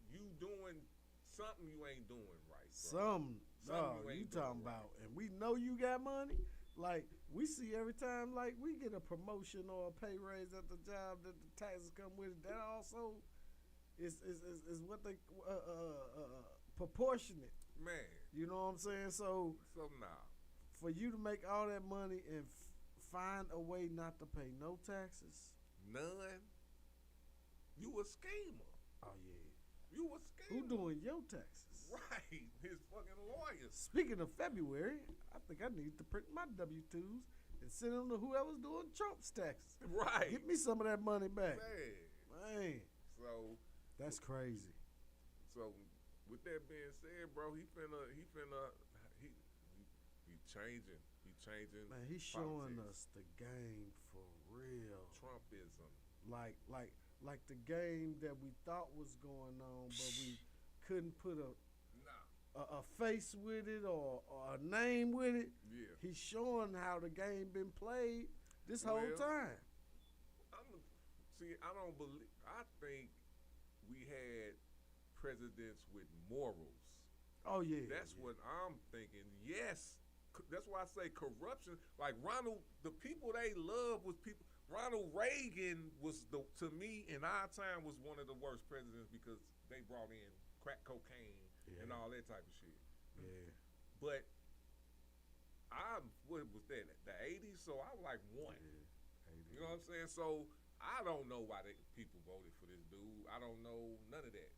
You doing something you ain't doing right, bro. Something you ain't talking doing about, and we know you got money. Like we see every time, like we get a promotion or a pay raise at the job that the taxes come with it. That also is what they proportionate. Man, You know what I'm saying? So nah. for you to make all that money and find a way not to pay no taxes. None. You a schemer. Oh yeah. You a schemer. Who doing your taxes? Right. His fucking lawyers. Speaking of February, I think I need to print my W-2s and send them to whoever's doing Trump's taxes. Right. Get me some of that money back. Man. Man, So that's crazy. with that being said, bro, he changing. He changing. Man, he's showing politics. us the game for real. Trumpism. Like the game that we thought was going on, but we couldn't put a face with it or a name with it. Yeah. He's showing how the game been played this whole time. I don't believe. I think we had presidents with morals. Oh yeah. That's what I'm thinking. Yes. That's why I say corruption. Like Ronald, the people they love was people. Ronald Reagan was to me in our time was one of the worst presidents because they brought in crack cocaine and all that type of shit. Yeah. But what was that? The 80s? So I was like one. Yeah. You know what I'm saying? So I don't know why people voted for this dude. I don't know none of that.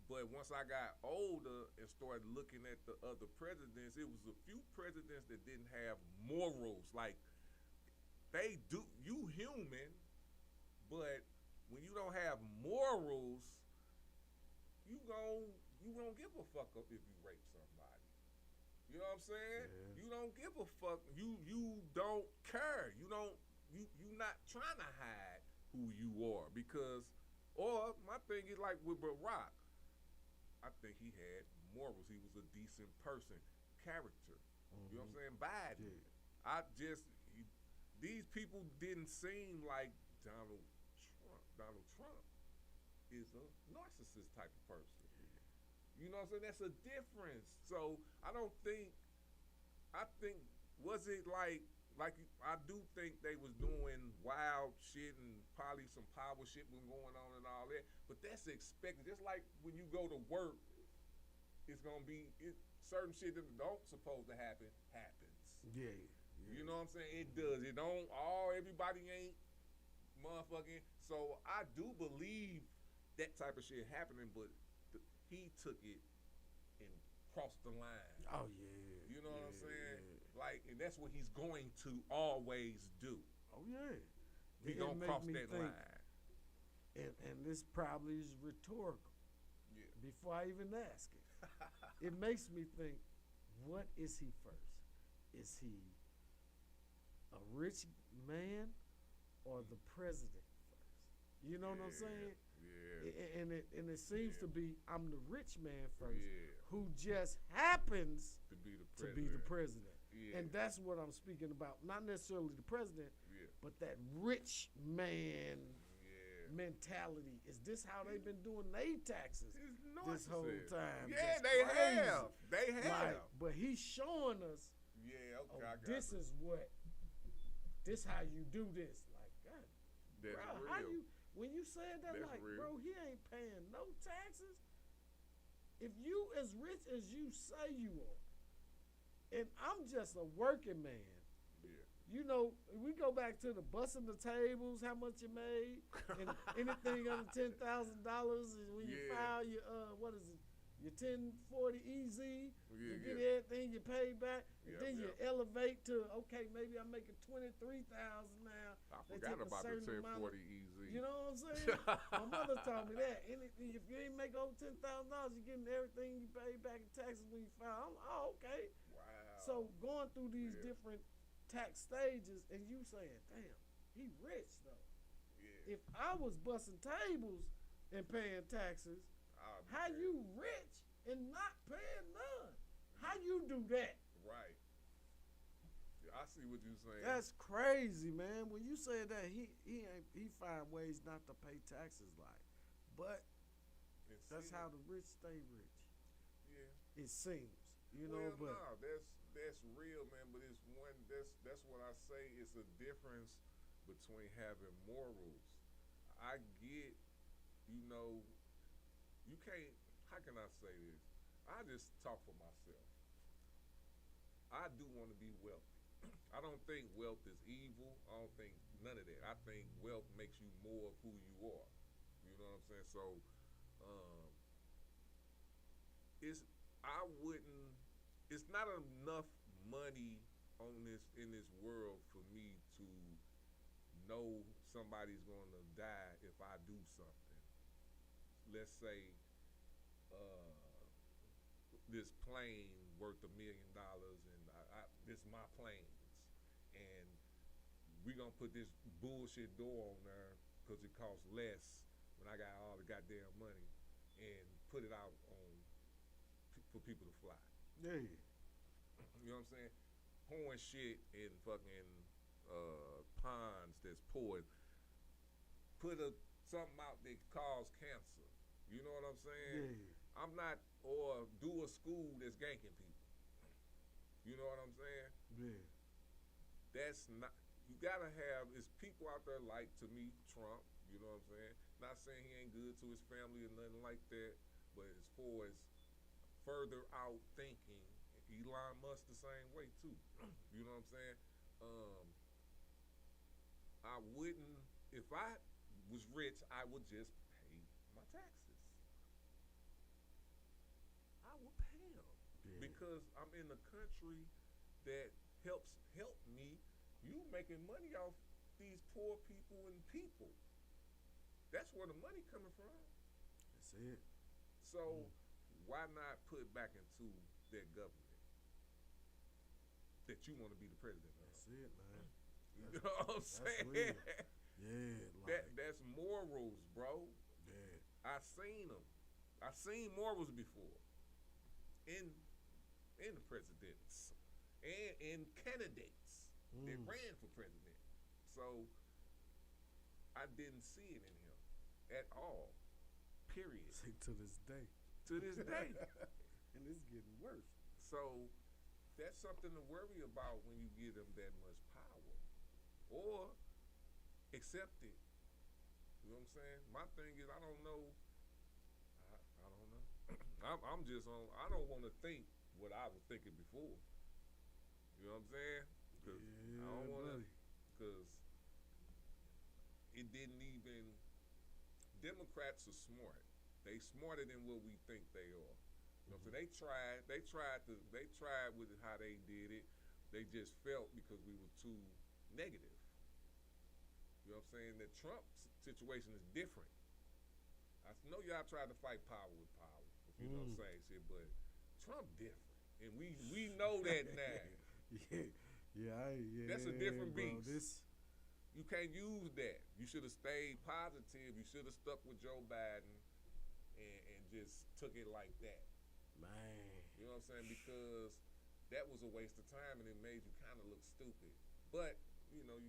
But once I got older and started looking at the other presidents, it was a few presidents that didn't have morals. Like, they do, you human, but when you don't have morals, you don't give a fuck up if you rape somebody. You know what I'm saying? Yeah. You don't give a fuck. You don't care. You not trying to hide who you are because, or my thing is like with Barack, I think he had morals. He was a decent person, character. You know what I'm saying? Biden. Yeah. These people didn't seem like Donald Trump. Donald Trump is a narcissist type of person. You know what I'm saying? That's a difference. So I think, was it like I do think they was doing wild shit and probably some power shit was going on and all that, but that's expected. Just like when you go to work, it's gonna be certain shit that don't supposed to happen happens. Yeah. You know what I'm saying? It does. It don't. Everybody ain't motherfucking. So I do believe that type of shit happening, but he took it and crossed the line. Oh yeah. You know what I'm saying? Yeah. Like, and that's what he's going to always do. Oh yeah. He gonna make cross me that think, line. and this probably is rhetorical. Yeah. Before I even ask it, it makes me think, what is he first? Is he a rich man or the president first? You know what I'm saying? Yeah. And it seems Yeah. to be I'm the rich man first, Yeah. who just happens To be the to president. be the president. Yeah. And that's what I'm speaking about. Not necessarily the president, Yeah. but that rich man Yeah. mentality. Is this how they've been doing their taxes It's this whole nonsense. time? Yeah, Just they crazy. have. They have. Like, but he's showing us, Yeah, okay, oh, I got this it. is what, this how you do this. Like, God, That's bro, real. how you, when you said that, That's like, real. bro, he ain't paying no taxes. If you as rich as you say you are, and I'm just a working man, Yeah. you know, we go back to the busting the tables, how much you made, and anything under $10,000 when you Yeah. file your what is it, your 1040 EZ, you get yeah. everything you pay back, and Yeah, then you yeah. elevate to, okay, maybe I'm making 23,000 now. I They forgot take a about the certain amount of- 1040 easy. You know what I'm saying? My mother taught me that. Anything, if you ain't make over $10,000, you're getting everything you pay back in taxes when you file. Oh, okay. Wow. So going through these Yeah. different tax stages, and you saying, "Damn, he rich though." Yeah. If I was busting tables and paying taxes, I'll be how there. you rich and not paying none? How you do that? Right. Yeah, I see what you're saying. That's crazy, man. When you say that, he find ways not to pay taxes, like, but And that's see, how the rich stay rich. Yeah. It seems, you know, Well, but no, that's real, man. But it's one. That's what I say. It's a difference between having morals. I get, you know, you can't. How can I say this? I just talk for myself. I do want to be wealthy. I don't think wealth is evil. I don't think none of that. I think wealth makes you more of who you are. You know what I'm saying? So, I wouldn't. It's not enough money in this world for me to know somebody's going to die if I do something. Let's say this plane worth $1 million, and this is my planes, and we gonna put this bullshit door on there because it costs less when I got all the goddamn money, and put it out on for people to fly. yeah, You know what I'm saying? Pouring shit in fucking ponds that's poured. Put something out that cause cancer. You know what I'm saying? yeah, I'm not, or do a school that's ganking people. You know what I'm saying? yeah. That's not, you gotta have, it's people out there like, to me, Trump, you know what I'm saying? Not saying he ain't good to his family or nothing like that, but as far as further out thinking, Elon Musk the same way too. You know what I'm saying? I wouldn't, if I was rich, I would just pay my taxes. I would pay them. Yeah. Because I'm in a country that help me. You making money off these poor people and people. That's where the money coming from. That's it. So why not put back into that government that you want to be the president of? That's it, man. You know what I'm saying? real. Yeah, like, That's morals, bro. yeah, I seen them. I seen morals before in the presidents and in candidates that ran for president. So I didn't see it in him at all. Period. say to this day, To this day. and it's getting worse. So that's something to worry about when you give them that much power, or accept it. You know what I'm saying? My thing is, I don't know. I don't know. I'm just on. I don't want to think what I was thinking before. You know what I'm saying? Because I don't want to. Because it didn't even. Democrats are smart. They smarter than what we think they are. You know what I'm saying? They tried with it how they did it. They just felt because we were too negative. You know what I'm saying? The Trump situation is different. I know y'all tried to fight power with power. You know what I'm saying? Shit, but Trump different. And we know that now. That's a different beast. You can't use that. You should have stayed positive. You should have stuck with Joe Biden and just took it like that. Man. You know what I'm saying? Because that was a waste of time and it made you kind of look stupid. But, you know.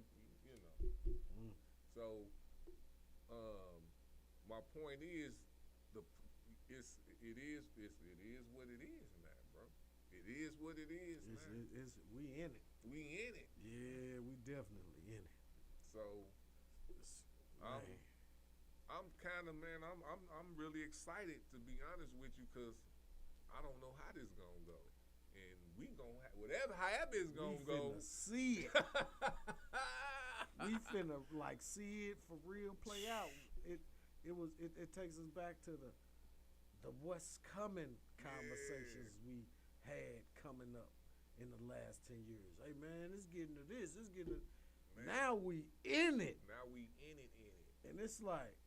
So, my point is, it is what it is now, bro. It is what it is, man. We in it. We in it. Yeah, we definitely in it. So, I'm kind of, man, I'm really excited, to be honest with you, because I don't know how this gonna go. And we gonna however it's gonna go. See it. We finna see it for real play out. It takes us back to the what's coming conversations we had coming up in the last 10 years. Hey man, it's getting to this. It's getting to man. Now we in it. Now we in it. And it's like,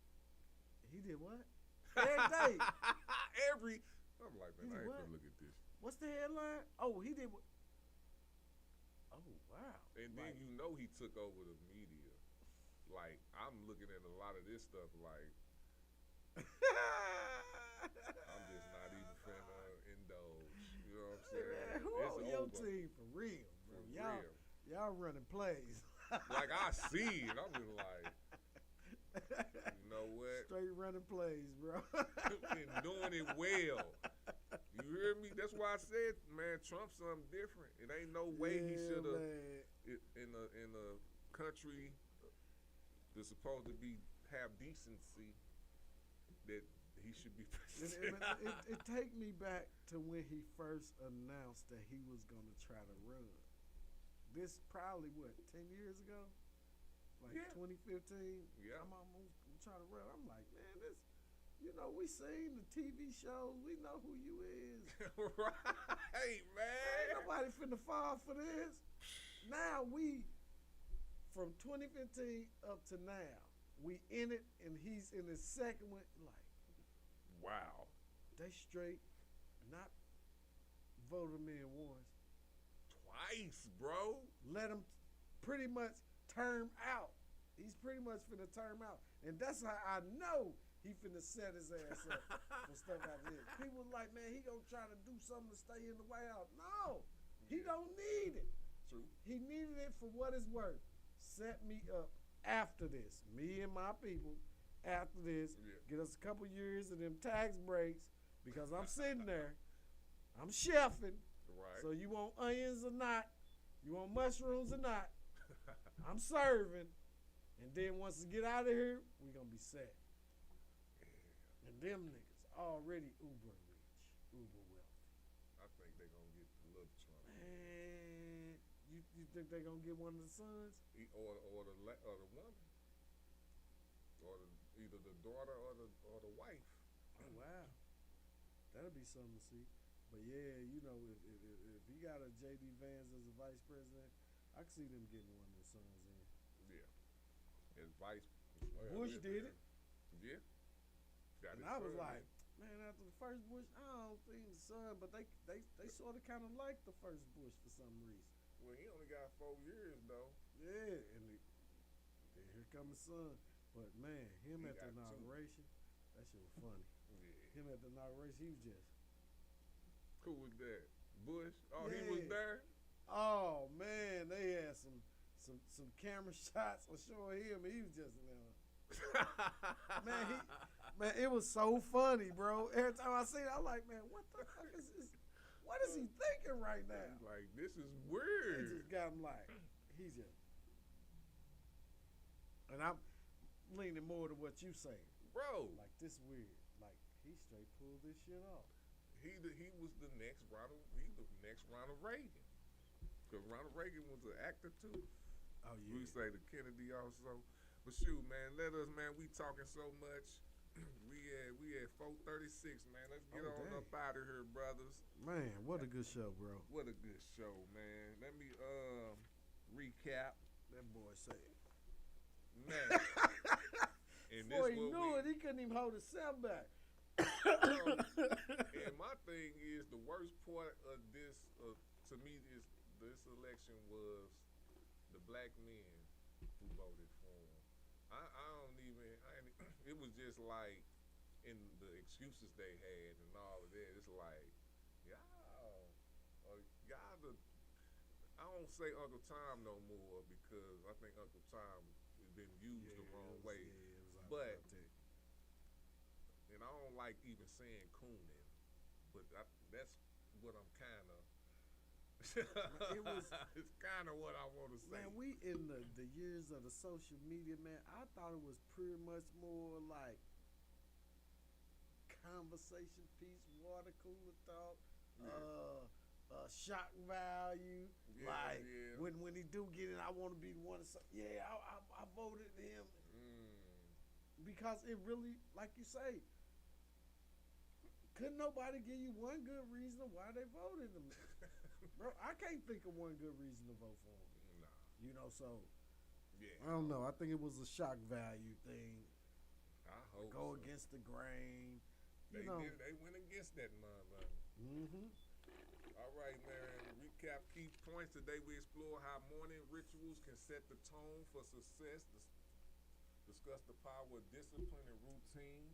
he did what? Every day. I'm like, man, I ain't gonna look at this. What's the headline? Oh, he did what? Oh, wow. And then you know he took over the media. Like, I'm looking at a lot of this stuff like, I'm just not even finna indulge. You know what I'm saying? Hey man, who on your team for real, bro? Y'all running plays. Like, I see it. I'm just like, you know what? Straight running plays, bro. And doing it well. You hear me? That's why I said, man, Trump's something different. It ain't no way he should have in a country that's supposed to have decency that he should be president. It take me back to when he first announced that he was gonna try to run. This probably 10 years ago? Like 2015? Yeah. I'm trying to run. I'm like, man, this, we seen the TV shows. We know who you is. Right, man. Ain't nobody finna fall for this. Now from 2015 up to now, we in it, and he's in his second one. Like, wow. They straight not voted him in once. Twice, bro. Let him pretty much term out. He's pretty much finna term out. And that's how I know he finna set his ass up for stuff like this. People like, man, he gonna try to do something to stay in the White House. No, he don't need it. True. He needed it for what it's worth. Set me up after this. Me and my people, after this, get us a couple years of them tax breaks, because I'm sitting there, I'm chefing. Right. So you want onions or not, you want mushrooms or not, I'm serving. And then once we get out of here, we gonna be set. And them niggas already uber rich, uber wealthy. I think they gonna get the little Trump. Man, you think they gonna get one of the sons? Or the woman, or either the daughter or the wife. Oh wow, that'll be something to see. But yeah, if he got a J.D. Vance as a vice president, I can see them getting one of the sons in. Yeah. As vice. Bush did it. Yeah. And I was like, man, after the first Bush, I don't think the son, but they sort of kind of like the first Bush for some reason. Well, he only got 4 years though. Yeah, and then here comes his son. But man, him at the inauguration, that shit was funny. Yeah. Him at the inauguration, he was just. Who was that? Bush? Oh, yeah. He was there? Oh man, they had some camera shots of showing him, and he was just in there. Man, it was so funny, bro. Every time I see it, I'm like, man, what the fuck is this? What is he thinking right now? Like, this is weird. It just got him like, he's just. And I'm leaning more to what you saying. Bro. Like, this weird. Like, he straight pulled this shit off. He was the next Ronald Reagan. Because Ronald Reagan was an actor too. Oh yeah. We say the Kennedy also. But shoot, man, we talking so much. We at 4:36, man. Let's get on dang. up out of here, brothers. Man, what a good show, bro. What a good show, man. Let me recap. That boy said. Man. And Boy, this he what knew we, it. He couldn't even hold himself back. And my thing is, the worst part of this, to me, is this election was the black men who voted for him. I don't even. It was just like in the excuses they had and all of that. It's like y'all, I don't say Uncle Tom no more because I think Uncle Tom has been used the wrong way. But and I don't like even saying cooning, but that's what I'm kind of. It's kind of what I want to say. Man, we in the years of the social media, man. I thought it was pretty much more like conversation piece, water cooler talk, shock value. Yeah, like yeah. when he do get it, I want to be the one to say, yeah, I voted him because it really, like you say, couldn't nobody give you one good reason why they voted him. Bro, I can't think of one good reason to vote for him. Nah. You know, so Yeah. I don't know. I think it was a shock value thing. I hope Go so. against the grain. They You know. did. They went against that motherfucker. Mm-hmm. All right, man. Recap key points. Today we explore how morning rituals can set the tone for success. Discuss the power of discipline and routine,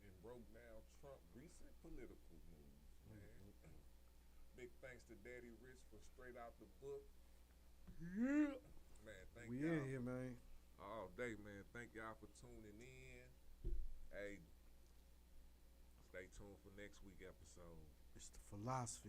and broke down Trump's recent political moves. Man. Big thanks to Daddy Rich for straight out the book. Yeah. Man, thank We y'all in here, man. all day, man. Thank y'all for tuning in. Hey, stay tuned for next week episode. It's the philosophy.